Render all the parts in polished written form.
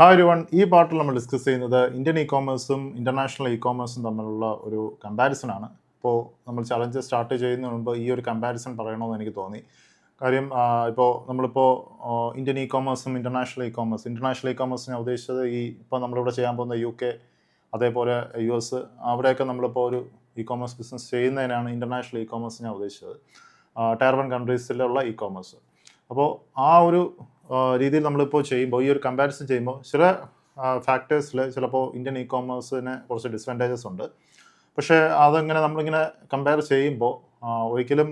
Hi everyone, ഈ പാർട്ടിൽ നമ്മൾ ഡിസ്കസ് ചെയ്യുന്നത് ഇന്ത്യൻ ഇ കോമേഴ്സും ഇൻ്റർനാഷണൽ ഇ കോമേഴ്സും തമ്മിലുള്ള ഒരു കമ്പാരിസൺ ആണ്. ഇപ്പോൾ നമ്മൾ ചലഞ്ച് സ്റ്റാർട്ട് ചെയ്യുന്നതിന് മുമ്പ് ഈ ഒരു കമ്പാരിസൺ പറയണമെന്ന് എനിക്ക് തോന്നി. കാര്യം നമ്മളിപ്പോൾ ഇന്ത്യൻ ഇ കോമേഴ്സും ഇൻ്റർനാഷണൽ ഇ കോമേഴ്സ് ഞാൻ ഉദ്ദേശിച്ചത് ഇപ്പോൾ നമ്മളിവിടെ ചെയ്യാൻ പോകുന്ന UK, അതേപോലെ US, അവിടെയൊക്കെ നമ്മളിപ്പോൾ ഒരു ഇ കോമേഴ്സ് ബിസിനസ് ചെയ്യുന്നതിനാണ് ഇൻ്റർനാഷണൽ ഇ കോമേഴ്സ് ഞാൻ ഉദ്ദേശിച്ചത്. ടയർ 1 കൺട്രീസിലുള്ള ഇ കോമേഴ്സ്. അപ്പോൾ ആ ഒരു രീതിയിൽ നമ്മളിപ്പോൾ ചെയ്യുമ്പോൾ, ഈ ഒരു കമ്പാരിസൺ ചെയ്യുമ്പോൾ ചില ഫാക്ടേഴ്സിൽ ചിലപ്പോൾ ഇന്ത്യൻ ഇ കോമേഴ്സിന് കുറച്ച് ഡിസ്അഡ്വാൻറ്റേജസ് ഉണ്ട്. പക്ഷേ അതങ്ങനെ നമ്മളിങ്ങനെ കമ്പയർ ചെയ്യുമ്പോൾ ഒരിക്കലും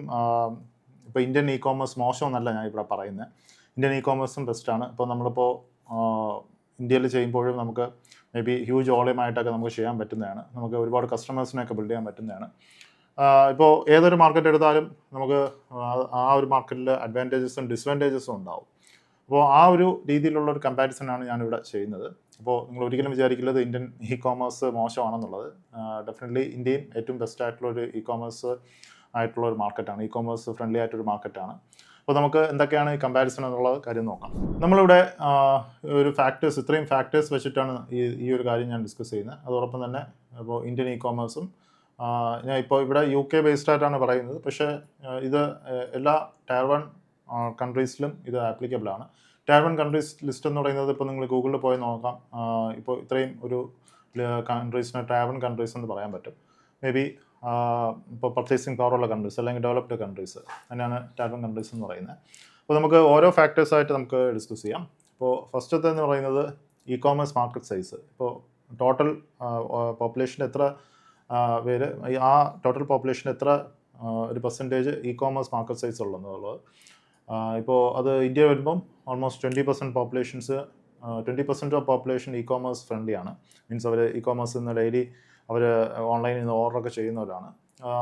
ഇപ്പോൾ ഇന്ത്യൻ ഇ കോമേഴ്സ് മോശമെന്നല്ല ഞാൻ ഇവിടെ പറയുന്നത്. ഇന്ത്യൻ ഇ കോമേഴ്സും ബെസ്റ്റാണ്. ഇപ്പോൾ നമ്മളിപ്പോൾ ഇന്ത്യയിൽ ചെയ്യുമ്പോഴും നമുക്ക് മേ ബി ഹ്യൂജ് വോളിയമായിട്ടൊക്കെ നമുക്ക് ചെയ്യാൻ പറ്റുന്നതാണ്. നമുക്ക് ഒരുപാട് കസ്റ്റമേഴ്സിനെയൊക്കെ ബിൽഡ് ചെയ്യാൻ പറ്റുന്നതാണ്. ഇപ്പോൾ ഏതൊരു മാർക്കറ്റ് എടുത്താലും നമുക്ക് ആ ഒരു മാർക്കറ്റിൽ അഡ്വാൻറ്റേജസും ഡിസ്അഡ്വാൻറ്റേജസും ഉണ്ടാവും. അപ്പോൾ ആ ഒരു രീതിയിലുള്ള ഒരു കമ്പാരിസണാണ് ഞാനിവിടെ ചെയ്യുന്നത്. അപ്പോൾ നിങ്ങൾ ഒരിക്കലും വിചാരിക്കുന്നത് ഇന്ത്യൻ ഇ കോമേഴ്സ് മോശമാണെന്നുള്ളത്. ഡെഫിനറ്റ്ലി ഇന്ത്യയും ഏറ്റവും ബെസ്റ്റ് ആയിട്ടുള്ളൊരു ഇ കോമേഴ്സ് ആയിട്ടുള്ള ഒരു മാർക്കറ്റാണ്, ഇ കോമേഴ്സ് ഫ്രണ്ട്ലി ആയിട്ടൊരു മാർക്കറ്റാണ്. അപ്പോൾ നമുക്ക് എന്തൊക്കെയാണ് ഈ കമ്പാരിസൺ എന്നുള്ള കാര്യം നോക്കാം. നമ്മളിവിടെ ഒരു ഇത്രയും ഫാക്ടേഴ്സ് വെച്ചിട്ടാണ് ഈ ഒരു കാര്യം ഞാൻ ഡിസ്കസ് ചെയ്യുന്നത്. അതോടൊപ്പം തന്നെ ഇപ്പോൾ ഇന്ത്യൻ ഇ കോമേഴ്സും ഞാൻ ഇപ്പോൾ ഇവിടെ UK ബേസ്ഡ് ആയിട്ടാണ് പറയുന്നത്. പക്ഷേ ഇത് എല്ലാ ടയർ 1 കൺട്രീസിലും ഇത് ആപ്ലിക്കബിൾ ആണ്. ടയർ 1 കൺട്രീസ് ലിസ്റ്റ് എന്ന് പറയുന്നത് ഇപ്പോൾ നിങ്ങൾ ഗൂഗിളിൽ പോയി നോക്കാം. ഇപ്പോൾ ഇത്രയും ഒരു കൺട്രീസിനെ ടയർ 1 കൺട്രീസ് എന്ന് പറയാൻ പറ്റും. മേ ബി ഇപ്പോൾ പർച്ചേസിങ് പവറുള്ള കൺട്രീസ് അല്ലെങ്കിൽ ഡെവലപ്ഡ് കൺട്രീസ് തന്നെയാണ് ടയർ 1 കൺട്രീസ് എന്ന് പറയുന്നത്. അപ്പോൾ നമുക്ക് ഓരോ ഫാക്ടേഴ്സായിട്ട് നമുക്ക് ഡിസ്കസ് ചെയ്യാം. ഇപ്പോൾ ഫസ്റ്റത്തെ എന്ന് പറയുന്നത് ഇ കോമേഴ്സ് മാർക്കറ്റ് സൈസ്. ഇപ്പോൾ ടോട്ടൽ പോപ്പുലേഷൻ എത്ര പേര്, ആ ടോട്ടൽ പോപ്പുലേഷൻ എത്ര ഒരു percentage e commerce market size ഉള്ളതെന്നുള്ളത്. ഇപ്പോൾ അത് ഇന്ത്യ വരുമ്പം almost 20% of population e commerce friendly ആണ്. മീൻസ് അവർ ഇ കോമേഴ്സ് നിന്ന് ഡെയിലി അവർ ഓൺലൈനിൽ നിന്ന് ഓർഡറൊക്കെ ചെയ്യുന്നവരാണ്.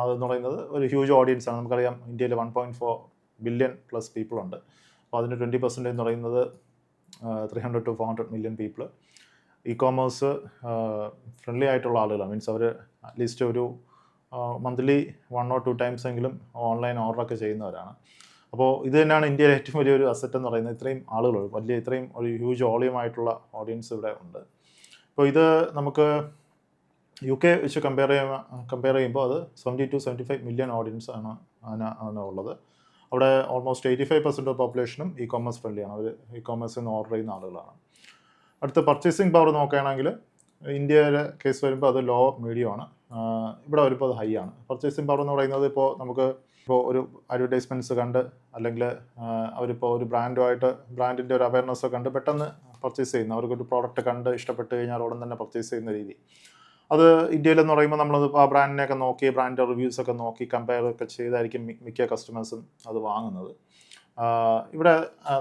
അതെന്ന് പറയുന്നത് ഒരു ഹ്യൂജ് ഓഡിയൻസ് ആണ്. നമുക്കറിയാം ഇന്ത്യയിൽ 1.4 ബില്യൺ പ്ലസ് പീപ്പിൾ ഉണ്ട്. അപ്പോൾ അതിന് 20% എന്ന് പറയുന്നത് 300 to 400 million people E commerce friendly ആയിട്ടുള്ള ആളുകളാണ്. മീൻസ് അവർ അറ്റ്ലീസ്റ്റ് ഒരു മന്ത്ലി 1 or 2 times എങ്കിലും ഓൺലൈൻ ഓർഡറൊക്കെ ചെയ്യുന്നവരാണ്. അപ്പോൾ ഇത് തന്നെയാണ് ഇന്ത്യയിലെ ഏറ്റവും വലിയൊരു അസറ്റ് എന്ന് പറയുന്നത്. ഇത്രയും ആളുകൾ, ഇത്രയും ഒരു ഹ്യൂജ് വോളിയമായിട്ടുള്ള ഓഡിയൻസ് ഇവിടെ ഉണ്ട്. അപ്പോൾ ഇത് നമുക്ക് UK വെച്ച് കമ്പയർ ചെയ്യുമ്പോൾ അത് 70 to 75 മില്യൺ ഓഡിയൻസ് ആണ് ഉള്ളത്. അവിടെ ഓൾമോസ്റ്റ് 85% ഓഫ് പോപ്പുലേഷനും ഇ കോമേഴ്സ് ഫ്രണ്ട്ലിയാണ്. അവർ ഇ കോമേഴ്സിൽ നിന്ന് ഓർഡർ ചെയ്യുന്ന ആളുകളാണ്. അടുത്ത പർച്ചേസിങ് പവർ നോക്കുകയാണെങ്കിൽ ഇന്ത്യയിലെ കേസ് വരുമ്പോൾ അത് ലോ മീഡിയം ആണ്. ഇവിടെ വരുമ്പോൾ അത് ഹൈ ആണ്. പർച്ചേസിങ് പവർ എന്ന് പറയുന്നത് ഇപ്പോൾ ഒരു അഡ്വർടൈസ്മെൻറ്റ്സ് കണ്ട്, അല്ലെങ്കിൽ അവരിപ്പോൾ ഒരു ബ്രാൻഡിൻ്റെ ഒരു അവയർനെസ് കണ്ട് പെട്ടെന്ന് പർച്ചേസ് ചെയ്യുന്ന, അവർക്കൊരു പ്രോഡക്റ്റ് കണ്ട് ഇഷ്ടപ്പെട്ട് കഴിഞ്ഞാൽ ഉടൻ തന്നെ പർച്ചേസ് ചെയ്യുന്ന രീതി. അത് ഇന്ത്യയിലെന്ന് പറയുമ്പോൾ നമ്മളത് ആ ബ്രാൻഡിനെയൊക്കെ നോക്കി, ബ്രാൻഡ് റിവ്യൂസൊക്കെ നോക്കി കമ്പയർ ഒക്കെ ചെയ്തായിരിക്കും മിക്ക കസ്റ്റമേഴ്സും അത് വാങ്ങുന്നത്. ഇവിടെ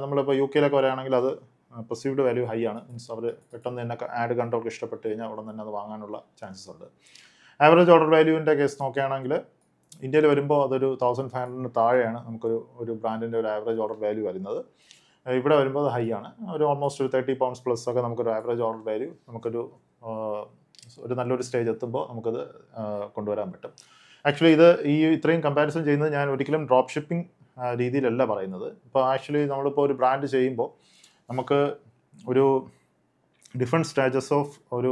നമ്മളിപ്പോൾ UK വരികയാണെങ്കിൽ അത് പെർസീവ്ഡ് വാല്യൂ ഹൈ ആണ്. മീൻസ് അവർ പെട്ടെന്ന് തന്നെ ആഡ് കണ്ടവർക്ക് ഇഷ്ടപ്പെട്ട് കഴിഞ്ഞാൽ ഉടൻ തന്നെ അത് വാങ്ങാനുള്ള ചാൻസസ് ഉണ്ട്. ആവറേജ് ഓർഡർ വാല്യൂവിൻ്റെ കേസ് നോക്കുകയാണെങ്കിൽ ഇന്ത്യയിൽ വരുമ്പോൾ അതൊരു 1500 താഴെയാണ് ഒരു ബ്രാൻഡിൻ്റെ ഒരു ആവറേജ് ഓർഡർ വാല്യൂ വരുന്നത്. ഇവിടെ വരുമ്പോൾ അത് ഹൈ ആണ്. ഒരു ഓൾമോസ്റ്റ് ഒരു 30 pounds പ്ലസ് ഒക്കെ നമുക്കൊരു ആവറേജ് ഓർഡർ വാല്യൂ ഒരു നല്ലൊരു സ്റ്റേജ് എത്തുമ്പോൾ നമുക്കത് കൊണ്ടുവരാൻ പറ്റും. ആക്ച്വലി ഇത്രയും കമ്പാരിസൺ ചെയ്യുന്നത് ഞാൻ ഒരിക്കലും ഡ്രോപ്പ് ഷിപ്പിംഗ് രീതിയിലല്ല പറയുന്നത്. ഇപ്പോൾ ആക്ച്വലി നമ്മളിപ്പോൾ ഒരു ബ്രാൻഡ് ചെയ്യുമ്പോൾ നമുക്ക് ഒരു ഡിഫറെൻറ്റ് സ്റ്റേജസ് ഓഫ് ഒരു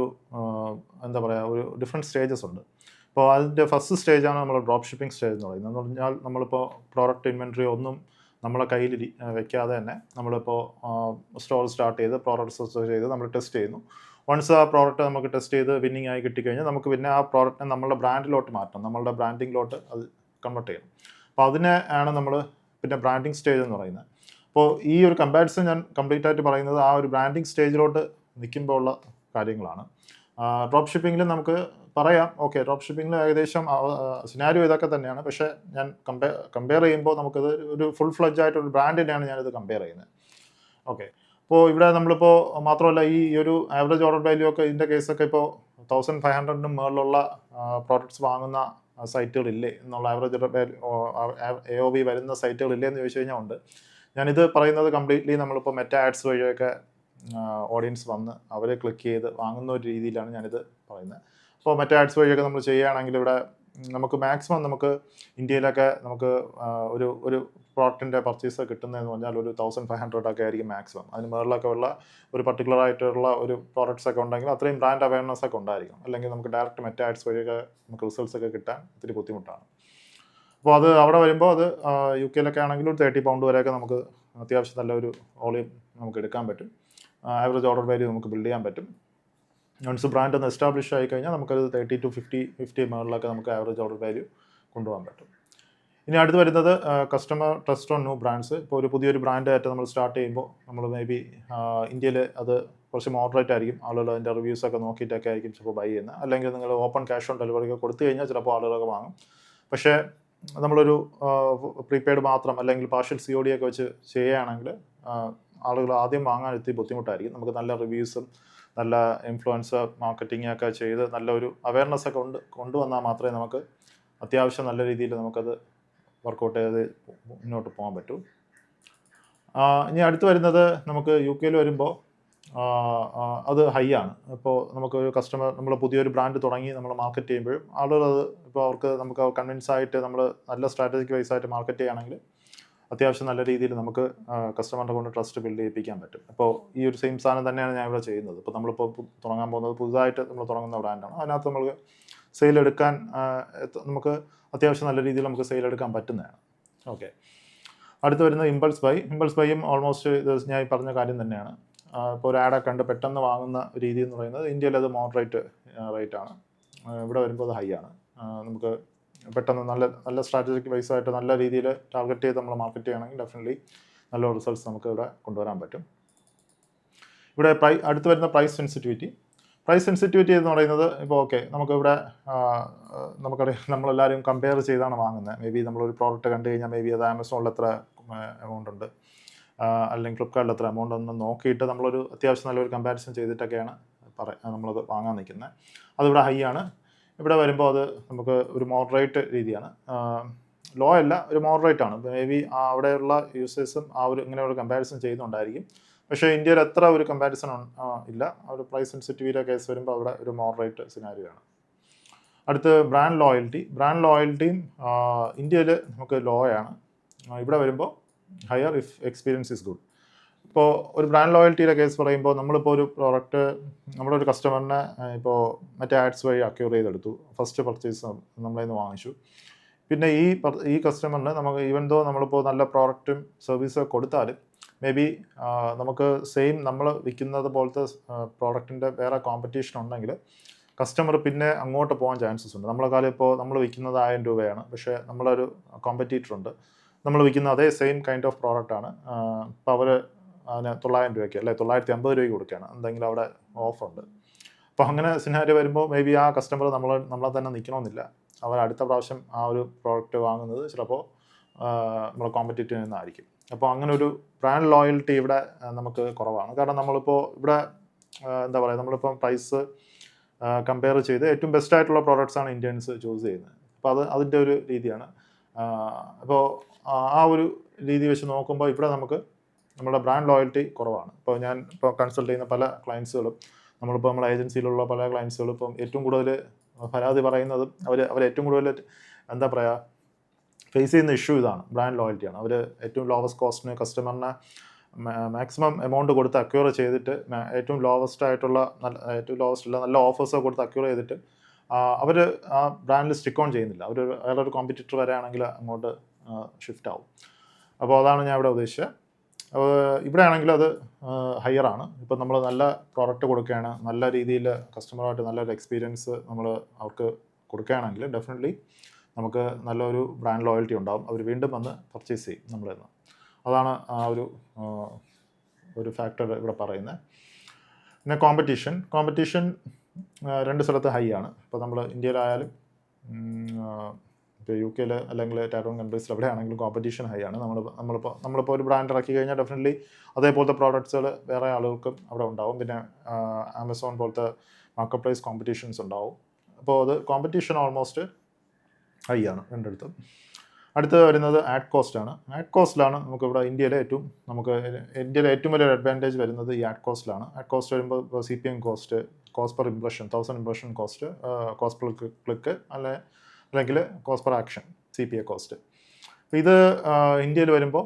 ഡിഫറെൻറ്റ് സ്റ്റേജസ് ഉണ്ട്. അപ്പോൾ അതിൻ്റെ ഫസ്റ്റ് സ്റ്റേജാണ് നമ്മൾ ഡ്രോപ്പ് ഷിപ്പിംഗ് സ്റ്റേജ് എന്ന് പറയുന്നത്. എന്ന് പറഞ്ഞാൽ നമ്മളിപ്പോൾ പ്രോഡക്റ്റ് ഇൻവെൻട്രി ഒന്നും നമ്മളെ കയ്യിൽ വെക്കാതെ തന്നെ നമ്മളിപ്പോൾ സ്റ്റോർ സ്റ്റാർട്ട് ചെയ്ത് പ്രോഡക്ട്സ് ചെയ്ത് നമ്മൾ ടെസ്റ്റ് ചെയ്യുന്നു. വൺസ് ആ പ്രോഡക്റ്റ് നമുക്ക് ടെസ്റ്റ് ചെയ്ത് വിന്നിങ് ആയി കിട്ടിക്കഴിഞ്ഞാൽ നമുക്ക് പിന്നെ ആ പ്രോഡക്റ്റിനെ നമ്മളുടെ ബ്രാൻഡിലോട്ട് മാറ്റണം, നമ്മളുടെ ബ്രാൻഡിങ്ങിലോട്ട് അത് കൺവേർട്ട് ചെയ്യണം. അപ്പോൾ അതിനെ ആണ് നമ്മൾ പിന്നെ ബ്രാൻഡിങ് സ്റ്റേജ് എന്ന് പറയുന്നത്. അപ്പോൾ ഈ ഒരു കമ്പാരിസൺ ഞാൻ കംപ്ലീറ്റ് ആയിട്ട് പറയുന്നത് ആ ഒരു ബ്രാൻഡിങ് സ്റ്റേജിലോട്ട് നിൽക്കുമ്പോൾ ഉള്ള കാര്യങ്ങളാണ്. ഡ്രോപ്പ് ഷിപ്പിങ്ങിൽ നമുക്ക് പറയാം, ഓക്കെ, ഡ്രോപ്പ് ഷിപ്പിങ്ങിൽ ഏകദേശം സിനാരിയോ ഇതൊക്കെ തന്നെയാണ്. പക്ഷേ ഞാൻ കമ്പയർ ചെയ്യുമ്പോൾ നമുക്കത് ഒരു ഫുൾ ഫ്ലെഡ്ജ് ആയിട്ടൊരു ബ്രാൻഡിനെയാണ് ഞാനിത് കമ്പയർ ചെയ്യുന്നത്. ഓക്കെ, അപ്പോൾ ഇവിടെ നമ്മളിപ്പോൾ മാത്രമല്ല ഈ ഒരു ആവറേജ് ഓർഡർ വാല്യൂ ഒക്കെ ഇതിൻ്റെ കേസൊക്കെ ഇപ്പോൾ 1500 മുകളിലുള്ള പ്രോഡക്ട്സ് വാങ്ങുന്ന സൈറ്റുകളില്ലേ എന്നുള്ള ആവറേജ് AOV വരുന്ന സൈറ്റുകളില്ലേ എന്ന് ചോദിച്ചു കഴിഞ്ഞാൽ ഉണ്ട്. ഞാനിത് പറയുന്നത് കംപ്ലീറ്റ്ലി നമ്മളിപ്പോൾ മെറ്റാ ആഡ്സ് വഴിയൊക്കെ ഓഡിയൻസ് വന്ന് അവർ ക്ലിക്ക് ചെയ്ത് വാങ്ങുന്ന ഒരു രീതിയിലാണ് ഞാനിത് പറയുന്നത്. അപ്പോൾ മെറ്റാ ആഡ്സ് വഴിയൊക്കെ നമ്മൾ ചെയ്യുകയാണെങ്കിൽ ഇവിടെ നമുക്ക് മാക്സിമം നമുക്ക് ഇന്ത്യയിലൊക്കെ നമുക്ക് ഒരു പ്രോഡക്റ്റിൻ്റെ പർച്ചേസ് കിട്ടുന്നതെന്ന് പറഞ്ഞാൽ ഒരു 1500 ഒക്കെ ആയിരിക്കും മാക്സിമം. അതിന് മുകളിലൊക്കെ ഉള്ള ഒരു പർട്ടിക്കുലർ ആയിട്ടുള്ള ഒരു പ്രോഡക്റ്റ്സ് ഒക്കെ ഉണ്ടെങ്കിൽ അത്രയും ബ്രാൻഡ് അവയർനെസ് ഒക്കെ ഉണ്ടായിരിക്കും. അല്ലെങ്കിൽ നമുക്ക് ഡയറക്റ്റ് മെറ്റ ആഡ്സ് വഴിയൊക്കെ നമുക്ക് റിസൾട്ട്സ് ഒക്കെ കിട്ടാൻ ഇത്തിരി ബുദ്ധിമുട്ടാണ്. അപ്പോൾ അത് അവിടെ വരുമ്പോൾ അത് UK ആണെങ്കിൽ ഒരു 30 പൗണ്ട് വരെയൊക്കെ നമുക്ക് അത്യാവശ്യം നല്ലൊരു വോളിയം നമുക്ക് എടുക്കാൻ പറ്റും. ആവറേജ് ഓർഡർ വാല്യൂ നമുക്ക് ബിൽഡ് ചെയ്യാൻ പറ്റും. വൺസ് ബ്രാൻഡ് ഒന്ന് എസ്റ്റാബ്ലിഷ് ആയി കഴിഞ്ഞാൽ നമുക്കത് 30 to 50 മുകളിലൊക്കെ നമുക്ക് ആവറേജ് ഓർഡർ വാല്യൂ കൊണ്ടുപോകാൻ പറ്റും. ഇനി അടുത്ത് വരുന്നത് customer trust on new brands. ഇപ്പോൾ ഒരു പുതിയൊരു ബ്രാൻഡായിട്ട് നമ്മൾ സ്റ്റാർട്ട് ചെയ്യുമ്പോൾ നമ്മൾ മേ ബി ഇന്ത്യയിൽ അത് കുറച്ച് മോഡറേറ്റ് ആയിരിക്കും. ആളുകൾ അതിൻ്റെ റിവ്യൂസൊക്കെ നോക്കിയിട്ടൊക്കെ ആയിരിക്കും ചിലപ്പോൾ ബൈ ചെയ്യുന്നത്. അല്ലെങ്കിൽ നിങ്ങൾ ഓപ്പൺ ക്യാഷ് ഓൺ ഡെലിവറി ഒക്കെ കൊടുത്തു കഴിഞ്ഞാൽ ചിലപ്പോൾ ആളുകളൊക്കെ വാങ്ങും. പക്ഷേ നമ്മളൊരു പ്രീപെയ്ഡ് മാത്രം അല്ലെങ്കിൽ പാർഷ്യൽ COD ഒക്കെ വെച്ച് ചെയ്യുകയാണെങ്കിൽ ആളുകൾ ആദ്യം വാങ്ങാൻ എത്തി ബുദ്ധിമുട്ടായിരിക്കും. നമുക്ക് നല്ല റിവ്യൂസും നല്ല ഇൻഫ്ലുവൻസർ മാർക്കറ്റിംഗ് ഒക്കെ ചെയ്ത് നല്ലൊരു അവയർനെസ് ഒക്കെ കൊണ്ടുവന്നാൽ മാത്രമേ നമുക്ക് അത്യാവശ്യം നല്ല രീതിയിൽ നമുക്കത് വർക്കൗട്ട് ചെയ്ത് മുന്നോട്ട് പോകാൻ പറ്റൂ. ഇനി അടുത്ത് വരുന്നത് നമുക്ക് UK വരുമ്പോൾ അത് ഹൈ ആണ്. ഇപ്പോൾ നമുക്കൊരു കസ്റ്റമർ നമ്മൾ പുതിയൊരു ബ്രാൻഡ് തുടങ്ങി നമ്മൾ മാർക്കറ്റ് ചെയ്യുമ്പോഴും ആളുകൾ അത് ഇപ്പോൾ അവർക്ക് നമുക്ക് കൺവിൻസ് ആയിട്ട് നമ്മൾ നല്ല സ്ട്രാറ്റജിക് വൈസ് ആയിട്ട് മാർക്കറ്റ് ചെയ്യുകയാണെങ്കിൽ അത്യാവശ്യം നല്ല രീതിയിൽ നമുക്ക് കസ്റ്റമറിനെ കൊണ്ട് ട്രസ്റ്റ് ബിൽഡ് ചെയ്യിപ്പിക്കാൻ പറ്റും. അപ്പോൾ ഈ ഒരു സെയിം സാധനം തന്നെയാണ് ഞാൻ ഇവിടെ ചെയ്യുന്നത്. ഇപ്പോൾ നമ്മളിപ്പോൾ തുടങ്ങാൻ പോകുന്നത് പുതുതായിട്ട് നമ്മൾ തുടങ്ങുന്ന ബ്രാൻഡാണ്. അതിനകത്ത് നമുക്ക് സെയിൽ എടുക്കാൻ നമുക്ക് അത്യാവശ്യം നല്ല രീതിയിൽ നമുക്ക് സെയിൽ എടുക്കാൻ പറ്റുന്നതാണ്. ഓക്കെ, അടുത്ത് വരുന്നത് ഇമ്പൾസ് ബൈ. ഇമ്പൾസ് ബൈയും ഓൾമോസ്റ്റ് ഞാൻ ഈ പറഞ്ഞ കാര്യം തന്നെയാണ്. ഇപ്പോൾ ഒരു ആഡൊക്കെ കണ്ട് പെട്ടെന്ന് വാങ്ങുന്ന രീതി എന്ന് പറയുന്നത് ഇന്ത്യയിൽ അത് മോഡറേറ്റ് റേറ്റാണ്. ഇവിടെ വരുമ്പോൾ അത് ഹൈ ആണ്. നമുക്ക് പെട്ടെന്ന് നല്ല സ്ട്രാറ്റജിക് വൈസ് ആയിട്ട് നല്ല രീതിയിൽ ടാർഗറ്റ് ചെയ്ത് നമ്മൾ മാർക്കറ്റ് ചെയ്യുകയാണെങ്കിൽ ഡെഫിനറ്റ്ലി നല്ല റിസൾട്ട്സ് നമുക്ക് ഇവിടെ കൊണ്ടുവരാൻ പറ്റും. ഇവിടെ അടുത്ത് വരുന്ന പ്രൈസ് സെൻസിറ്റിവിറ്റി. പ്രൈസ് സെൻസിറ്റിവിറ്റി എന്ന് പറയുന്നത് ഇപ്പോൾ ഓക്കെ നമുക്കിവിടെ നമുക്കറിയാം നമ്മളെല്ലാവരും കമ്പയർ ചെയ്താണ് വാങ്ങുന്നത്. മേ ബി നമ്മളൊരു പ്രോഡക്റ്റ് കണ്ടു കഴിഞ്ഞാൽ മേ ബി അത് ആമസോണിൽ എത്ര എമൗണ്ട് ഉണ്ട് അല്ലെങ്കിൽ ഫ്ലിപ്കാർട്ടിൽ എത്ര എമൗണ്ട് ഉണ്ടെന്ന് നോക്കിയിട്ട് നമ്മളൊരു അത്യാവശ്യം നല്ലൊരു കമ്പാരിസൺ ചെയ്തിട്ടൊക്കെയാണ് നമ്മളത് വാങ്ങാൻ നിൽക്കുന്നത്. അതിവിടെ ഹൈ ആണ്. ഇവിടെ വരുമ്പോൾ അത് നമുക്ക് ഒരു മോഡറേറ്റ് രീതിയാണ്. ലോ അല്ല, ഒരു മോഡറേറ്റ് ആണ്. മേ ബി അവിടെയുള്ള യൂസേഴ്സും ഇങ്ങനെയുള്ള കമ്പാരിസൺ ചെയ്യുന്നുണ്ടായിരിക്കും. പക്ഷേ ഇന്ത്യയിൽ എത്ര ഒരു കമ്പാരിസൺ ഇല്ല. ഒരു പ്രൈസ് സെൻസിറ്റിവിറ്റിയുടെ കേസ് വരുമ്പോൾ അവിടെ ഒരു മോഡറേറ്റ് സിനാരിയോ ആണ്. അടുത്ത് ബ്രാൻഡ് ലോയൽറ്റി. ബ്രാൻഡ് ലോയൽറ്റിയും ഇന്ത്യയിൽ നമുക്ക് ലോ ആണ്. ഇവിടെ വരുമ്പോൾ higher if experience is good. ഇപ്പോൾ ഒരു ബ്രാൻഡ് ലോയൽറ്റിയുടെ കേസ് പറയുമ്പോൾ നമ്മളിപ്പോൾ ഒരു പ്രോഡക്റ്റ് നമ്മുടെ ഒരു കസ്റ്റമറിനെ ഇപ്പോൾ മറ്റേ ആഡ്സ് വഴി അക്യൂർ ചെയ്തെടുത്തു. ഫസ്റ്റ് പർച്ചേസ് നമ്മളിൽ നിന്ന് വാങ്ങിച്ചു. പിന്നെ ഈ കസ്റ്റമറിന് നമുക്ക് ഈവൻ ദോ നമ്മളിപ്പോൾ നല്ല പ്രോഡക്റ്റും സർവീസും കൊടുത്താലും മേ ബി നമുക്ക് സെയിം നമ്മൾ വിൽക്കുന്നത് പോലത്തെ പ്രോഡക്റ്റിൻ്റെ വേറെ കോമ്പറ്റീഷൻ ഉണ്ടെങ്കിൽ കസ്റ്റമർ പിന്നെ അങ്ങോട്ട് പോകാൻ ചാൻസസ് ഉണ്ട്. നമ്മളെ കാലം ഇപ്പോൾ നമ്മൾ വിൽക്കുന്നത് 1000 രൂപയാണ്. പക്ഷേ നമ്മളൊരു കോമ്പറ്റീറ്റർ ഉണ്ട്, നമ്മൾ വിൽക്കുന്ന അതേ സെയിം കൈൻഡ് ഓഫ് പ്രോഡക്റ്റാണ്. അപ്പോൾ അവർ അതിന് 900 രൂപയ്ക്ക് അല്ലെ 950 രൂപയ്ക്ക് കൊടുക്കുകയാണ്. എന്തെങ്കിലും അവിടെ ഓഫറുണ്ട്. അപ്പോൾ അങ്ങനെ സിനാരിയോ വരുമ്പോൾ മേ ബി ആ കസ്റ്റമർ നമ്മളെ തന്നെ നിൽക്കണമെന്നില്ല. അവർ അടുത്ത പ്രാവശ്യം ആ ഒരു പ്രോഡക്റ്റ് വാങ്ങുന്നത് ചിലപ്പോൾ നമ്മളെ കോമ്പറ്റീറ്റീവ് നിന്നായിരിക്കും. അപ്പോൾ അങ്ങനെ ഒരു ബ്രാൻഡ് ലോയൽറ്റി ഇവിടെ നമുക്ക് കുറവാണ്. കാരണം നമ്മളിപ്പോൾ ഇവിടെ എന്താ പറയുക, നമ്മളിപ്പം പ്രൈസ് കമ്പയർ ചെയ്ത് ഏറ്റവും ബെസ്റ്റ് ആയിട്ടുള്ള പ്രോഡക്റ്റ്സാണ് ഇന്ത്യൻസ് ചൂസ് ചെയ്യുന്നത്. അപ്പോൾ അതിൻ്റെ ഒരു രീതിയാണ്. അപ്പോൾ ആ ഒരു രീതി വെച്ച് നോക്കുമ്പോൾ ഇവിടെ നമുക്ക് നമ്മുടെ ബ്രാൻഡ് ലോയൽറ്റി കുറവാണ്. ഇപ്പോൾ ഞാൻ കൺസൾട്ട് ചെയ്യുന്ന പല ക്ലയൻസുകളും നമ്മളിപ്പോൾ നമ്മുടെ ഏജൻസിയിലുള്ള പല ക്ലയൻസുകളും ഇപ്പം ഏറ്റവും കൂടുതൽ പരാതി പറയുന്നതും അവർ ഏറ്റവും കൂടുതൽ എന്താ പറയുക ഫേസ് ചെയ്യുന്ന ഇഷ്യൂ ഇതാണ്, ബ്രാൻഡ് ലോയൽറ്റിയാണ്. അവർ ഏറ്റവും ലോവസ്റ്റ് കോസ്റ്റിന് കസ്റ്റമറിനെ മാക്സിമം എമൗണ്ട് കൊടുത്ത് അക്യൂർ ചെയ്തിട്ട് ഏറ്റവും ലോവസ്റ്റ് ആയിട്ടുള്ള നല്ല ഓഫേഴ്സ് കൊടുത്ത് അക്യൂർ ചെയ്തിട്ട് അവർ ആ ബ്രാൻഡിൽ സ്റ്റിക്ക് ഓൺ ചെയ്യുന്നില്ല. അവർ വേറൊരു കോമ്പറ്റീറ്റർ വരെയാണെങ്കിൽ അങ്ങോട്ട് ഷിഫ്റ്റ് ആവും. അപ്പോൾ അതാണ് ഞാൻ ഇവിടെ ഉദ്ദേശിച്ചത്. ഇവിടെ ആണെങ്കിൽ അത് ഹയറാണ്. ഇപ്പം നമ്മൾ നല്ല പ്രോഡക്റ്റ് കൊടുക്കുകയാണ്, നല്ല രീതിയിൽ കസ്റ്റമറുമായിട്ട് നല്ലൊരു എക്സ്പീരിയൻസ് നമ്മൾ അവർക്ക് കൊടുക്കുകയാണെങ്കിൽ ഡെഫിനറ്റ്ലി നമുക്ക് നല്ലൊരു ബ്രാൻഡ് ലോയൽറ്റി ഉണ്ടാകും. അവർ വീണ്ടും വന്ന് പർച്ചേസ് ചെയ്യും നമ്മളിൽ നിന്ന്. അതാണ് ആ ഒരു ഫാക്ടർ ഇവിടെ പറയുന്നത്. പിന്നെ കോമ്പറ്റീഷൻ രണ്ട് സ്ഥലത്ത് ഹൈ ആണ്. ഇപ്പോൾ നമ്മൾ ഇന്ത്യയിലായാലും ഇപ്പോൾ UK അല്ലെങ്കിൽ ടയർ 1 കൺട്രീസിൽ എവിടെയാണെങ്കിലും കോമ്പറ്റീഷൻ ഹൈ ആണ്. നമ്മളിപ്പോൾ ഒരു ബ്രാൻഡ് ഇറക്കി കഴിഞ്ഞാൽ ഡെഫിനറ്റ്ലി അതേപോലത്തെ പ്രോഡക്ട്സുകൾ വേറെ ആളുകൾക്കും അവിടെ ഉണ്ടാവും. പിന്നെ ആമസോൺ പോലത്തെ മാർക്കറ്റ് പ്രൈസ് കോമ്പറ്റീഷൻസ് ഉണ്ടാവും. അപ്പോൾ അത് കോമ്പറ്റീഷൻ ഓൾമോസ്റ്റ് ഹൈ ആണ് രണ്ടിടത്തും. അടുത്ത് വരുന്നത് ആഡ് കോസ്റ്റ് ആണ്. ആഡ് കോസ്റ്റിലാണ് നമുക്കിവിടെ ഇന്ത്യയിലെ ഏറ്റവും വലിയൊരു അഡ്വാൻറ്റേജ് വരുന്നത് ഈ ആഡ് കോസ്റ്റിലാണ്. ആഡ് കോസ്റ്റ് വരുമ്പോൾ ഇപ്പോൾ CPM cost per impression 1000 impression cost per click അല്ലെങ്കിൽ cost per action CPA cost. അപ്പോൾ ഇത് ഇന്ത്യയിൽ വരുമ്പോൾ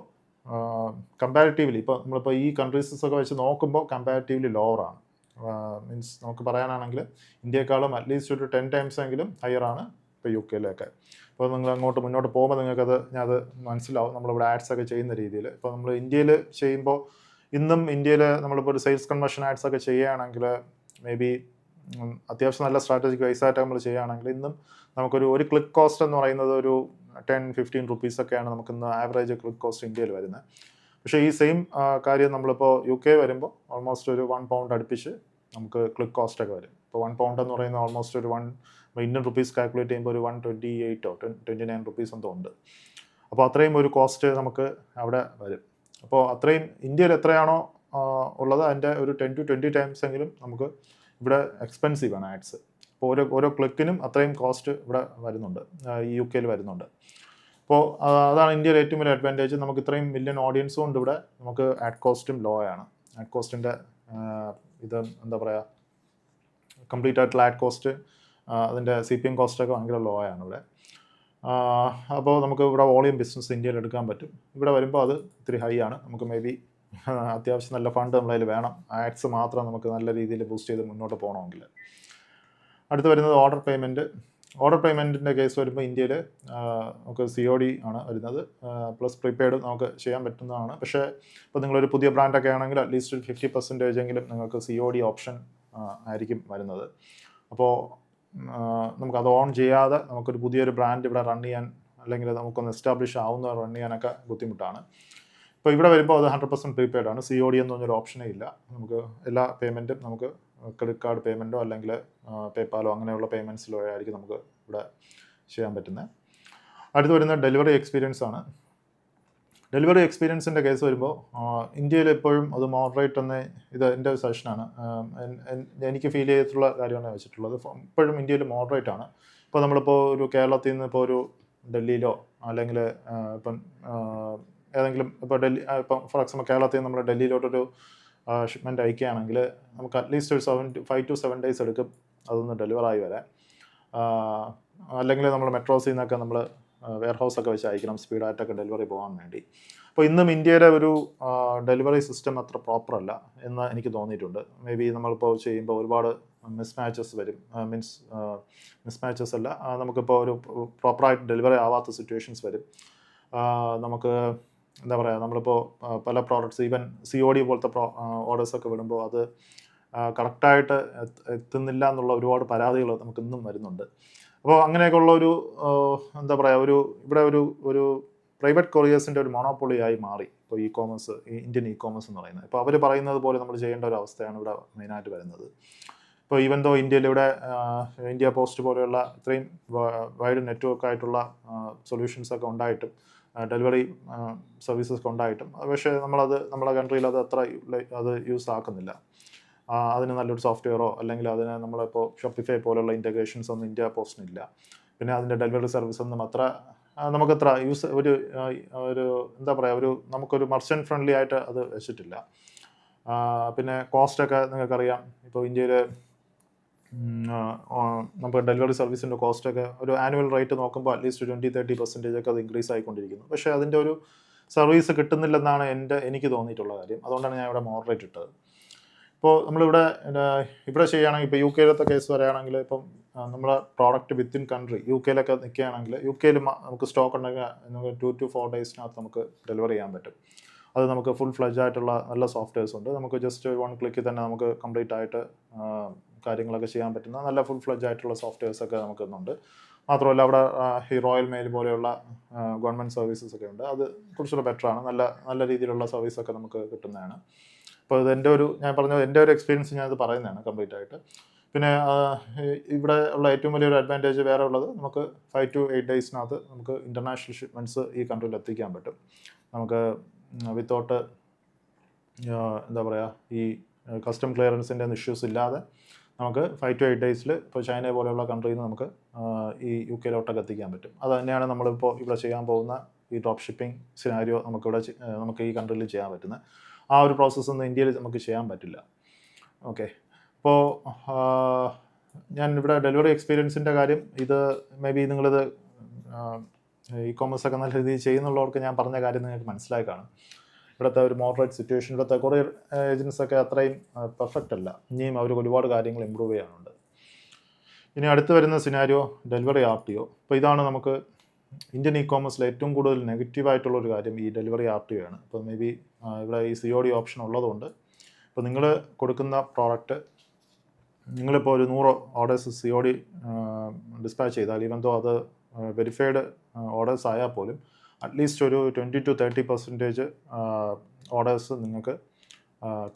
കമ്പാരിറ്റീവ്ലി ഇപ്പോൾ നമ്മളിപ്പോൾ ഈ കൺട്രീസൊക്കെ വെച്ച് നോക്കുമ്പോൾ കമ്പാരിറ്റീവ്ലി ലോവറാണ്. മീൻസ് നമുക്ക് പറയാനാണെങ്കിൽ ഇന്ത്യയെക്കാളും അറ്റ്ലീസ്റ്റ് ഒരു 10 times എങ്കിലും ഹയറാണ് ഇപ്പോൾ UK അപ്പോൾ നിങ്ങൾ അങ്ങോട്ട് മുന്നോട്ട് പോകുമ്പോൾ നിങ്ങൾക്കത് അത് മനസ്സിലാവും നമ്മളിവിടെ ആഡ്സ് ഒക്കെ ചെയ്യുന്ന രീതിയിൽ. ഇപ്പോൾ നമ്മൾ ഇന്ത്യയിൽ ചെയ്യുമ്പോൾ ഇന്നും ഇന്ത്യയിൽ നമ്മളിപ്പോൾ ഒരു സെയിൽസ് കൺവേർഷൻ ആഡ്സ് ഒക്കെ ചെയ്യുകയാണെങ്കിൽ മേ ബി അത്യാവശ്യം നല്ല സ്ട്രാറ്റജിക് വൈസായിട്ട് നമ്മൾ ചെയ്യുകയാണെങ്കിൽ ഇന്നും ഒരു ക്ലിക്ക് കോസ്റ്റ് എന്ന് പറയുന്നത് ഒരു 10-15 rupees നമുക്കിന്ന് ആവറേജ് ക്ലിക്ക് കോസ്റ്റ് ഇന്ത്യയിൽ വരുന്നത്. പക്ഷേ ഈ സെയിം കാര്യം നമ്മളിപ്പോൾ UK വരുമ്പോൾ ഓൾമോസ്റ്റ് ഒരു £1 അടുപ്പിച്ച് നമുക്ക് ക്ലിക്ക് കോസ്റ്റ് ഒക്കെ വരും. ഇപ്പോൾ £1 എന്ന് പറയുന്നത് ഓൾമോസ്റ്റ് ഒരു ഇന്ത്യൻ റുപ്പീസ് കാൽക്കുലേറ്റ് ചെയ്യുമ്പോൾ ഒരു 128 or 29 rupees എന്തോ ഉണ്ട്. അപ്പോൾ അത്രയും ഒരു കോസ്റ്റ് നമുക്ക് അവിടെ വരും. അപ്പോൾ അത്രയും ഇന്ത്യയിൽ എത്രയാണോ ഉള്ളത് അതിൻ്റെ ഒരു 10 to 20 times എങ്കിലും നമുക്ക് ഇവിടെ എക്സ്പെൻസീവ് ആണ് ആഡ്സ്. അപ്പോൾ ഓരോ ക്ലിക്കിനും അത്രയും കോസ്റ്റ് ഇവിടെ വരുന്നുണ്ട്, ഈ UK വരുന്നുണ്ട്. അപ്പോൾ അതാണ് ഇന്ത്യയിലെ ഏറ്റവും വലിയ അഡ്വാൻറ്റേജ്. നമുക്ക് ഇത്രയും മില്യൺ ഓഡിയൻസും ഉണ്ട് ഇവിടെ, നമുക്ക് ആഡ് കോസ്റ്റും ലോ ആണ്. ആഡ് കോസ്റ്റിൻ്റെ ഇത് എന്താ പറയുക, കംപ്ലീറ്റ് ആയിട്ടുള്ള ആഡ് കോസ്റ്റ് അതിൻ്റെ CPM കോസ്റ്റൊക്കെ ഭയങ്കര ലോ ആണ് ഇവിടെ. അപ്പോൾ നമുക്ക് ഇവിടെ വോളിയം ബിസിനസ് ഇന്ത്യയിൽ എടുക്കാൻ പറ്റും. ഇവിടെ വരുമ്പോൾ അത് ഇത്തിരി ഹൈ ആണ്. നമുക്ക് മേ ബി അത്യാവശ്യം നല്ല ഫണ്ട് നമ്മളതിൽ വേണം, ആഡ്സ് മാത്രം നമുക്ക് നല്ല രീതിയിൽ ബൂസ്റ്റ് ചെയ്ത് മുന്നോട്ട് പോകണമെങ്കിൽ. അടുത്ത് വരുന്നത് ഓർഡർ പേയ്മെൻറ്റിൻ്റെ കേസ് വരുമ്പോൾ ഇന്ത്യയിൽ നമുക്ക് COD ആണ് വരുന്നത്, പ്ലസ് പ്രീപെയ്ഡ് നമുക്ക് ചെയ്യാൻ പറ്റുന്നതാണ്. പക്ഷേ ഇപ്പോൾ നിങ്ങളൊരു പുതിയ ബ്രാൻഡൊക്കെ ആണെങ്കിൽ അറ്റ്ലീസ്റ്റ് 50% എങ്കിലും നിങ്ങൾക്ക് COD ഓപ്ഷൻ ആയിരിക്കും വരുന്നത്. അപ്പോൾ നമുക്കത് ഓൺ ചെയ്യാതെ നമുക്കൊരു പുതിയൊരു ബ്രാൻഡ് ഇവിടെ റൺ ചെയ്യാൻ അല്ലെങ്കിൽ നമുക്കൊന്ന് എസ്റ്റാബ്ലിഷ് ആവുന്ന റൺ ചെയ്യാനൊക്കെ ബുദ്ധിമുട്ടാണ്. ഇപ്പോൾ ഇവിടെ വരുമ്പോൾ അത് 100% പ്രീപെയ്ഡ് ആണ്. COD എന്ന് പറഞ്ഞൊരു ഓപ്ഷനേ ഇല്ല. നമുക്ക് എല്ലാ പേയ്മെൻറ്റും നമുക്ക് ക്രെഡിറ്റ് കാർഡ് പേയ്മെൻറ്റോ അല്ലെങ്കിൽ പേപ്പാലോ അങ്ങനെയുള്ള പേയ്മെൻറ്റ്സിലോ ആയിരിക്കും നമുക്ക് ഇവിടെ ചെയ്യാൻ പറ്റുന്നത്. അടുത്ത് വരുന്നത് ഡെലിവറി എക്സ്പീരിയൻസ് ആണ്. ഡെലിവറി എക്സ്പീരിയൻസിൻ്റെ കേസ് വരുമ്പോൾ ഇന്ത്യയിൽ എപ്പോഴും അത് മോഡറേറ്റ് എന്ന് ഇത് എൻ്റെ ഒരു സജഷനാണ്. എനിക്ക് ഫീൽ ചെയ്തിട്ടുള്ള കാര്യമാണ് വെച്ചിട്ടുള്ളത്. ഇപ്പോഴും ഇന്ത്യയിൽ മോഡറേറ്റ് ആണ്. ഇപ്പോൾ നമ്മളിപ്പോൾ ഒരു കേരളത്തിൽ നിന്ന് ഇപ്പോൾ ഒരു ഡൽഹിയിലോ അല്ലെങ്കിൽ ഇപ്പം ഏതെങ്കിലും ഇപ്പോൾ ഇപ്പം ഫോർ എക്സാമ്പിൾ കേരളത്തിൽ നിന്ന് നമ്മൾ ഡൽഹിയിലോട്ടൊരു ഷിപ്മെൻറ്റ് അയക്കുകയാണെങ്കിൽ നമുക്ക് അറ്റ്ലീസ്റ്റ് ഒരു 5 to 7 days എടുക്കും അതൊന്ന് ഡെലിവറായി വരാൻ. അല്ലെങ്കിൽ നമ്മൾ മെട്രോസിൽ നിന്നൊക്കെ നമ്മൾ വെയർഹൗസൊക്കെ വെച്ച് അയക്കണം സ്പീഡായിട്ടൊക്കെ ഡെലിവറി പോകാൻ വേണ്ടി. അപ്പോൾ ഇന്നും ഇന്ത്യയുടെ ഒരു ഡെലിവറി സിസ്റ്റം അത്ര പ്രോപ്പറല്ല എന്ന് എനിക്ക് തോന്നിയിട്ടുണ്ട്. മേ ബി നമ്മളിപ്പോൾ ചെയ്യുമ്പോൾ ഒരുപാട് മിസ്മാച്ചസ് വരും. മിസ്മാച്ചസ് അല്ല, നമുക്കിപ്പോൾ ഒരു പ്രോപ്പറായിട്ട് ഡെലിവറി ആവാത്ത സിറ്റുവേഷൻസ് വരും. നമുക്ക് എന്താ പറയുക, നമ്മളിപ്പോൾ പല പ്രോഡക്ട്സ് ഈവൻ COD പോലത്തെ ഓർഡേഴ്സൊക്കെ വിടുമ്പോൾ അത് കറക്റ്റായിട്ട് എത്തുന്നില്ല എന്നുള്ള ഒരുപാട് പരാതികൾ നമുക്ക് ഇന്നും വരുന്നുണ്ട്. അപ്പോൾ അങ്ങനെയൊക്കെ ഉള്ള ഒരു എന്താ പറയുക, ഇവിടെ ഒരു പ്രൈവറ്റ് കൊറിയേഴ്സിൻ്റെ ഒരു മോണോപ്പൊളിയായി മാറി ഇപ്പോൾ ഇന്ത്യൻ ഇ-കോമേഴ്സ് എന്ന് പറയുന്നത്. ഇപ്പോൾ അവർ പറയുന്നത് പോലെ നമ്മൾ ചെയ്യേണ്ട ഒരു അവസ്ഥയാണ് ഇവിടെ മെയിനായിട്ട് വരുന്നത്. ഇപ്പോൾ ഈവൻ ദോ ഇന്ത്യയിലിവിടെ ഇന്ത്യ പോസ്റ്റ് പോലെയുള്ള ഇത്രയും വൈഡ് നെറ്റ്വർക്കായിട്ടുള്ള സൊല്യൂഷൻസൊക്കെ ഉണ്ടായിട്ടും ഡെലിവറി സർവീസസ് ഒക്കെ ഉണ്ടായിട്ടും പക്ഷേ നമ്മളെ കൺട്രിയിൽ അത് യൂസ് ആക്കുന്നില്ല. അതിന് നല്ലൊരു സോഫ്റ്റ്വെയറോ അല്ലെങ്കിൽ അതിന് നമ്മളിപ്പോൾ ഷോപ്പിഫൈ പോലുള്ള ഇൻറ്റഗ്രേഷൻസ് ഒന്നും ഇന്ത്യ പോസ്റ്റിനില്ല. പിന്നെ അതിൻ്റെ ഡെലിവറി സർവീസ് ഒന്നും നമുക്കത്ര ഒരു എന്താ പറയുക, നമുക്കൊരു മർച്ചൻറ്റ് ഫ്രണ്ട്ലി ആയിട്ട് അത് വെച്ചിട്ടില്ല. പിന്നെ കോസ്റ്റൊക്കെ നിങ്ങൾക്കറിയാം, ഇപ്പോൾ ഇന്ത്യയിൽ നമുക്ക് ഡെലിവറി സർവീസിൻ്റെ കോസ്റ്റൊക്കെ ഒരു ആനുവൽ റേറ്റ് നോക്കുമ്പോൾ അറ്റ്ലീസ്റ്റ് 20-30% ഒക്കെ അത് ഇൻക്രീസ് ആയിക്കൊണ്ടിരിക്കുന്നു. പക്ഷേ അതിൻ്റെ ഒരു സർവീസ് കിട്ടുന്നില്ലെന്നാണ് എനിക്ക് തോന്നിയിട്ടുള്ള കാര്യം. അതുകൊണ്ടാണ് ഞാൻ ഇവിടെ മോഡറേറ്റ് ഇട്ടത്. ഇപ്പോൾ നമ്മളിവിടെ ചെയ്യുകയാണെങ്കിൽ ഇപ്പോൾ UK കേസ് പറയുകയാണെങ്കിൽ ഇപ്പം നമ്മുടെ പ്രോഡക്റ്റ് വിത്തിൻ കൺട്രി UK നിൽക്കുകയാണെങ്കിൽ UK നമുക്ക് സ്റ്റോക്ക് ഉണ്ടെങ്കിൽ നമുക്ക് 2 to 4 days നമുക്ക് ഡെലിവറി ചെയ്യാൻ പറ്റും. അത് നമുക്ക് ഫുൾ ഫ്ലെഡ്ജ് ആയിട്ടുള്ള നല്ല സോഫ്റ്റ്വെയർസ് ഉണ്ട്. നമുക്ക് ജസ്റ്റ് 1 ക്ലിക്കിൽ തന്നെ നമുക്ക് കംപ്ലീറ്റ് ആയിട്ട് കാര്യങ്ങളൊക്കെ ചെയ്യാൻ പറ്റുന്ന നല്ല ഫുൾ ഫ്ലെഡ്ജ് ആയിട്ടുള്ള സോഫ്റ്റ്വെയർസൊക്കെ നമുക്കുന്നുണ്ട്. മാത്രമല്ല അവിടെ ഈ റോയൽ മെയിൽ പോലെയുള്ള ഗവൺമെൻറ് സർവീസസ് ഒക്കെ ഉണ്ട്. അത് കുറച്ചുകൂടെ ബെറ്ററാണ്. നല്ല രീതിയിലുള്ള സർവീസൊക്കെ നമുക്ക് കിട്ടുന്നതാണ്. അപ്പോൾ ഞാൻ പറഞ്ഞത് എൻ്റെ ഒരു എക്സ്പീരിയൻസ് ഞാനത് പറയുന്നതാണ് കംപ്ലീറ്റ് ആയിട്ട്. പിന്നെ ഇവിടെ ഉള്ള ഏറ്റവും വലിയൊരു അഡ്വാൻറ്റേജ് വേറെ ഉള്ളത്, നമുക്ക് 5 to 8 days നമുക്ക് ഇൻ്റർനാഷണൽ ഷിപ്മെൻറ്റ്സ് ഈ കൺട്രിയിൽ എത്തിക്കാൻ പറ്റും. നമുക്ക് വിത്തൗട്ട് എന്താ പറയുക, ഈ കസ്റ്റം ക്ലിയറൻസിൻ്റെ ഇഷ്യൂസ് ഇല്ലാതെ നമുക്ക് 5 to 8 days ഇപ്പോൾ ചൈന പോലെയുള്ള കൺട്രിയിൽ നിന്ന് നമുക്ക് ഈ UK എത്തിക്കാൻ പറ്റും. അത് തന്നെയാണ് നമ്മളിപ്പോൾ ഇവിടെ ചെയ്യാൻ പോകുന്ന ഈ ഡ്രോപ്പ് ഷിപ്പിംഗ് സിനാരിയോ നമുക്ക് ഈ കൺട്രിയിൽ ചെയ്യാൻ പറ്റുന്നത്. ആ ഒരു പ്രോസസ്സൊന്നും ഇന്ത്യയിൽ നമുക്ക് ചെയ്യാൻ പറ്റില്ല. ഓക്കെ, അപ്പോൾ ഞാൻ ഇവിടെ ഡെലിവറി എക്സ്പീരിയൻസിൻ്റെ കാര്യം ഇത് മേ ബി നിങ്ങളിത് ഇ കോമേഴ്സ് ഒക്കെ നല്ല രീതിയിൽ ചെയ്യുന്നുള്ളവർക്ക് ഞാൻ പറഞ്ഞ കാര്യം നിങ്ങൾക്ക് മനസ്സിലായി കാണും. ഇവിടുത്തെ ഒരു മോഡറേറ്റ് സിറ്റുവേഷൻ, ഇവിടുത്തെ കൊറിയർ ഏജൻസൊക്കെ അത്രയും പെർഫെക്റ്റ് അല്ല. ഇനിയും അവർ ഒരുപാട് കാര്യങ്ങൾ ഇമ്പ്രൂവ് ചെയ്യാനുണ്ട്. ഇനി അടുത്ത് വരുന്ന സിനാരിയോ ഡെലിവറി RTO. അപ്പോൾ ഇതാണ് നമുക്ക് ഇന്ത്യൻ ഇ കോമേഴ്സിൽ ഏറ്റവും കൂടുതൽ നെഗറ്റീവായിട്ടുള്ളൊരു കാര്യം, ഈ ഡെലിവറി RTO ആണ്. അപ്പോൾ മേ ബി ഇവിടെ ഈ COD ഓപ്ഷൻ ഉള്ളതുകൊണ്ട് ഇപ്പോൾ നിങ്ങൾ കൊടുക്കുന്ന പ്രോഡക്റ്റ് നിങ്ങളിപ്പോൾ ഒരു 100 ഓർഡേഴ്സ് COD ഡിസ്പാച്ച് ചെയ്താൽ, ഈവൻ തോ അത് വെരിഫൈഡ് ഓർഡേഴ്സ് ആയാൽ പോലും അറ്റ്ലീസ്റ്റ് ഒരു 20 to 30% ഓർഡേഴ്സ് നിങ്ങൾക്ക്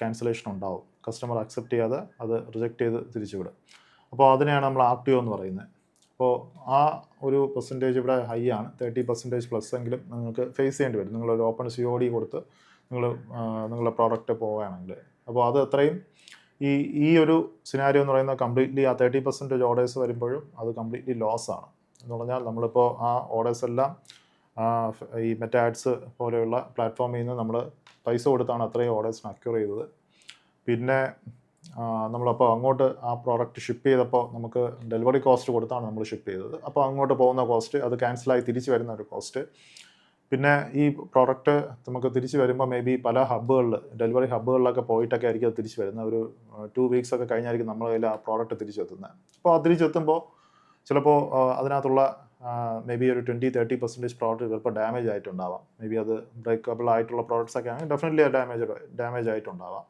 ക്യാൻസലേഷൻ ഉണ്ടാവും. കസ്റ്റമർ അക്സെപ്റ്റ് ചെയ്യാതെ അത് റിജക്റ്റ് ചെയ്ത് തിരിച്ചു വിടും. അപ്പോൾ അതിനെയാണ് നമ്മൾ RTO എന്ന് പറയുന്നത്. അപ്പോൾ ആ ഒരു പെർസെൻറ്റേജ് ഇവിടെ ഹൈ ആണ്. 30% പ്ലസ് എങ്കിലും നിങ്ങൾക്ക് ഫേസ് ചെയ്യേണ്ടി വരും നിങ്ങളൊരു ഓപ്പൺ COD കൊടുത്ത് നിങ്ങളുടെ പ്രോഡക്റ്റ് പോവുകയാണെങ്കിൽ. അപ്പോൾ അത് അത്രയും ഈ ഒരു സിനാരിയോ എന്ന് പറയുന്നത് കംപ്ലീറ്റ്ലി ആ 30% ഓർഡേഴ്സ് വരുമ്പോഴും അത് കംപ്ലീറ്റ്ലി ലോസ് ആണ്. എന്ന് പറഞ്ഞാൽ നമ്മളിപ്പോൾ ആ ഓർഡേഴ്സ് എല്ലാം ഈ മെറ്റ ആഡ്സ് പോലെയുള്ള പ്ലാറ്റ്ഫോമിൽ നിന്ന് നമ്മൾ പൈസ കൊടുത്താണ് അത്രയും ഓർഡേഴ്സിന് അക്യൂർ ചെയ്തത്. പിന്നെ നമ്മളപ്പോൾ അങ്ങോട്ട് ആ പ്രോഡക്റ്റ് ഷിപ്പ് ചെയ്തപ്പോൾ നമുക്ക് ഡെലിവറി കോസ്റ്റ് കൊടുത്താണ് നമ്മൾ ഷിപ്പ് ചെയ്തത്. അപ്പോൾ അങ്ങോട്ട് പോകുന്ന കോസ്റ്റ്, അത് ക്യാൻസലായി തിരിച്ച് വരുന്ന ഒരു കോസ്റ്റ്. പിന്നെ ഈ പ്രോഡക്റ്റ് നമുക്ക് തിരിച്ച് വരുമ്പോൾ മേ ബി പല ഹബ്ബുകളിൽ, ഡെലിവറി ഹബ്ബുകളിലൊക്കെ പോയിട്ടൊക്കെ ആയിരിക്കും അത് തിരിച്ച് വരുന്നത്. ഒരു 2 weeks ഒക്കെ കഴിഞ്ഞായിരിക്കും നമ്മുടെ കയ്യിൽ ആ പ്രോഡക്റ്റ് തിരിച്ചെത്തുന്നത്. അപ്പോൾ അത് തിരിച്ചെത്തുമ്പോൾ ചിലപ്പോൾ അതിനകത്തുള്ള മേ ബി ഒരു 20-30% പ്രോഡക്റ്റ് ചിലപ്പോൾ ഡാമേജ് ആയിട്ടുണ്ടാവാം. മേ ബി അത് ബ്രേക്കബിൾ ആയിട്ടുള്ള പ്രോഡക്റ്റ്സ് ഒക്കെ ആണെങ്കിൽ ഡെഫിനറ്റ്ലി ഡാമേജ് ആയിട്ടുണ്ടാവാം.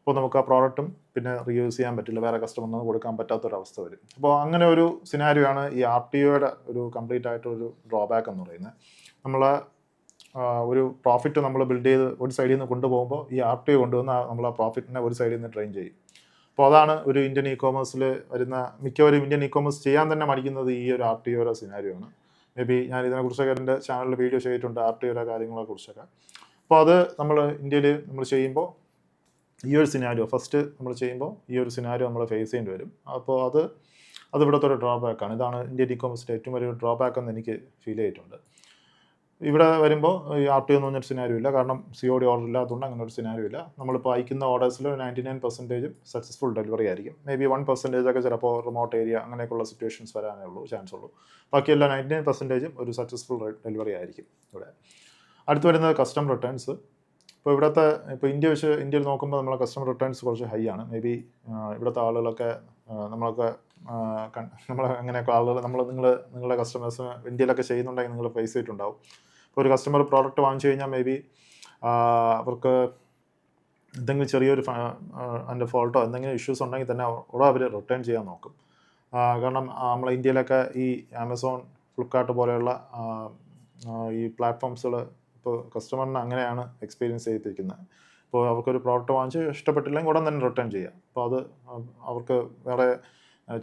അപ്പോൾ നമുക്ക് ആ പ്രോഡക്റ്റും പിന്നെ റീയൂസ് ചെയ്യാൻ പറ്റില്ല, വേറെ കസ്റ്റമറിന് കൊടുക്കാൻ പറ്റാത്തൊരവസ്ഥ വരും. അപ്പോൾ അങ്ങനെ ഒരു സിനാരിയോ ആണ് ഈ RTOയുടെ ഒരു കംപ്ലീറ്റ് ആയിട്ടൊരു ഡ്രോബാക്ക് എന്ന് പറയുന്നത്. നമ്മൾ ഒരു പ്രോഫിറ്റ് നമ്മൾ ബിൽഡ് ചെയ്ത് ഒരു സൈഡിൽ നിന്ന് കൊണ്ടുപോകുമ്പോൾ ഈ RTO കൊണ്ടുവന്ന് നമ്മൾ ആ പ്രോഫിറ്റിനെ ഒരു സൈഡിൽ നിന്ന് ട്രെയിൻ ചെയ്യും. അപ്പോൾ അതാണ് ഒരു ഇന്ത്യൻ ഇ കോമേഴ്സിൽ വരുന്ന മിക്കവരും ഇന്ത്യൻ ഇ കോമേഴ്സ് ചെയ്യാൻ തന്നെ മടിക്കുന്നത് ഈ ഒരു RTOയുടെ സിനാരിയോ ആണ്. മേ ബി ഞാൻ ഇതിനെക്കുറിച്ചൊക്കെ എൻ്റെ ചാനലിൽ വീഡിയോ ചെയ്തിട്ടുണ്ട്, RTOയുടെ കാര്യങ്ങളെക്കുറിച്ചൊക്കെ. അപ്പോൾ അത് നമ്മൾ ഇന്ത്യയിൽ നമ്മൾ ചെയ്യുമ്പോൾ ഈ ഒരു സിനാരിയോ ഫസ്റ്റ് നമ്മൾ ചെയ്യുമ്പോൾ ഈ ഒരു സിനാരിയോ നമ്മൾ ഫേസ് ചെയ്യേണ്ടി വരും. അപ്പോൾ അത് ഇവിടുത്തെ ഒരു ഡ്രോബാക്കാണ്. ഇതാണ് ഇന്ത്യൻ ഇ കോമേഴ്സിൻ്റെ ഏറ്റവും വലിയ ഡ്രോബാക്ക് എന്ന് എനിക്ക് ഫീൽ ചെയ്തിട്ടുണ്ട്. ഇവിടെ വരുമ്പോൾ ഈ RTO എന്ന് പറഞ്ഞൊരു സിനാരിയോ ഇല്ല, കാരണം COD ഓർഡർ ഇല്ലാത്തതുകൊണ്ട് അങ്ങനെ ഒരു സിനാരിയോ ഇല്ല. നമ്മളിപ്പോൾ അയക്കുന്ന ഓർഡേഴ്സിൽ 99% സക്സസ്ഫുൾ ഡെലിവറി ആയിരിക്കും. മേ ബി 1% ഒക്കെ ചിലപ്പോൾ റിമോട്ട് ഏരിയ അങ്ങനെയൊക്കെയുള്ള സിറ്റുവേഷൻസ് വരാനേ ഉള്ളൂ, ചാൻസ് ഉള്ളൂ. ബാക്കിയെല്ലാം 99% ഒരു സക്സസ്ഫുൾ ഡെലിവറി ആയിരിക്കും ഇവിടെ. അടുത്ത് വരുന്നത് കസ്റ്റമർ റിട്ടേൺസ്. ഇപ്പോൾ ഇന്ത്യയിൽ നോക്കുമ്പോൾ നമ്മളെ കസ്റ്റമർ റിട്ടേൺസ് കുറച്ച് ഹൈ ആണ്. മേ ബി ഇവിടുത്തെ ആളുകളൊക്കെ അങ്ങനെയൊക്കെ ആളുകൾ നിങ്ങളുടെ കസ്റ്റമേഴ്സ് ഇന്ത്യയിലൊക്കെ ചെയ്യുന്നുണ്ടെങ്കിൽ നിങ്ങൾ ഫേസ് ചെയ്തിട്ടുണ്ടാവും. ഇപ്പോൾ ഒരു കസ്റ്റമർ പ്രോഡക്റ്റ് വാങ്ങിച്ചു കഴിഞ്ഞാൽ മേ ബി അവർക്ക് എന്തെങ്കിലും ചെറിയൊരു അതിൻ്റെ ഫോൾട്ടോ എന്തെങ്കിലും ഇഷ്യൂസ് ഉണ്ടെങ്കിൽ തന്നെ ഉടനെ അവർ റിട്ടേൺ ചെയ്യാൻ നോക്കും. കാരണം നമ്മളെ ഇന്ത്യയിലൊക്കെ ഈ ആമസോൺ, ഫ്ലിപ്കാർട്ട് പോലെയുള്ള ഈ പ്ലാറ്റ്ഫോംസുകൾ ഇപ്പോൾ കസ്റ്റമറിന് അങ്ങനെയാണ് എക്സ്പീരിയൻസ് ചെയ്തിരിക്കുന്നത്. ഇപ്പോൾ അവർക്കൊരു പ്രോഡക്റ്റ് വാങ്ങിച്ച് ഇഷ്ടപ്പെട്ടില്ലെങ്കിൽ ഉടൻ തന്നെ റിട്ടേൺ ചെയ്യുക. അപ്പോൾ അത് അവർക്ക് വേറെ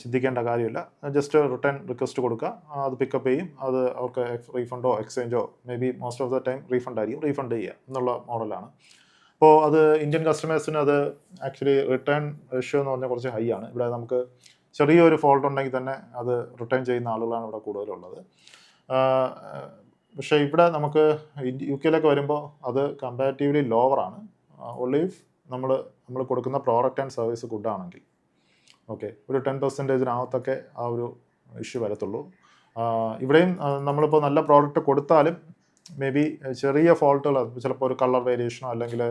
ചിന്തിക്കേണ്ട കാര്യമില്ല. ജസ്റ്റ് റിട്ടേൺ റിക്വസ്റ്റ് കൊടുക്കുക, അത് പിക്കപ്പ് ചെയ്യും. അത് അവർക്ക് റീഫണ്ടോ എക്സ്ചേഞ്ചോ may be most of the time refund ആയിരിക്കും, റീഫണ്ട് ചെയ്യുക എന്നുള്ള മോഡലാണ്. അപ്പോൾ അത് ഇന്ത്യൻ കസ്റ്റമേഴ്സിന് അത് ആക്ച്വലി റിട്ടേൺ റേഷ്യോ എന്ന് പറഞ്ഞാൽ കുറച്ച് ഹൈ ആണ്. ഇവിടെ നമുക്ക് ചെറിയൊരു ഫോൾട്ട് ഉണ്ടെങ്കിൽ തന്നെ അത് റിട്ടേൺ ചെയ്യുന്ന ആളുകളാണ് ഇവിടെ കൂടുതലുള്ളത്. പക്ഷേ ഇവിടെ നമുക്ക് UK വരുമ്പോൾ അത് കമ്പാരിറ്റീവ്ലി ലോവറാണ്. ഓൺലി ഇഫ് നമ്മൾ കൊടുക്കുന്ന പ്രോഡക്റ്റ് ആൻഡ് സർവീസ് ഗുഡാണെങ്കിൽ ഓക്കെ, ഒരു 10%-നകത്തൊക്കെ ആ ഒരു ഇഷ്യൂ വരത്തുള്ളൂ. ഇവിടെയും നമ്മളിപ്പോൾ നല്ല പ്രോഡക്റ്റ് കൊടുത്താലും മേ ബി ചെറിയ ഫോൾട്ടുകൾ, ചിലപ്പോൾ ഒരു കളർ വേരിയേഷനോ അല്ലെങ്കിൽ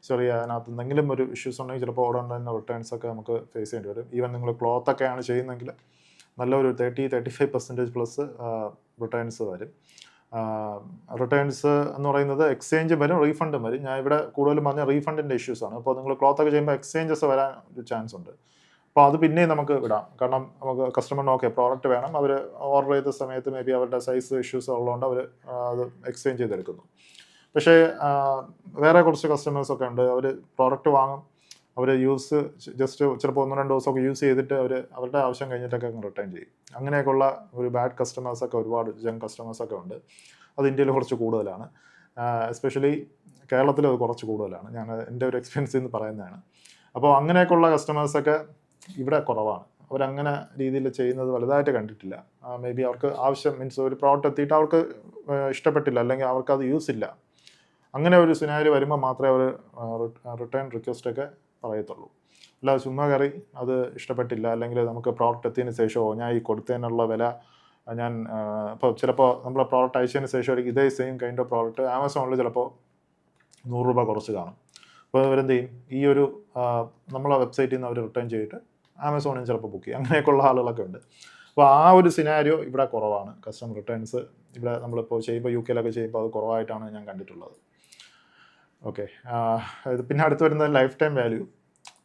ചെറിയ അതിനകത്ത് എന്തെങ്കിലും ഒരു ഇഷ്യൂസ് ഉണ്ടെങ്കിൽ ചിലപ്പോൾ ഉടൻ തന്നെ റിട്ടേൺസൊക്കെ നമുക്ക് ഫേസ് ചെയ്യേണ്ടി വരും. ഈവൻ നിങ്ങൾ ക്ലോത്തൊക്കെയാണ് ചെയ്യുന്നതെങ്കിൽ നല്ലൊരു 30-35% പ്ലസ് റിട്ടേൺസ് വരും. റിട്ടേൺസ് എന്ന് പറയുന്നത് എക്സ്ചേഞ്ച് വരും, റീഫണ്ടും വരും. ഞാൻ ഇവിടെ കൂടുതലും പറഞ്ഞ റീഫണ്ടിൻ്റെ ഇഷ്യൂസാണ്. അപ്പോൾ നിങ്ങൾ ക്ലോത്തൊക്കെ ചെയ്യുമ്പോൾ എക്സ്ചേഞ്ചസ് വരാൻ ഒരു ചാൻസ് ഉണ്ട്. അപ്പോൾ അത് പിന്നെയും നമുക്ക് വിടാം, കാരണം നമുക്ക് കസ്റ്റമറിന് ഓക്കെ പ്രോഡക്റ്റ് വേണം, അവർ ഓർഡർ ചെയ്ത സമയത്ത് മേ ബി അവരുടെ സൈസ് ഇഷ്യൂസ് ഉള്ളതുകൊണ്ട് അവർ അത് എക്സ്ചേഞ്ച് ചെയ്തെടുക്കുന്നു. പക്ഷേ വേറെ കുറച്ച് കസ്റ്റമേഴ്സൊക്കെ ഉണ്ട്, അവർ പ്രോഡക്റ്റ് വാങ്ങും, അവർ ജസ്റ്റ് ചിലപ്പോൾ 1-2 ദിവസമൊക്കെ യൂസ് ചെയ്തിട്ട് അവരുടെ ആവശ്യം കഴിഞ്ഞിട്ടൊക്കെ റിട്ടേൺ ചെയ്യും. അങ്ങനെയൊക്കെയുള്ള ഒരു ബാഡ് കസ്റ്റമേഴ്സൊക്കെ ഒരുപാട് ജങ് കസ്റ്റമേഴ്സൊക്കെ ഉണ്ട്. അത് ഇന്ത്യയിൽ കുറച്ച് കൂടുതലാണ്, എസ്പെഷ്യലി കേരളത്തിൽ അത് കുറച്ച് കൂടുതലാണ്. ഞാൻ എൻ്റെ ഒരു എക്സ്പീരിയൻസിൽ നിന്ന് പറയുന്നതാണ്. അപ്പോൾ അങ്ങനെയൊക്കെയുള്ള കസ്റ്റമേഴ്സൊക്കെ ഇവിടെ കുറവാണ്. അവരങ്ങനെ രീതിയിൽ ചെയ്യുന്നത് വലുതായിട്ട് കണ്ടിട്ടില്ല. മേ ബി അവർക്ക് ആവശ്യം മീൻസ് ഒരു പ്രോഡക്റ്റ് എത്തിയിട്ട് അവർക്ക് ഇഷ്ടപ്പെട്ടില്ല, അല്ലെങ്കിൽ അവർക്കത് യൂസ് ഇല്ല, അങ്ങനെ ഒരു സിനാരി വരുമ്പോൾ മാത്രമേ അവർ റിട്ടേൺ റിക്വസ്റ്റൊക്കെ പറയത്തുള്ളൂ. അല്ല ചുമ്മാ കയറി അത് ഇഷ്ടപ്പെട്ടില്ല, അല്ലെങ്കിൽ നമുക്ക് പ്രോഡക്റ്റ് എത്തിയതിന് ശേഷമോ ഞാൻ ഈ കൊടുത്തതിനുള്ള വില ഞാൻ ഇപ്പോൾ ചിലപ്പോൾ നമ്മൾ പ്രോഡക്റ്റ് അയച്ചതിന് ശേഷം ഇതേ സെയിം കൈൻഡ് ഓഫ് പ്രോഡക്റ്റ് ആമസോണിൽ ചിലപ്പോൾ 100 രൂപ കുറച്ച് കാണും. അപ്പോൾ അവരെന്ത് ചെയ്യും, ഈ ഒരു നമ്മളെ വെബ്സൈറ്റിൽ നിന്ന് അവർ റിട്ടേൺ ചെയ്തിട്ട് ആമസോണിൽ ചിലപ്പോൾ ബുക്ക് ചെയ്യും. അങ്ങനെയൊക്കെയുള്ള ആളുകളൊക്കെ ഉണ്ട്. അപ്പോൾ ആ ഒരു സിനാരിയോ ഇവിടെ കുറവാണ്. കസ്റ്റമർ റിട്ടേൺസ് ഇവിടെ നമ്മളിപ്പോൾ ചെയ്യുമ്പോൾ UK ചെയ്യുമ്പോൾ അത് കുറവായിട്ടാണ് ഞാൻ കണ്ടിട്ടുള്ളത്. ഓക്കെ, പിന്നെ അടുത്ത് വരുന്നത് life time value.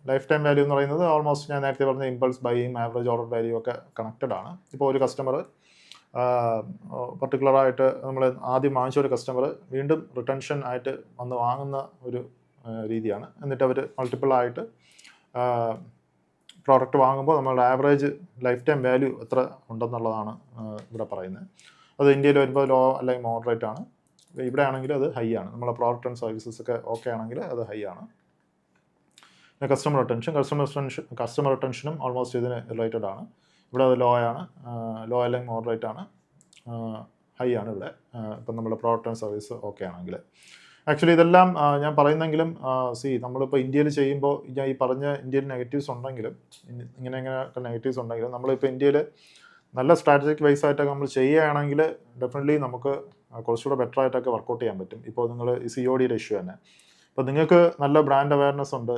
Life time value എന്ന് പറയുന്നത് ഓൾമോസ്റ്റ് ഞാൻ നേരത്തെ പറഞ്ഞ impulse buying, average order value ഒക്കെ കണക്റ്റഡ് ആണ്. ഇപ്പോൾ ഒരു കസ്റ്റമർ പർട്ടിക്കുലറായിട്ട് നമ്മൾ ആദ്യം വാങ്ങിച്ച ഒരു കസ്റ്റമർ വീണ്ടും റിട്ടൻഷൻ ആയിട്ട് വന്ന് വാങ്ങുന്ന ഒരു രീതിയാണ്. എന്നിട്ട് അവർ മൾട്ടിപ്പിളായിട്ട് പ്രോഡക്റ്റ് വാങ്ങുമ്പോൾ നമ്മളുടെ ആവറേജ് ലൈഫ് ടൈം വാല്യൂ എത്ര ഉണ്ടെന്നുള്ളതാണ് ഇവിടെ പറയുന്നത്. അത് ഇന്ത്യയിൽ വരുമ്പോൾ ലോ അല്ലെങ്കിൽ മോഡറേറ്റ് ആണ്. ഇവിടെ ആണെങ്കിൽ അത് ഹൈ ആണ്. നമ്മളെ പ്രോഡക്റ്റ് ആൻഡ് സർവീസസ് ഒക്കെ ഓക്കെ ആണെങ്കിൽ അത് ഹൈ ആണ്. പിന്നെ കസ്റ്റമർ റിട്ടൻഷനും ഓൾമോസ്റ്റ് ഇതിന് റിലേറ്റഡ് ആണ്. ഇവിടെ അത് ലോ ആണ്, ലോ അല്ലെങ്കിൽ മോഡറേറ്റ് ആണ്, ഹൈ ആണ് ഇവിടെ. ഇപ്പം നമ്മുടെ പ്രോഡക്റ്റ് ആൻഡ് സർവീസ് ഓക്കെ ആണെങ്കിൽ. ആക്ച്വലി ഇതെല്ലാം ഞാൻ പറയുന്നെങ്കിലും നമ്മളിപ്പോൾ ഇന്ത്യയിൽ ചെയ്യുമ്പോൾ ഞാൻ ഈ പറഞ്ഞ ഇന്ത്യയിൽ നെഗറ്റീവ്സ് ഉണ്ടെങ്കിലും ഇങ്ങനെയൊക്കെ നെഗറ്റീവ്സ് ഉണ്ടെങ്കിലും നമ്മളിപ്പോൾ ഇന്ത്യയിൽ നല്ല സ്ട്രാറ്റജിക് വൈസ് ആയിട്ടൊക്കെ നമ്മൾ ചെയ്യുകയാണെങ്കിൽ ഡെഫിനറ്റ്ലി നമുക്ക് കുറച്ചുകൂടെ ബെറ്റർ ആയിട്ടൊക്കെ വർക്കൗട്ട് ചെയ്യാൻ പറ്റും. ഇപ്പോൾ നിങ്ങൾ ഈ COD ഇഷ്യൂ തന്നെ, ഇപ്പോൾ നിങ്ങൾക്ക് നല്ല ബ്രാൻഡ് അവയർനെസ് ഉണ്ട്,